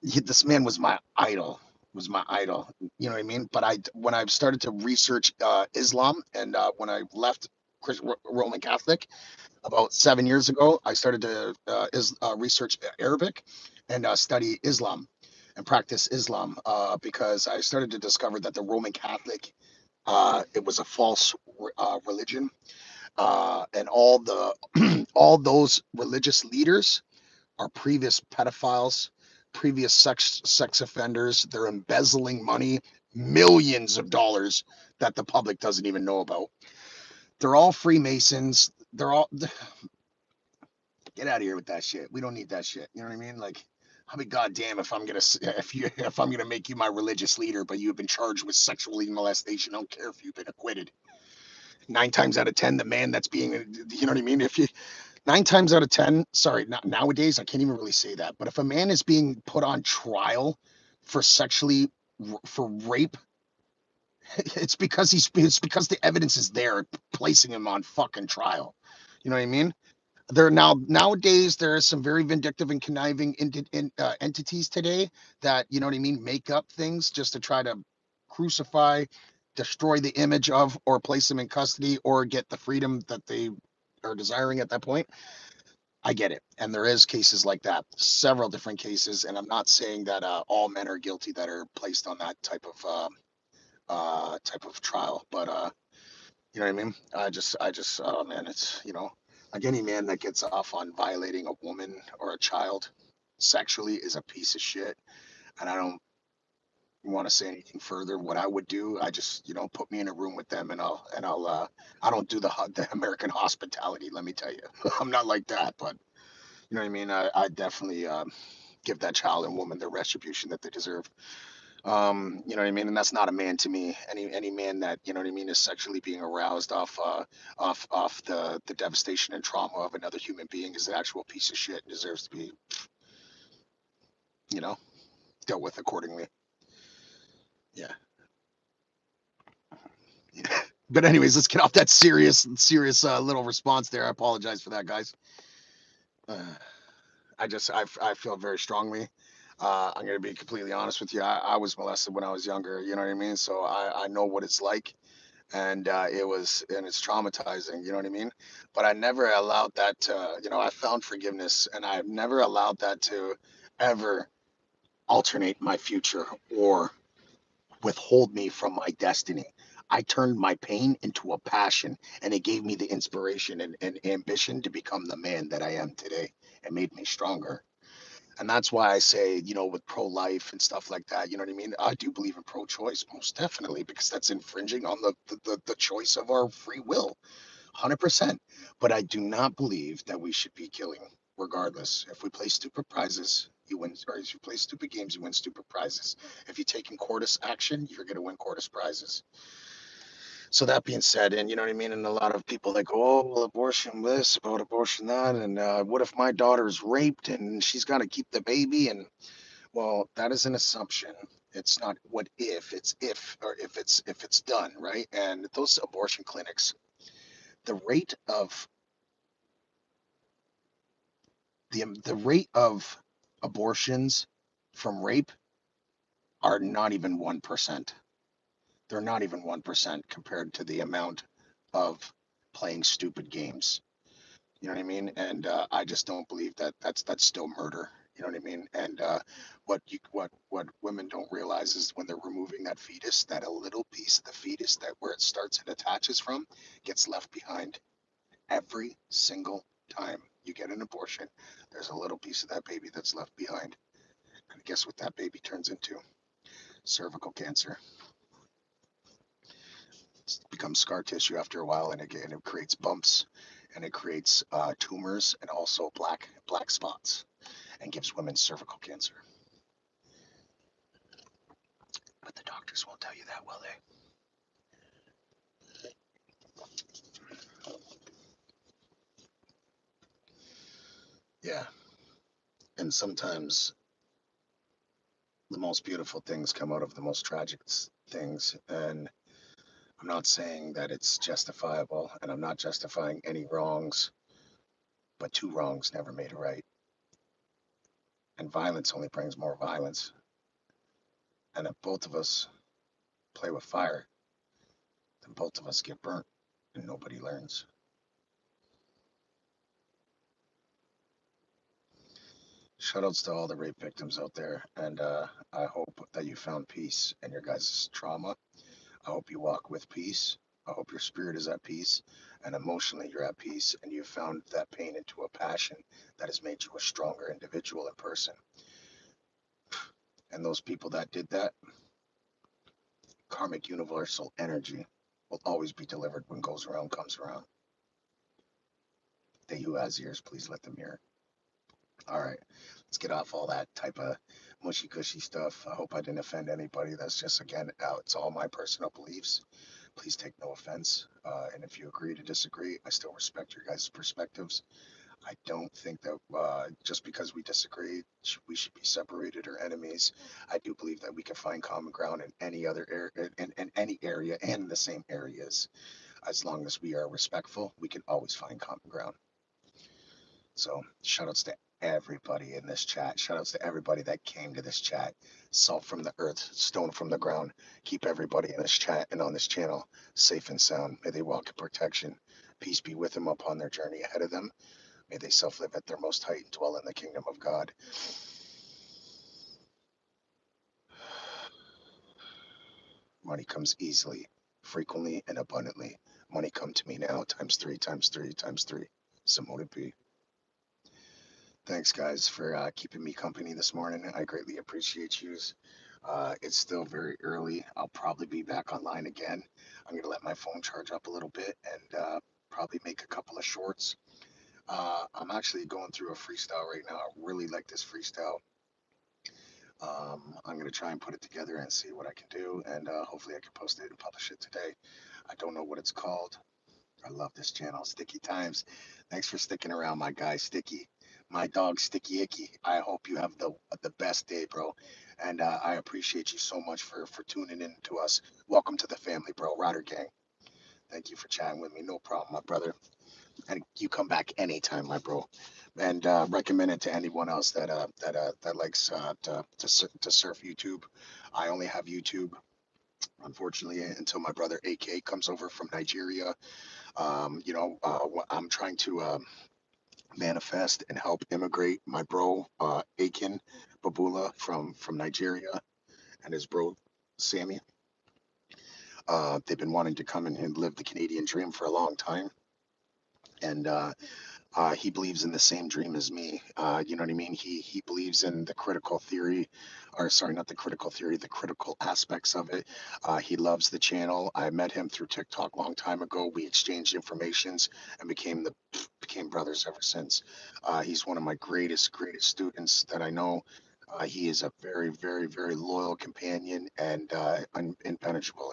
This man was my idol. Was my idol. You know what I mean? But when I started to research Islam, and when I left Roman Catholic about 7 years ago, I started to research Arabic and study Islam and practice Islam because I started to discover that the Roman Catholic it was a false religion, and all the all those religious leaders are previous pedophiles, previous sex offenders. They're embezzling money, millions of dollars that the public doesn't even know about. They're all Freemasons. They're all get out of here with that shit. We don't need that shit. You know what I mean? Like, I'll be goddamn if I'm gonna make you my religious leader, but you have been charged with sexually molestation. I don't care if you've been acquitted. 9 times out of 10, the man that's being, you know what I mean? If you 9 times out of 10, sorry, not nowadays, I can't even really say that. But if a man is being put on trial for for rape, it's because the evidence is there placing him on fucking trial. You know what I mean? Nowadays there are some very vindictive and conniving entities today that, you know what I mean, make up things just to try to crucify, destroy the image of, or place them in custody, or get the freedom that they are desiring at that point. I get it, and there is cases like that, several different cases, and I'm not saying that all men are guilty that are placed on that type of trial, but you know what I mean? Oh man, it's, like any man that gets off on violating a woman or a child sexually is a piece of shit. And I don't want to say anything further. What I would do, I just, put me in a room with them, and I don't do the American hospitality. Let me tell you, I'm not like that. But you know what I mean? I definitely give that child and woman the retribution that they deserve. You know what I mean? And that's not a man to me. Any man that, you know what I mean, is sexually being aroused off the devastation and trauma of another human being is an actual piece of shit and deserves to be, you know, dealt with accordingly. Yeah. But anyways, let's get off that serious little response there. I apologize for that, guys. Uh, I feel very strongly. I'm gonna be completely honest with you. I was molested when I was younger. You know what I mean? So I know what it's like, and it's traumatizing. You know what I mean? But I never allowed that to. I found forgiveness, and I've never allowed that to ever alternate my future or withhold me from my destiny. I turned my pain into a passion, and it gave me the inspiration and ambition to become the man that I am today. It made me stronger. And that's why I say, with pro-life and stuff like that, you know what I mean? I do believe in pro-choice, most definitely, because that's infringing on the choice of our free will, 100%. But I do not believe that we should be killing, regardless. If we play stupid prizes, you win, or if you play stupid games, you win stupid prizes. If you take in Cordis action, you're going to win Cordis prizes. So that being said, and you know what I mean, and a lot of people that go, oh, well, abortion this, about abortion that, and what if my daughter's raped and she's got to keep the baby? And well, that is an assumption. It's not what if, it's if it's done, right? And those abortion clinics, the rate of the rate of abortions from rape are not even 1%. They're not even 1% compared to the amount of playing stupid games. You know what I mean? And I just don't believe that that's still murder. You know what I mean? And what women don't realize is when they're removing that fetus, that a little piece of the fetus that where it starts and attaches from gets left behind every single time you get an abortion. There's a little piece of that baby that's left behind. And guess what that baby turns into? Cervical cancer. It becomes scar tissue after a while, and again, it creates bumps, and it creates tumors and also black spots, and gives women cervical cancer. But the doctors won't tell you that, will they? Yeah. And sometimes the most beautiful things come out of the most tragic things. And I'm not saying that it's justifiable, and I'm not justifying any wrongs, but two wrongs never made a right. And violence only brings more violence. And if both of us play with fire, then both of us get burnt and nobody learns. Shoutouts to all the rape victims out there, and I hope that you found peace in your guys' trauma. I hope you walk with peace. I hope your spirit is at peace, and emotionally you're at peace, and you found that pain into a passion that has made you a stronger individual and person. And those people that did that, karmic universal energy will always be delivered when goes around comes around. They who has ears, please let them hear. All right, let's get off all that type of mushy gushy stuff. I hope I didn't offend anybody. That's just, again, it's all my personal beliefs. Please take no offense. And if you agree to disagree, I still respect your guys' perspectives. I don't think that just because we disagree, we should be separated or enemies. I do believe that we can find common ground in any other area, in any area, and in the same areas. As long as we are respectful, we can always find common ground. So shout outs to everybody in this chat. Shout outs to everybody that came to this chat. Salt from the earth, stone from the ground. Keep everybody in this chat and on this channel safe and sound. May they walk in protection. Peace be with them upon their journey ahead of them. May they self-live at their most height and dwell in the kingdom of God. Money comes easily, frequently, and abundantly. Money come to me now, times three, times three, times three. So mote it be. Thanks, guys, for keeping me company this morning. I greatly appreciate yous. It's still very early. I'll probably be back online again. I'm going to let my phone charge up a little bit and probably make a couple of shorts. I'm actually going through a freestyle right now. I really like this freestyle. I'm going to try and put it together and see what I can do, and hopefully I can post it and publish it today. I don't know what it's called. I love this channel, Sticky Times. Thanks for sticking around, my guy, Sticky. My dog, Sticky Icky. I hope you have the best day, bro. And I appreciate you so much for tuning in to us. Welcome to the family, bro. Rider Gang. Thank you for chatting with me. No problem, my brother. And you come back anytime, my bro. And recommend it to anyone else that likes to surf YouTube. I only have YouTube, unfortunately, until my brother AK comes over from Nigeria. I'm trying to manifest and help immigrate my bro Akin Babula from Nigeria and his bro Sammy. They've been wanting to come and live the Canadian dream for a long time, and he believes in the same dream as me. You know what I mean? He believes in the critical theory, or sorry, not the critical theory, the critical aspects of it. He loves the channel. I met him through TikTok a long time ago. We exchanged informations and became brothers ever since. He's one of my greatest students that I know. He is a very, very, very loyal companion and impenetrable.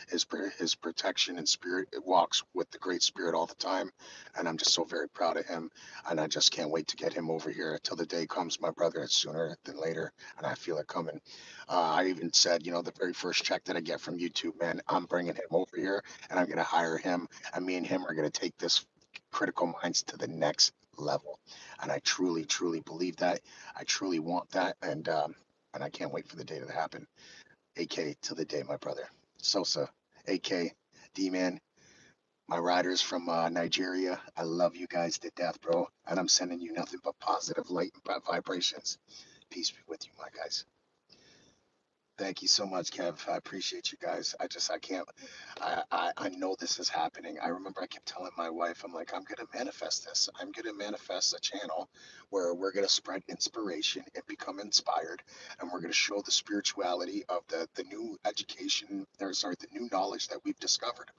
His protection and spirit, it walks with the Great Spirit all the time, and I'm just so very proud of him. And I just can't wait to get him over here till the day comes, my brother. It's sooner than later, and I feel it coming. I even said, the very first check that I get from YouTube, man, I'm bringing him over here, and I'm gonna hire him, and me and him are gonna take this Critical Minds to the next level. And I truly, truly believe that. I truly want that, and I can't wait for the day to happen. AK to the day, my brother. Sosa, AK, D-Man, my riders from Nigeria. I love you guys to death, bro. And I'm sending you nothing but positive light and vibrations. Peace be with you, my guys. Thank you so much, Kev. I appreciate you guys. I can't, I know this is happening. I remember I kept telling my wife, I'm like, I'm going to manifest this. I'm going to manifest a channel where we're going to spread inspiration and become inspired. And we're going to show the spirituality of the new education, or sorry, the new knowledge that we've discovered.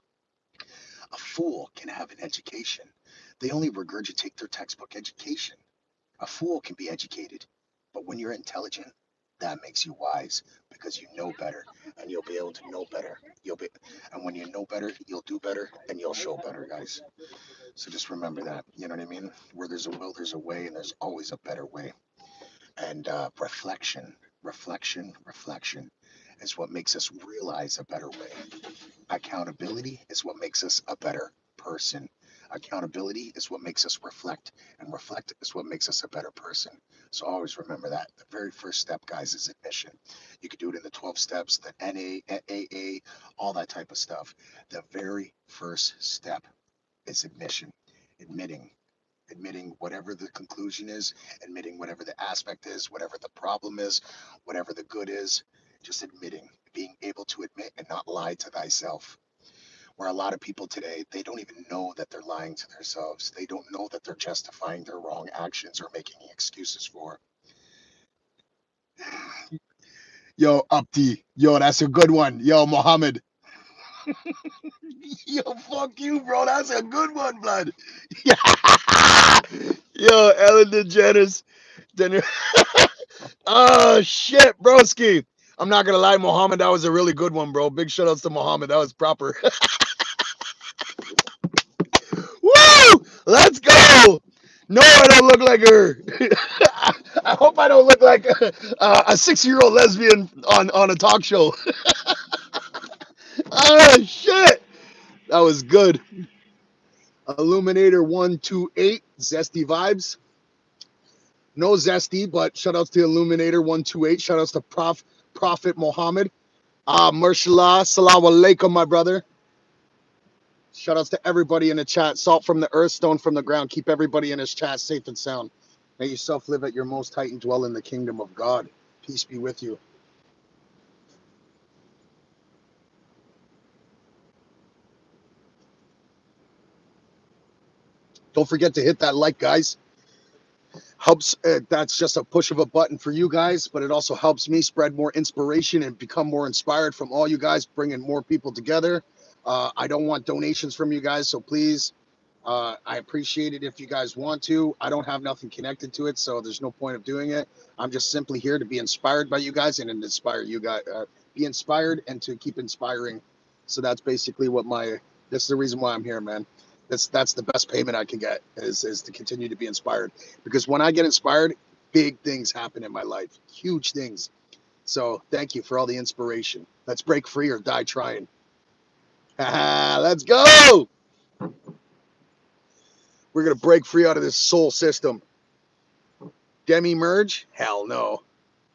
A fool can have an education. They only regurgitate their textbook education. A fool can be educated. But when you're intelligent, that makes you wise because you know better and you'll be able to know better. And when you know better, you'll do better and you'll show better, guys. So just remember that. You know what I mean? Where there's a will, there's a way, and there's always a better way. And reflection is what makes us realize a better way. Accountability is what makes us a better person. Accountability is what makes us reflect, and reflect is what makes us a better person. So always remember that. The very first step, guys, is admission. You could do it in the 12 steps, the AA, all that type of stuff. The very first step is admission, admitting. Admitting whatever the conclusion is, admitting whatever the aspect is, whatever the problem is, whatever the good is, just admitting, being able to admit and not lie to thyself. Where a lot of people today, they don't even know that they're lying to themselves. They don't know that they're justifying their wrong actions or making excuses for it. Yo, Upti. Yo, that's a good one. Yo, Mohammed. Yo, fuck you, bro. That's a good one, blood. Yo, Ellen DeGeneres. Oh, shit, broski. I'm not going to lie, Mohammed. That was a really good one, bro. Big shout outs to Mohammed. That was proper. Woo! Let's go. No, I don't look like her. I hope I don't look like a 6-year-old lesbian on a talk show. Oh, shit. That was good. Illuminator 128, Zesty Vibes. No Zesty, but shout outs to Illuminator 128. Shout outs to Prophet Muhammad. Mashallah, salam alaikum, my brother. Shout outs to everybody in the chat. Salt from the earth, stone from the ground. Keep everybody in his chat safe and sound. May yourself live at your most height and dwell in the kingdom of God. Peace be with you. Don't forget to hit that like, guys. Helps. That's just a push of a button for you guys, but it also helps me spread more inspiration and become more inspired from all you guys, bringing more people together. I don't want donations from you guys, so please, I appreciate it if you guys want to. I don't have nothing connected to it, so there's no point of doing it. I'm just simply here to be inspired by you guys and inspire you guys. Be inspired and to keep inspiring. So that's basically what that's the reason why I'm here, man. That's the best payment I can get is to continue to be inspired. Because when I get inspired, big things happen in my life, huge things. So thank you for all the inspiration. Let's break free or die trying. Let's go. We're gonna break free out of this soul system. Demi merge? Hell no.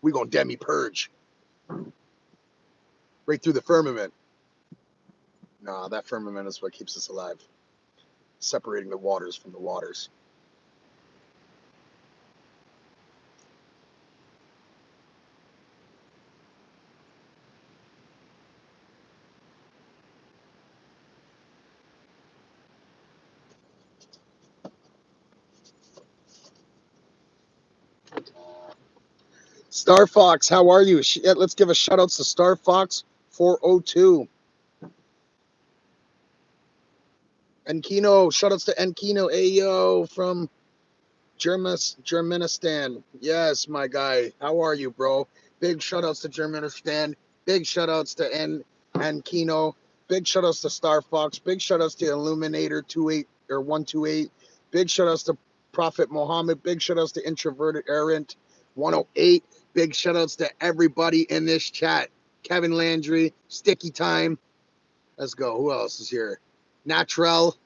We gonna demi purge. Right through the firmament. Nah, that firmament is what keeps us alive. Separating the waters from the waters. Star Fox, how are you? Let's give a shout outs to Star Fox 402. Enkino, shout outs to Enkino Ayo from Germanistan. Yes, my guy. How are you, bro? Big shout outs to Germanistan. Big shout outs to Enkino. Big shout outs to Star Fox. Big shout outs to Illuminator 28 or 128. Big shout outs to Prophet Muhammad. Big shout outs to Introverted Errant 108. Big shout outs to everybody in this chat. Kevin Landry, Sticky Time. Let's go. Who else is here? Natural.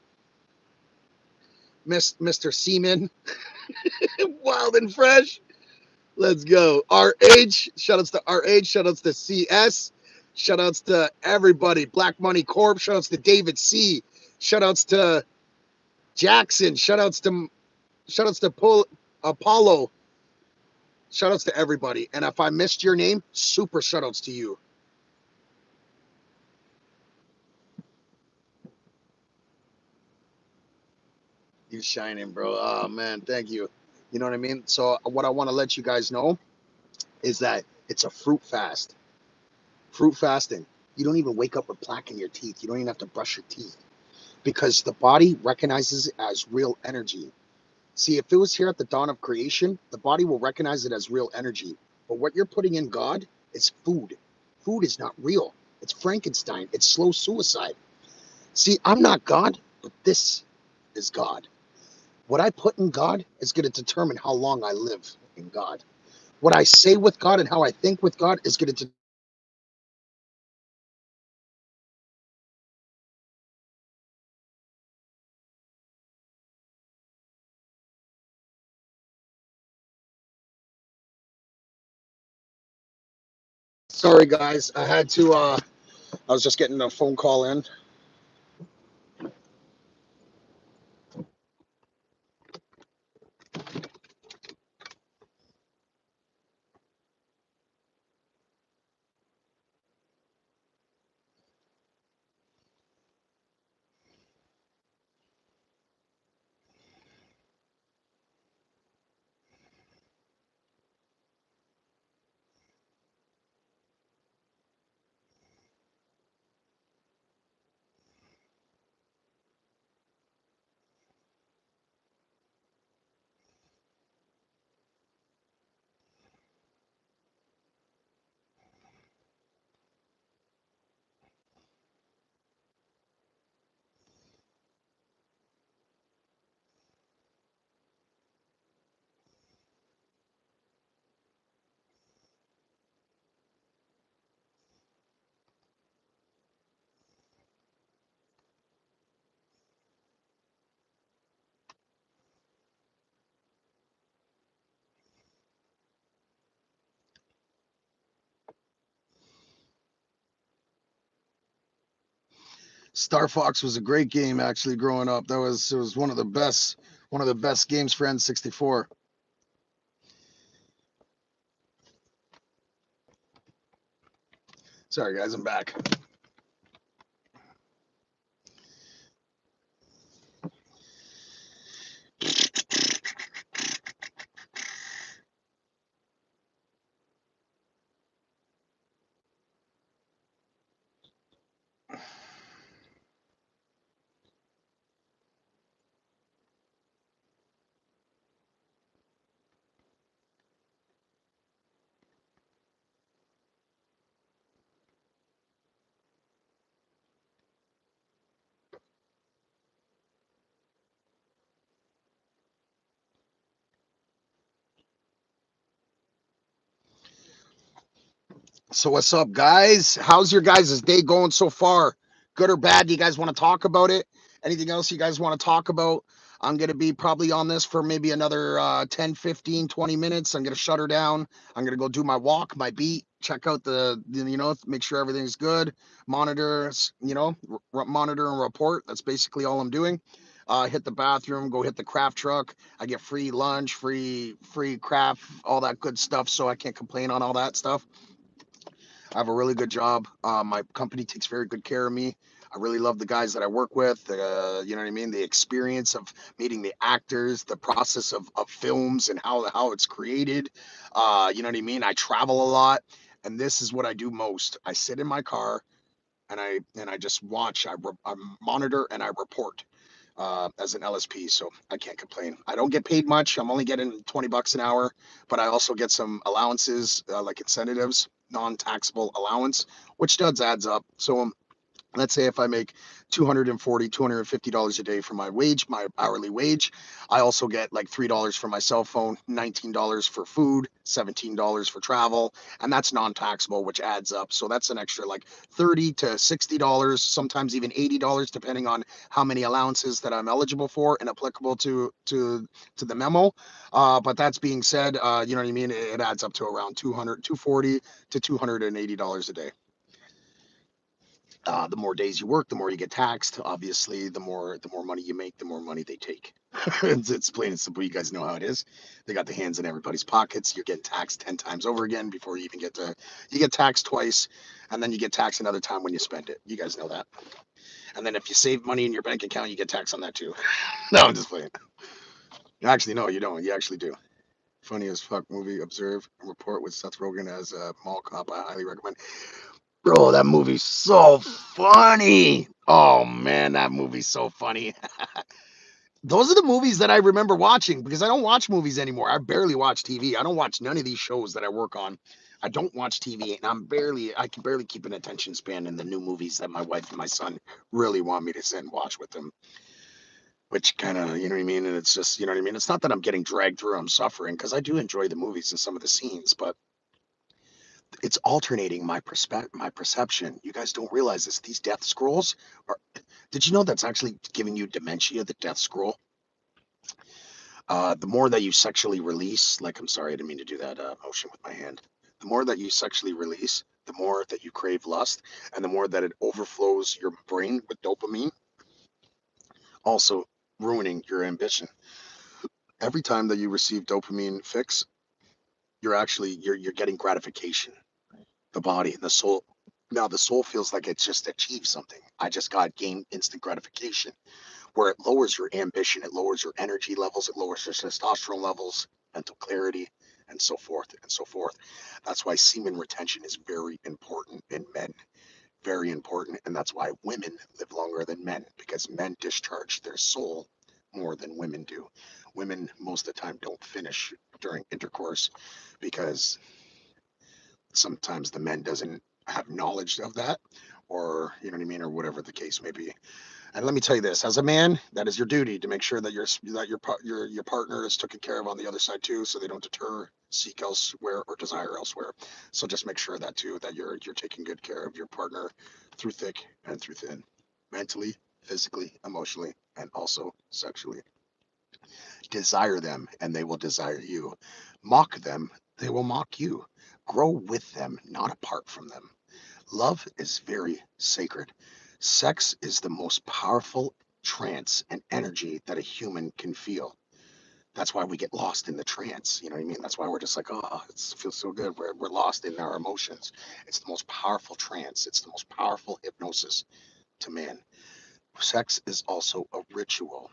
Mr. Seaman. Wild and fresh. Let's go. RH. Shout outs to RH. Shout outs to CS. Shout outs to everybody. Black Money Corp. Shout outs to David C. Shout outs to Jackson. Shout outs to Apollo. Shout outs to everybody. And if I missed your name, super shout outs to you. You shining, bro. Oh man, thank you. You know what I mean? So what I want to let you guys know is that it's a fruit fast. Fruit fasting. You don't even wake up with plaque in your teeth. You don't even have to brush your teeth because the body recognizes it as real energy. See, if it was here at the dawn of creation, the body will recognize it as real energy. But what you're putting in God is food. Food is not real. It's Frankenstein. It's slow suicide. See, I'm not God, but this is God. What I put in God is going to determine how long I live in God. What I say with God and how I think with God is going to. Sorry, guys. I had to. I was just getting a phone call in. Star Fox was a great game actually growing up. It was one of the best games for N64. Sorry guys, I'm back. So what's up, guys? How's your guys' day going so far? Good or bad? Do you guys want to talk about it? Anything else you guys want to talk about? I'm going to be probably on this for maybe another 10, 15, 20 minutes. I'm going to shut her down. I'm going to go do my walk, my beat, check out make sure everything's good. Monitor, monitor and report. That's basically all I'm doing. Hit the bathroom, go hit the craft truck. I get free lunch, free craft, all that good stuff. So I can't complain on all that stuff. I have a really good job. My company takes very good care of me. I really love the guys that I work with. You know what I mean? The experience of meeting the actors, the process of films and how it's created. You know what I mean? I travel a lot, and this is what I do most. I sit in my car and I just watch. I monitor and I report as an LSP, so I can't complain. I don't get paid much. I'm only getting $20 an hour, but I also get some allowances like incentives, non-taxable allowance, which does adds up. So let's say if I make $250 a day for my wage, my hourly wage, I also get like $3 for my cell phone, $19 for food, $17 for travel, and that's non-taxable, which adds up. So that's an extra like $30 to $60, sometimes even $80, depending on how many allowances that I'm eligible for and applicable to the memo. But that's being said, you know what I mean? It adds up to around 240 to $280 a day. The more days you work, the more you get taxed. Obviously, the more money you make, the more money they take. It's plain and simple. You guys know how it is. They got the hands in everybody's pockets. You're getting taxed 10 times over again before you even you get taxed twice, and then you get taxed another time when you spend it. You guys know that. And then if you save money in your bank account, you get taxed on that too. No, I'm just playing. Actually, no, you don't. You actually do. Funny as fuck movie. Observe and Report with Seth Rogen as a mall cop. I highly recommend. Bro, that movie's so funny. Oh man, that movie's so funny. those are the movies that I remember watching because I don't watch movies anymore. I barely watch TV. I don't watch none of these shows that I work on. I don't watch TV, and I can barely keep an attention span in the new movies that my wife and my son really want me to sit and watch with them. Which kind of, you know what I mean? And it's just, you know what I mean? It's not that I'm getting dragged through, I'm suffering because I do enjoy the movies and some of the scenes, but it's alternating my perception. You guys don't realize this. These death scrolls are. Did you know that's actually giving you dementia? The death scroll. The more that you sexually release, like I'm sorry, I didn't mean to do that motion with my hand. The more that you sexually release, the more that you crave lust, and the more that it overflows your brain with dopamine, also ruining your ambition. Every time that you receive dopamine fix, you're getting gratification. The body and the soul. Now the soul feels like it's just achieved something. I just got gained instant gratification, where it lowers your ambition, it lowers your energy levels, it lowers your testosterone levels, mental clarity, and so forth and so forth. That's why semen retention is very important in men. Very important. And that's why women live longer than men, because men discharge their soul more than women do. Women most of the time don't finish during intercourse because sometimes the men doesn't have knowledge of that, or you know what I mean, or whatever the case may be. And let me tell you this: as a man, that is your duty to make sure that your partner is taken care of on the other side too, so they don't deter, seek elsewhere, or desire elsewhere. So just make sure that too, that you're taking good care of your partner through thick and through thin, mentally, physically, emotionally, and also sexually. Desire them, and they will desire you. Mock them, they will mock you. Grow with them, not apart from them. Love is very sacred. Sex is the most powerful trance and energy that a human can feel. That's why we get lost in the trance. You know what I mean? That's why we're just like, oh, it feels so good. We're lost in our emotions. It's the most powerful trance. It's the most powerful hypnosis to man. Sex is also a ritual.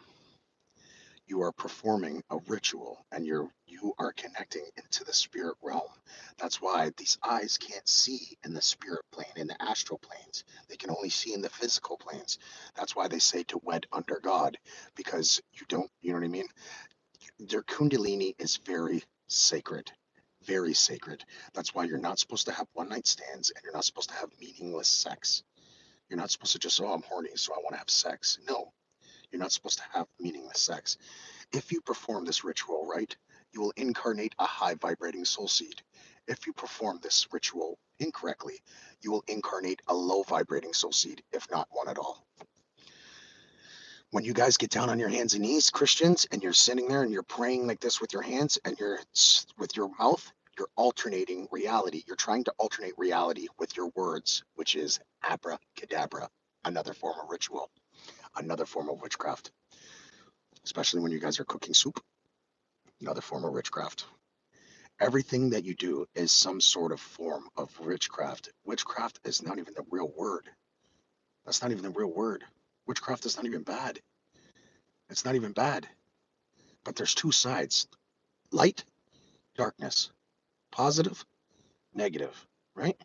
You are performing a ritual, and you are connecting into the spirit realm. That's why these eyes can't see in the spirit plane, in the astral planes. They can only see in the physical planes. That's why they say to wed under God, because you don't, you know what I mean? Their kundalini is very sacred. Very sacred. That's why you're not supposed to have one night stands, and you're not supposed to have meaningless sex. You're not supposed to just, oh, I'm horny, so I want to have sex. No, you're not supposed to have meaningless sex. If you perform this ritual right, you will incarnate a high vibrating soul seed. If you perform this ritual incorrectly, you will incarnate a low vibrating soul seed, if not one at all. When you guys get down on your hands and knees, Christians, and you're sitting there and you're praying like this with your hands and you're with your mouth, you're alternating reality. You're trying to alternate reality with your words, which is abracadabra, another form of ritual, another form of witchcraft, especially when you guys are cooking soup, another form of witchcraft. Everything that you do is some sort of form of witchcraft. Witchcraft is not even the real word. That's not even the real word. Witchcraft is not even bad. It's not even bad. But there's two sides: light, darkness, positive, negative, right?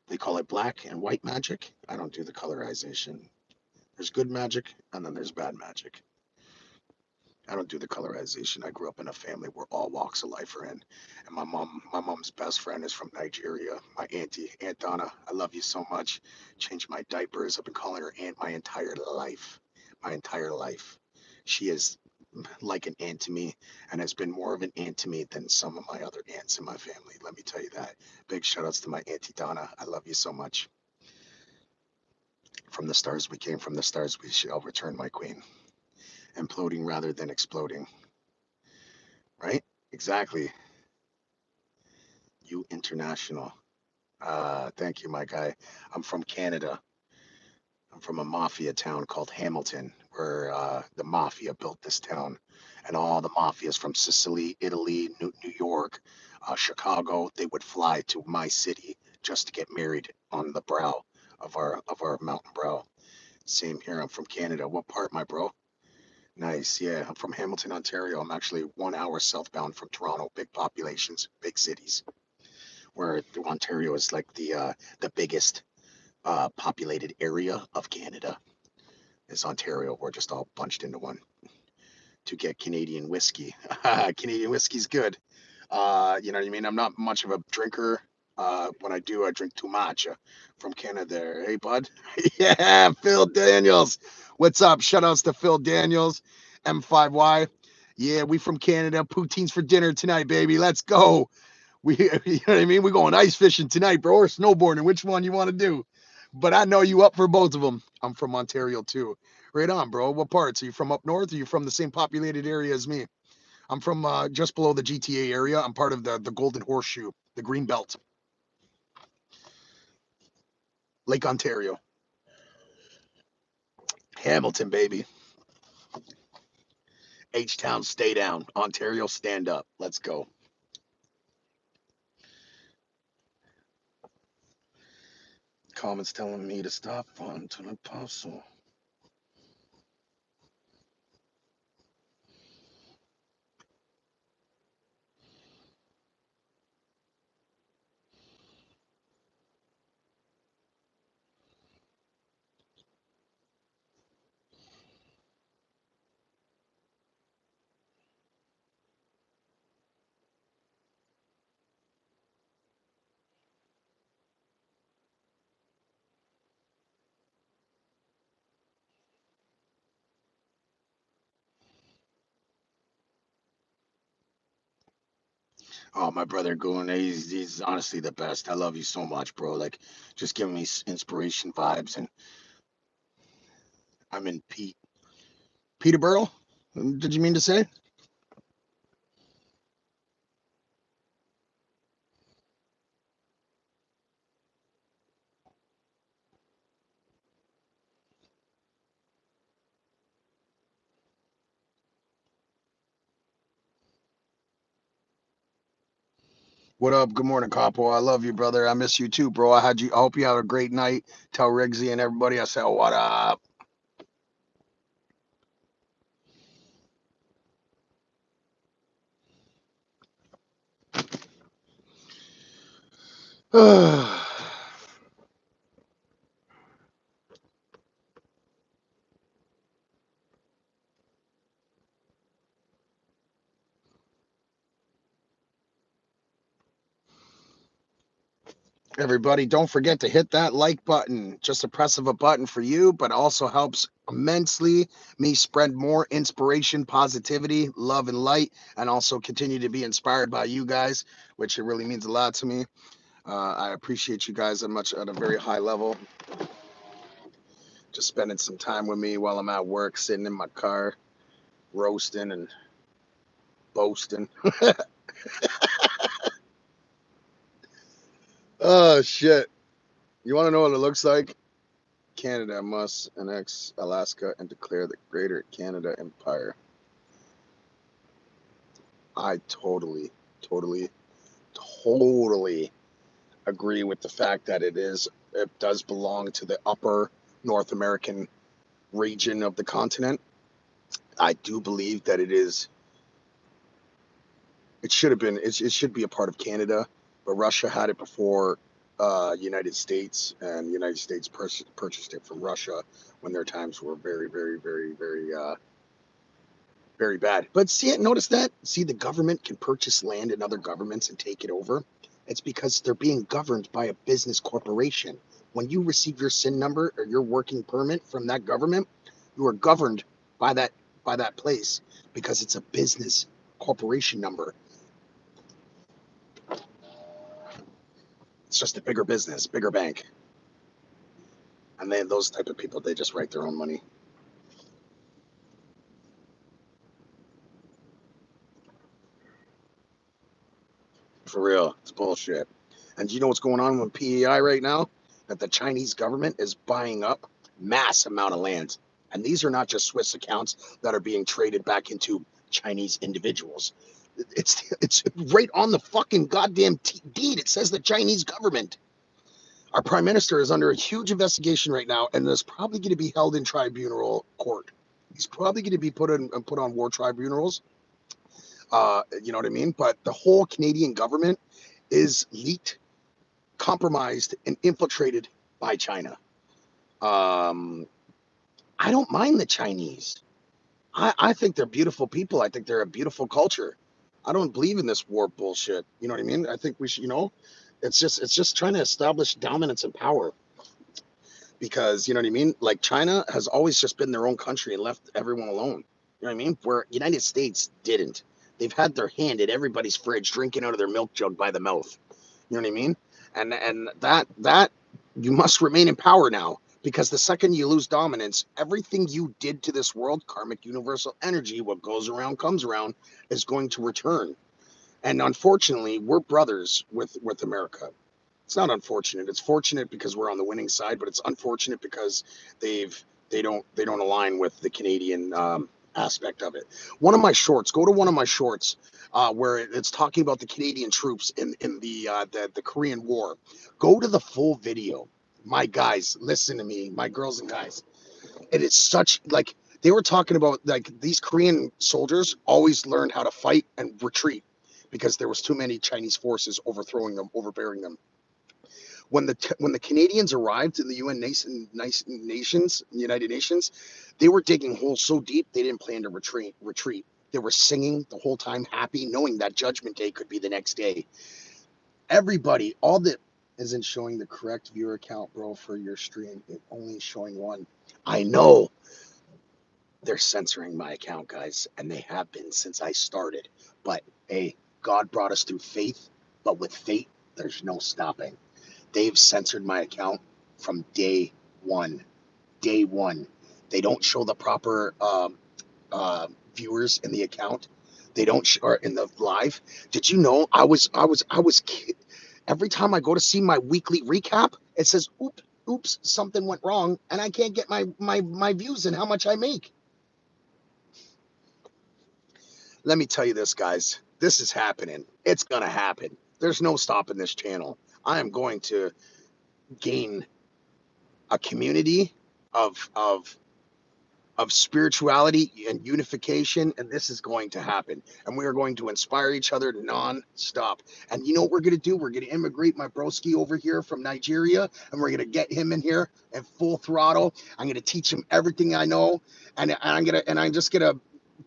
They call it black and white magic. I don't do the colorization. There's good magic and then there's bad magic. I don't do the colorization. I grew up in a family where all walks of life are in. And my mom's best friend is from Nigeria. My auntie, Aunt Donna, I love you so much. Changed my diapers. I've been calling her aunt my entire life. My entire life. She is like an aunt to me and has been more of an aunt to me than some of my other aunts in my family. Let me tell you that. Big shout outs to my auntie Donna. I love you so much. From the stars we came, from the stars we shall return, my queen. Imploding rather than exploding. Right? Exactly. You international. Thank you, my guy. I'm from Canada. I'm from a mafia town called Hamilton, where the mafia built this town. And all the mafias from Sicily, Italy, New York, Chicago, they would fly to my city just to get married on the brow of our mountain brow. Same here. I'm from Canada. What part, my bro? Nice. Yeah, I'm from Hamilton, Ontario. I'm actually 1 hour southbound from Toronto. Big populations, big cities. Where Ontario is like the biggest populated area of Canada is Ontario. We're just all bunched into one. to get Canadian whiskey. Canadian whiskey's good. You know what I mean? I'm not much of a drinker. When I do, I drink too much from Canada. Hey, bud. Yeah, Phil Daniels. What's up? Shout outs to Phil Daniels, M5Y. Yeah, we from Canada. Poutines for dinner tonight, baby. Let's go. We, you know what I mean? We're going ice fishing tonight, bro, or snowboarding. Which one you want to do? But I know you up for both of them. I'm from Ontario too. Right on, bro. What parts? Are you from up north? Or are you from the same populated area as me? I'm from just below the GTA area. I'm part of the Golden Horseshoe, the Green Belt, Lake Ontario, Hamilton, baby. H-Town, stay down. Ontario, stand up. Let's go. Comments telling me to stop on to the apostle. Oh, my brother Goon, he's honestly the best. I love you so much, bro. Like, just giving me inspiration vibes. And I'm in Peterborough. Did you mean to say? What up? Good morning, Capo. I love you, brother. I miss you too, bro. I hope you have a great night. Tell Riggsy and everybody I said, what up? Everybody, don't forget to hit that like button. Just a press of a button for you, but also helps immensely me spread more inspiration, positivity, love, and light, and also continue to be inspired by you guys, which it really means a lot to me. I appreciate you guys at a very high level. Just spending some time with me while I'm at work, sitting in my car, roasting and boasting. Oh shit! You want to know what it looks like? Canada must annex Alaska and declare the Greater Canada Empire. I totally, totally agree with the fact that it does belong to the upper North American region of the continent. I do believe that it should be a part of Canada, but Russia had it before United States, and the United States purchased it from Russia when their times were very, very, very, very very bad. But notice that? See, the government can purchase land in other governments and take it over. It's because they're being governed by a business corporation. When you receive your SIN number or your working permit from that government, you are governed by that place because it's a business corporation number. It's just a bigger business, bigger bank. And those type of people, they just write their own money. For real, it's bullshit. And do you know what's going on with PEI right now? That the Chinese government is buying up mass amount of land. And these are not just Swiss accounts that are being traded back into Chinese individuals. It's right on the fucking goddamn deed. It says the Chinese government. Our prime minister is under a huge investigation right now, and is probably going to be held in tribunal court. He's probably going to be put on war tribunals. You know what I mean? But the whole Canadian government is leaked, compromised, and infiltrated by China. I don't mind the Chinese. I think they're beautiful people. I think they're a beautiful culture. I don't believe in this war bullshit. You know what I mean? I think we should, it's just trying to establish dominance and power because you know what I mean? Like China has always just been their own country and left everyone alone. You know what I mean? Where United States didn't. They've had their hand in everybody's fridge, drinking out of their milk jug by the mouth. You know what I mean? And that you must remain in power now because the second you lose dominance, everything you did to this world, karmic universal energy, what goes around comes around, is going to return. And unfortunately, we're brothers with America. It's not unfortunate. It's fortunate because we're on the winning side, but it's unfortunate because they don't align with the Canadian aspect of it. One of my shorts, go to one of my shorts where it's talking about the Canadian troops in the Korean War. Go to the full video. My guys, listen to me, my girls and guys. It is such like they were talking about like these Korean soldiers always learned how to fight and retreat because there was too many Chinese forces overthrowing them, overbearing them when the Canadians arrived in the United Nations, they were digging holes so deep they didn't plan to retreat. They were singing the whole time, happy, knowing that Judgment Day could be the next day. Everybody, all that isn't showing the correct viewer count, bro, for your stream. It only showing one. I know they're censoring my account, guys, and they have been since I started. But hey, God brought us through faith, but with faith, there's no stopping. They've censored my account from day one. Day one. They don't show the proper viewers in the account. They don't or in the live. Did you know every time I go to see my weekly recap, it says oops, something went wrong, and I can't get my views and how much I make. Let me tell you this, guys. This is happening. It's gonna happen. There's no stopping this channel. I am going to gain a community of spirituality and unification, and this is going to happen. And we are going to inspire each other non-stop. And you know what we're going to do? We're going to immigrate my broski over here from Nigeria, and we're going to get him in here at full throttle. I'm going to teach him everything I know, and I'm just going to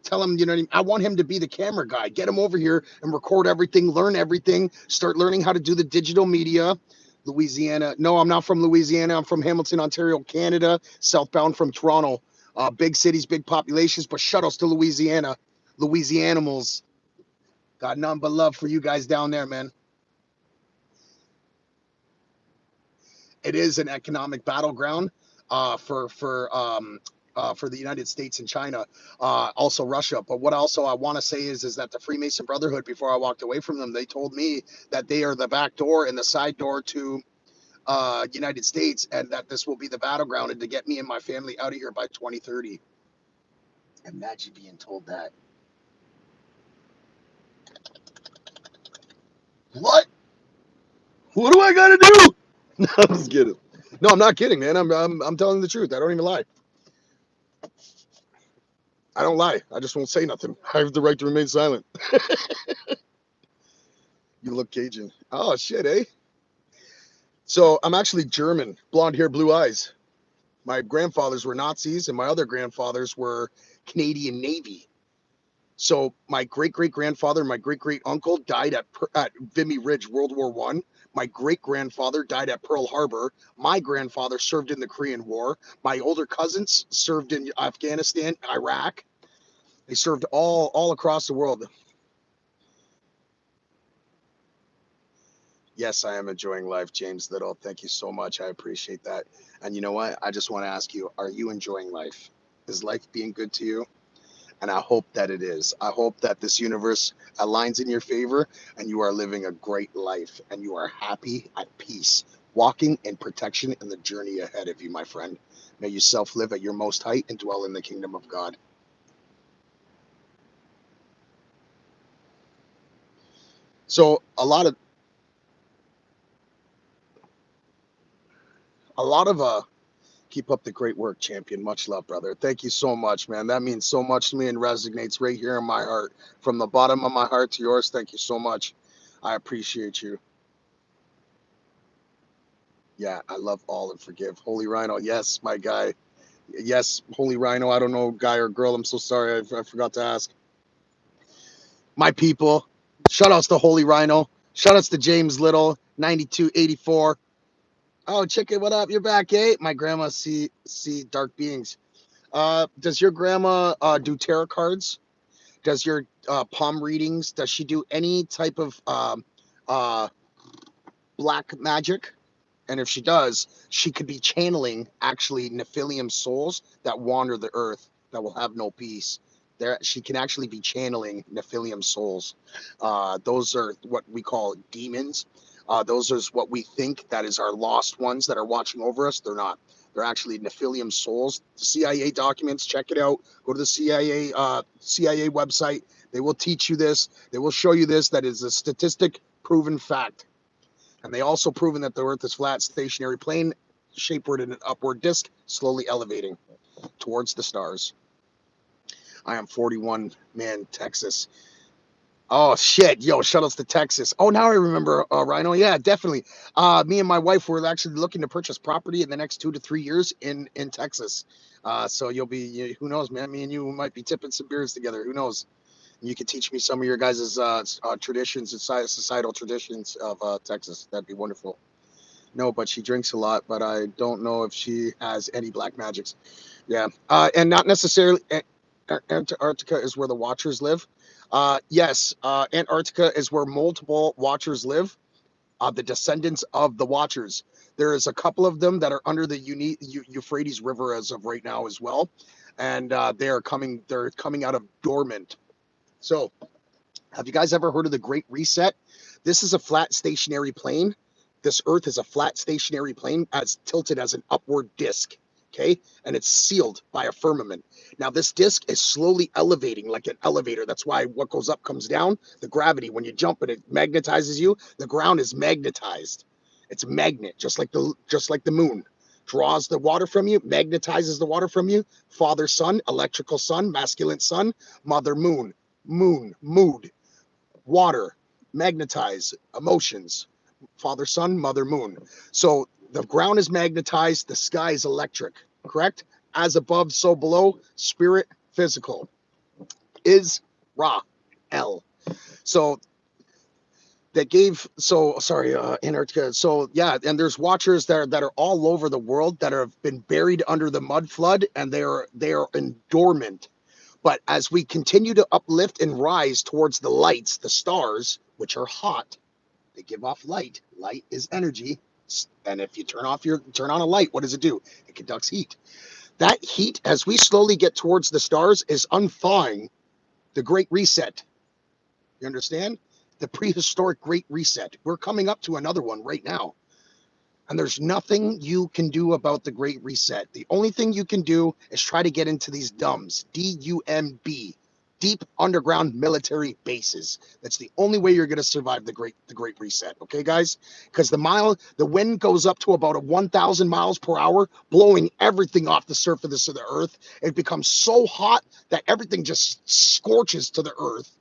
tell him, you know what I mean? I want him to be the camera guy. Get him over here and record everything, learn everything, start learning how to do the digital media. Louisiana. No, I'm not from Louisiana. I'm from Hamilton, Ontario, Canada, southbound from Toronto. Big cities, big populations, but shuttles to Louisiana. Louisianimals. Got none but love for you guys down there, man. It is an economic battleground for the United States and China, also Russia. But what also I want to say is that the Freemason Brotherhood, before I walked away from them, they told me that they are the back door and the side door to United States, and that this will be the battleground and to get me and my family out of here by 2030. Imagine being told that. What? What do I gotta do? No, I'm just kidding. No, I'm not kidding, man. I'm telling the truth. I don't even lie. I don't lie. I just won't say nothing. I have the right to remain silent. You look Cajun. Oh shit, eh? So I'm actually German, blonde hair, blue eyes. My grandfathers were Nazis, and my other grandfathers were Canadian Navy. So my great great grandfather, my great great uncle died at Vimy Ridge, World War I. My great grandfather died at Pearl Harbor. My grandfather served in the Korean War. My older cousins served in Afghanistan, Iraq. They served all across the world. Yes, I am enjoying life, James Little. Thank you so much. I appreciate that. And you know what? I just want to ask you, are you enjoying life? Is life being good to you? And I hope that it is. I hope that this universe aligns in your favor and you are living a great life and you are happy, at peace, walking in protection in the journey ahead of you, my friend. May yourself live at your most height and dwell in the kingdom of God. So a lot of keep up the great work, champion. Much love, brother. Thank you so much, man. That means so much to me and resonates right here in my heart. From the bottom of my heart to yours, thank you so much. I appreciate you. Yeah, I love all and forgive. Holy Rhino, yes, my guy. Yes, Holy Rhino. I don't know, guy or girl. I'm so sorry. I forgot to ask. My people. Shout outs to Holy Rhino. Shout outs to James Little, 9284. Oh, chicken, what up? You're back, eh? My grandma see dark beings. Does your grandma do tarot cards? Does your palm readings? Does she do any type of uh, black magic? And if she does, she could be channeling actually Nephilium souls that wander the earth that will have no peace. There, she can actually be channeling Nephilium souls. Those are what we call demons. Those are what we think that is our lost ones that are watching over us. They're not. They're actually Nephilium souls. The CIA documents. Check it out. Go to the CIA website. They will teach you this. They will show you this. That is a statistic proven fact. And they also proven that the Earth is flat, stationary plane, shapeward in an upward disk, slowly elevating towards the stars. I am 41, man, Texas. Oh shit, yo, shuttles to Texas. Oh, now I remember, Rhino. Yeah, definitely. Me and my wife were actually looking to purchase property in the next 2 to 3 years in Texas. So you'll be, who knows, man? Me and you might be tipping some beers together. Who knows? You could teach me some of your guys' traditions and societal traditions of Texas. That'd be wonderful. No, but she drinks a lot, but I don't know if she has any black magics. Yeah. And not necessarily Antarctica is where the Watchers live. Yes, Antarctica is where multiple Watchers live, the descendants of the Watchers. There is a couple of them that are under the Euphrates River as of right now as well. And they're coming out of dormant. So have you guys ever heard of the Great Reset? This is a flat stationary plane. This Earth is a flat stationary plane as tilted as an upward disk. Okay. And it's sealed by a firmament. Now, this disk is slowly elevating like an elevator. That's why what goes up comes down. The gravity, when you jump and it magnetizes you, the ground is magnetized. It's a magnet, just like the moon. Draws the water from you, magnetizes the water from you. Father, sun, electrical sun, masculine sun, mother, moon, mood, water, magnetize, emotions, father, sun, mother, moon. So the ground is magnetized, the sky is electric, correct? As above, so below, spirit, physical. Is Ra, L. So Antarctica. So yeah, and there's watchers that are all over the world that have been buried under the mud flood, and they are in dormant. But as we continue to uplift and rise towards the lights, the stars, which are hot, they give off light. Light is energy. And if you turn on a light, what does it do? It conducts heat. That heat, as we slowly get towards the stars, is unthawing the Great Reset. You understand? The prehistoric Great Reset. We're coming up to another one right now. And there's nothing you can do about the Great Reset. The only thing you can do is try to get into these DUMBs, D-U-M-B, deep underground military bases. That's the only way you're going to survive the Great Reset. Okay, guys? Because the wind goes up to about 1,000 miles per hour, blowing everything off the surface of the earth. It becomes so hot that everything just scorches to the earth.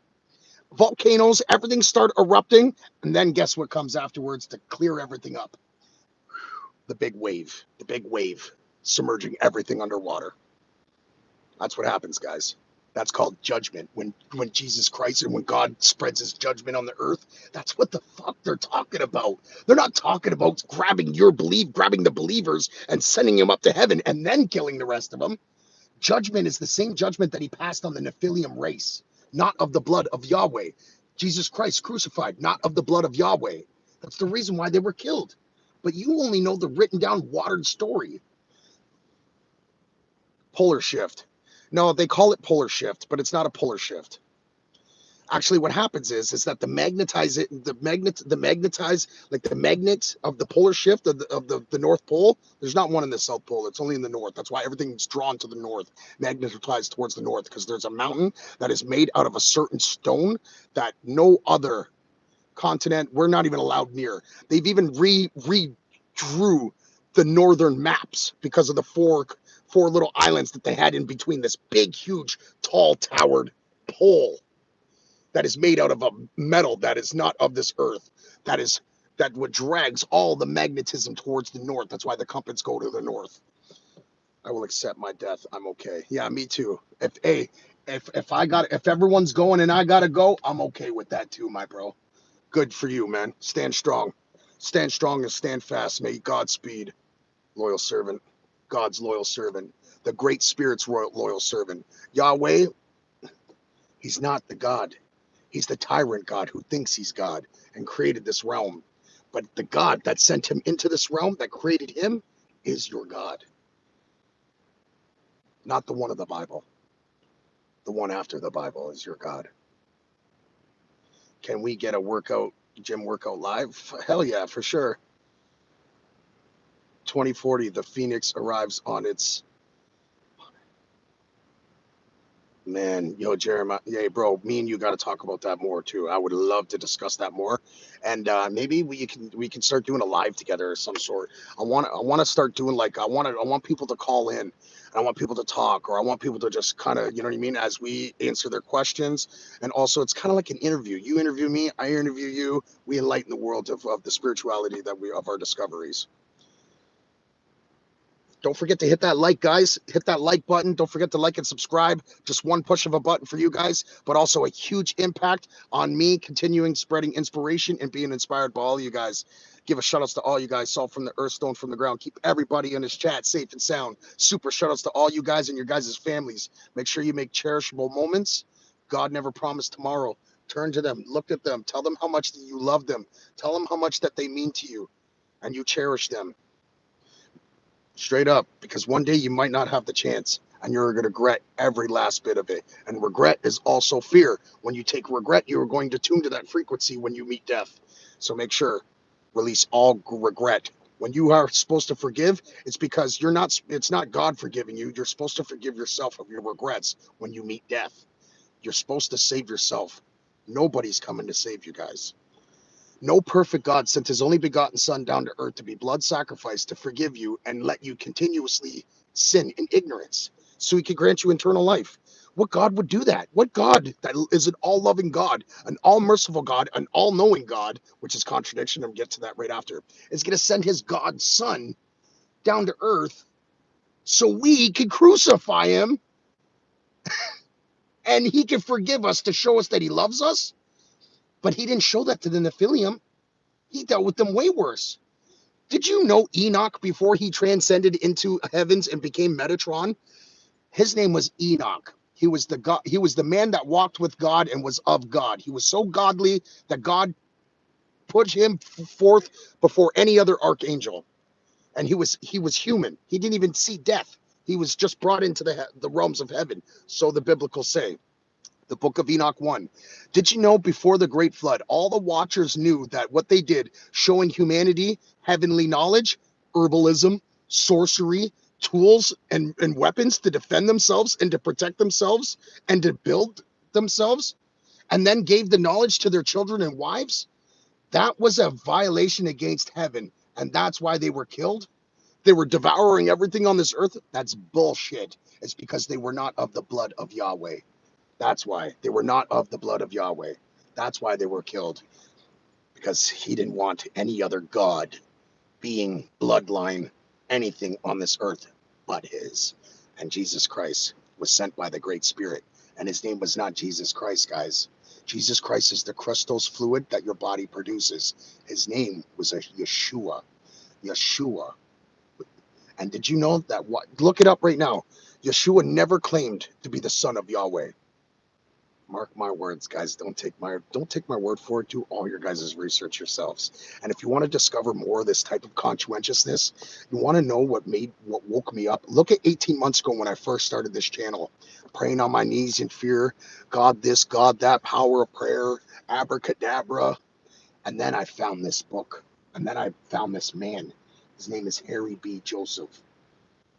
Volcanoes, everything start erupting, and then guess what comes afterwards to clear everything up? The big wave submerging everything underwater. That's what happens, guys. That's called judgment. When Jesus Christ and when God spreads his judgment on the earth, that's what the fuck they're talking about. They're not talking about grabbing the believers and sending them up to heaven and then killing the rest of them. Judgment is the same judgment that he passed on the Nephilim race, not of the blood of Yahweh. Jesus Christ crucified, not of the blood of Yahweh. That's the reason why they were killed. But you only know the written down watered story. Polar shift. No, they call it polar shift, but it's not a polar shift. Actually, what happens is that the magnet of the polar shift of the North Pole, there's not one in the South Pole. It's only in the North. That's why everything's drawn to the north, magnetized towards the north, because there's a mountain that is made out of a certain stone that no other continent, we're not even allowed near. They've even redrew the northern maps because of the four little islands that they had in between this big, huge, tall, towered pole that is made out of a metal that is not of this earth, that what drags all the magnetism towards the north. That's why the compass go to the north. I will accept my death. I'm okay. Yeah, me too. If everyone's going and I gotta go, I'm okay with that too, my bro. Good for you, man. Stand strong. Stand strong and stand fast. May Godspeed, loyal servant. God's loyal servant. The great spirit's loyal servant. Yahweh, he's not the God. He's the tyrant God who thinks he's God and created this realm. But the God that sent him into this realm, that created him, is your God. Not the one of the Bible. The one after the Bible is your God. Can we get a gym workout live? Hell yeah, for sure. 2040, the Phoenix arrives on its Man, yo, Jeremiah, yeah, bro, me and you got to talk about that more too. I would love to discuss that more, and maybe we can start doing a live together of some sort. I want to start doing like I want people to call in, and I want people to talk, or I want people to just kind of, you know what I mean, as we answer their questions, and also it's kind of like an interview. You interview me, I interview you. We enlighten the world of the spirituality of our discoveries. Don't forget to hit that like, guys. Hit that like button. Don't forget to like and subscribe. Just one push of a button for you guys, but also a huge impact on me continuing spreading inspiration and being inspired by all you guys. Give a shout outs to all you guys. Salt from the earth, stone from the ground. Keep everybody in this chat safe and sound. Super shout outs to all you guys and your guys' families. Make sure you make cherishable moments. God never promised tomorrow. Turn to them, look at them, tell them how much you love them, tell them how much that they mean to you, and you cherish them. Straight up, because one day you might not have the chance and you're going to regret every last bit of it. And regret is also fear. When you take regret, you're going to tune to that frequency when you meet death. So make sure, release all regret. When you are supposed to forgive, it's because it's not God forgiving you. You're supposed to forgive yourself of your regrets when you meet death. You're supposed to save yourself. Nobody's coming to save you guys. No perfect God sent his only begotten Son down to earth to be blood sacrificed to forgive you and let you continuously sin in ignorance so he could grant you eternal life. What God would do that? What God that is an all loving God, an all merciful God, an all knowing God, which is contradiction? I'm get to that right after, is going to send his God Son down to earth so we could crucify him and he can forgive us to show us that he loves us. But he didn't show that to the Nephilim. He dealt with them way worse. Did you know Enoch, before he transcended into heavens and became Metatron, his name was Enoch. He was the God, he was the man that walked with God and was of God. He was so godly that God put him forth before any other archangel. And he was human. He didn't even see death. He was just brought into the realms of heaven. So the biblical say. The book of Enoch 1. Did you know before the great flood, all the watchers knew that what they did, showing humanity heavenly knowledge, herbalism, sorcery, tools, and weapons to defend themselves and to protect themselves and to build themselves, and then gave the knowledge to their children and wives? That was a violation against heaven, and that's why they were killed. They were devouring everything on this earth. That's bullshit. It's because they were not of the blood of Yahweh. That's why they were not of the blood of Yahweh. That's why they were killed, because he didn't want any other God, being, bloodline, anything on this earth but his. And Jesus Christ was sent by the Great Spirit. And his name was not Jesus Christ, guys. Jesus Christ is the crystals fluid that your body produces. His name was a Yeshua. Yeshua. And did you know that? Look it up right now. Yeshua never claimed to be the son of Yahweh. Mark my words, guys. Don't take my word for it. Do all your guys' research yourselves. And if you want to discover more of this type of conscientiousness, you want to know what woke me up. Look at 18 months ago when I first started this channel, praying on my knees in fear, God this, God that, power of prayer, abracadabra. And then I found this book. And then I found this man. His name is Harry B. Joseph.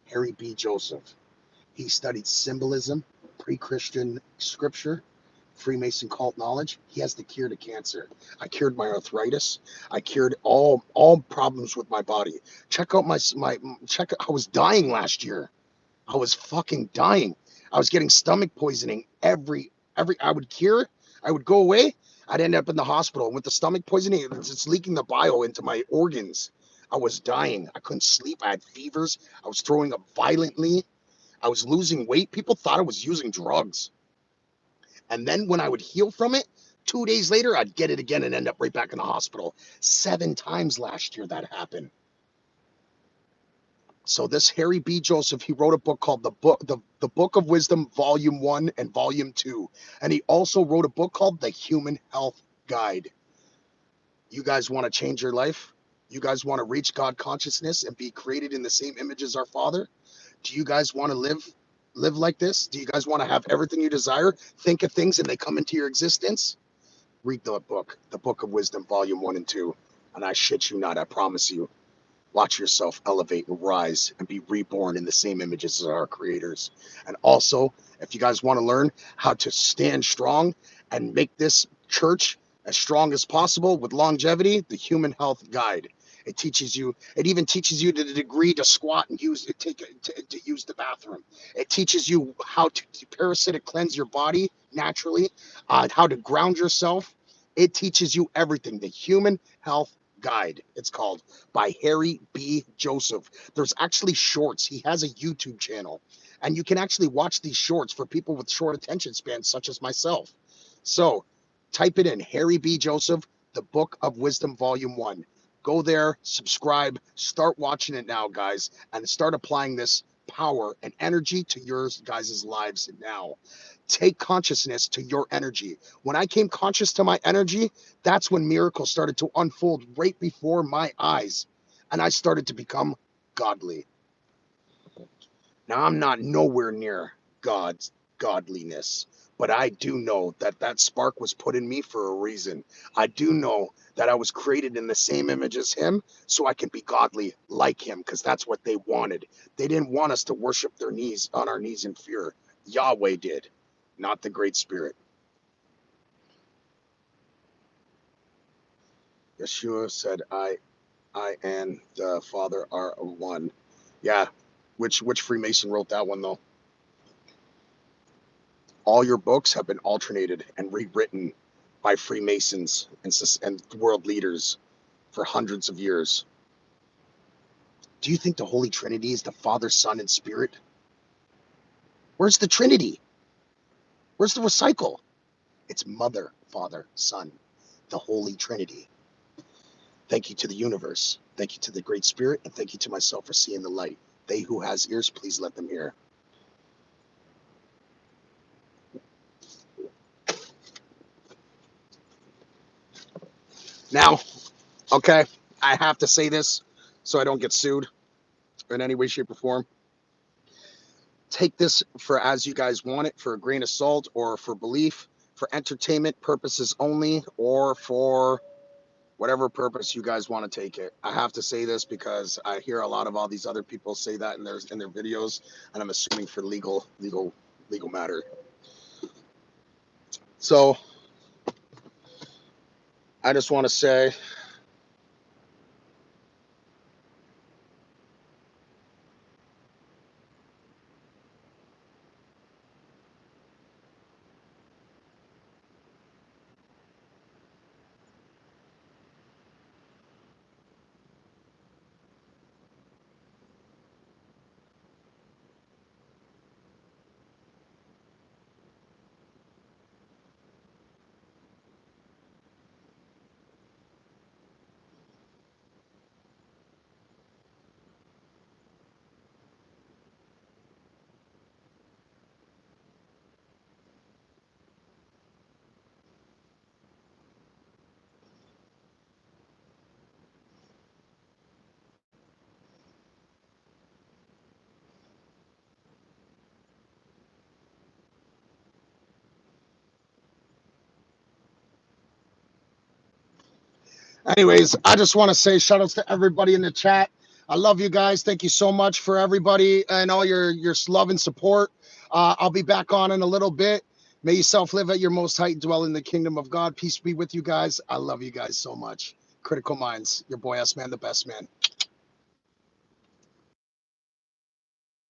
Harry B. Joseph. He studied symbolism, pre-Christian scripture, Freemason cult knowledge. He has the cure to cancer. I cured my arthritis. I cured all problems with my body. Check out I was dying last year. I was fucking dying. I was getting stomach poisoning every I would cure, I would go away, I'd end up in the hospital with the stomach poisoning. It's leaking the bile into my organs. I was dying. I couldn't sleep. I had fevers. I was throwing up violently. I was losing weight. People thought I was using drugs. And then when I would heal from it, 2 days later, I'd get it again and end up right back in the hospital. 7 times last year that happened. So this Harry B. Joseph, he wrote a book called the Book of Wisdom, Volume 1 and Volume 2. And he also wrote a book called The Human Health Guide. You guys want to change your life? You guys want to reach God consciousness and be created in the same image as our Father? Do you guys want to live like this? Do you guys want to have everything you desire? Think of things and they come into your existence? Read the book, The Book of Wisdom, Volume 1 and 2. And I shit you not, I promise you. Watch yourself elevate and rise and be reborn in the same images as our creators. And also, if you guys want to learn how to stand strong and make this church as strong as possible with longevity, the Human Health Guide. It even teaches you the degree to squat and use the bathroom. It teaches you how to parasitic cleanse your body naturally, how to ground yourself. It teaches you everything. The Human Health Guide, it's called, by Harry B. Joseph. There's actually shorts. He has a YouTube channel, and you can actually watch these shorts for people with short attention spans, such as myself. So type it in, Harry B. Joseph, The Book of Wisdom, Volume 1. Go there, subscribe, start watching it now, guys, and start applying this power and energy to your guys' lives now. Take consciousness to your energy. When I came conscious to my energy, that's when miracles started to unfold right before my eyes, and I started to become godly. Now, I'm not nowhere near God's godliness, but I do know that that spark was put in me for a reason. I do know that I was created in the same image as him, so I can be godly like him, because that's what they wanted. They didn't want us to worship on our knees in fear. Yahweh did, not the Great Spirit. Yeshua said, I and the Father are one. Yeah, which Freemason wrote that one, though? All your books have been alternated and rewritten by Freemasons and world leaders for hundreds of years. Do you think the Holy Trinity is the Father, Son, and Spirit? Where's the Trinity? Where's the recycle? It's Mother, Father, Son, the Holy Trinity. Thank you to the universe. Thank you to the Great Spirit, and thank you to myself for seeing the light. They who has ears, please let them hear. Now, okay, I have to say this so I don't get sued in any way, shape, or form. Take this for as you guys want it, for a grain of salt, or for belief, for entertainment purposes only, or for whatever purpose you guys want to take it. I have to say this because I hear a lot of all these other people say that in their videos, and I'm assuming for legal matter. So I just want to say, anyways, I just want to say shout outs to everybody in the chat. I love you guys. Thank you so much for everybody and all your love and support. I'll be back on in a little bit. May yourself live at your most height and dwell in the kingdom of God. Peace be with you guys. I love you guys so much. Critical Minds, your boy S-Man, the best man.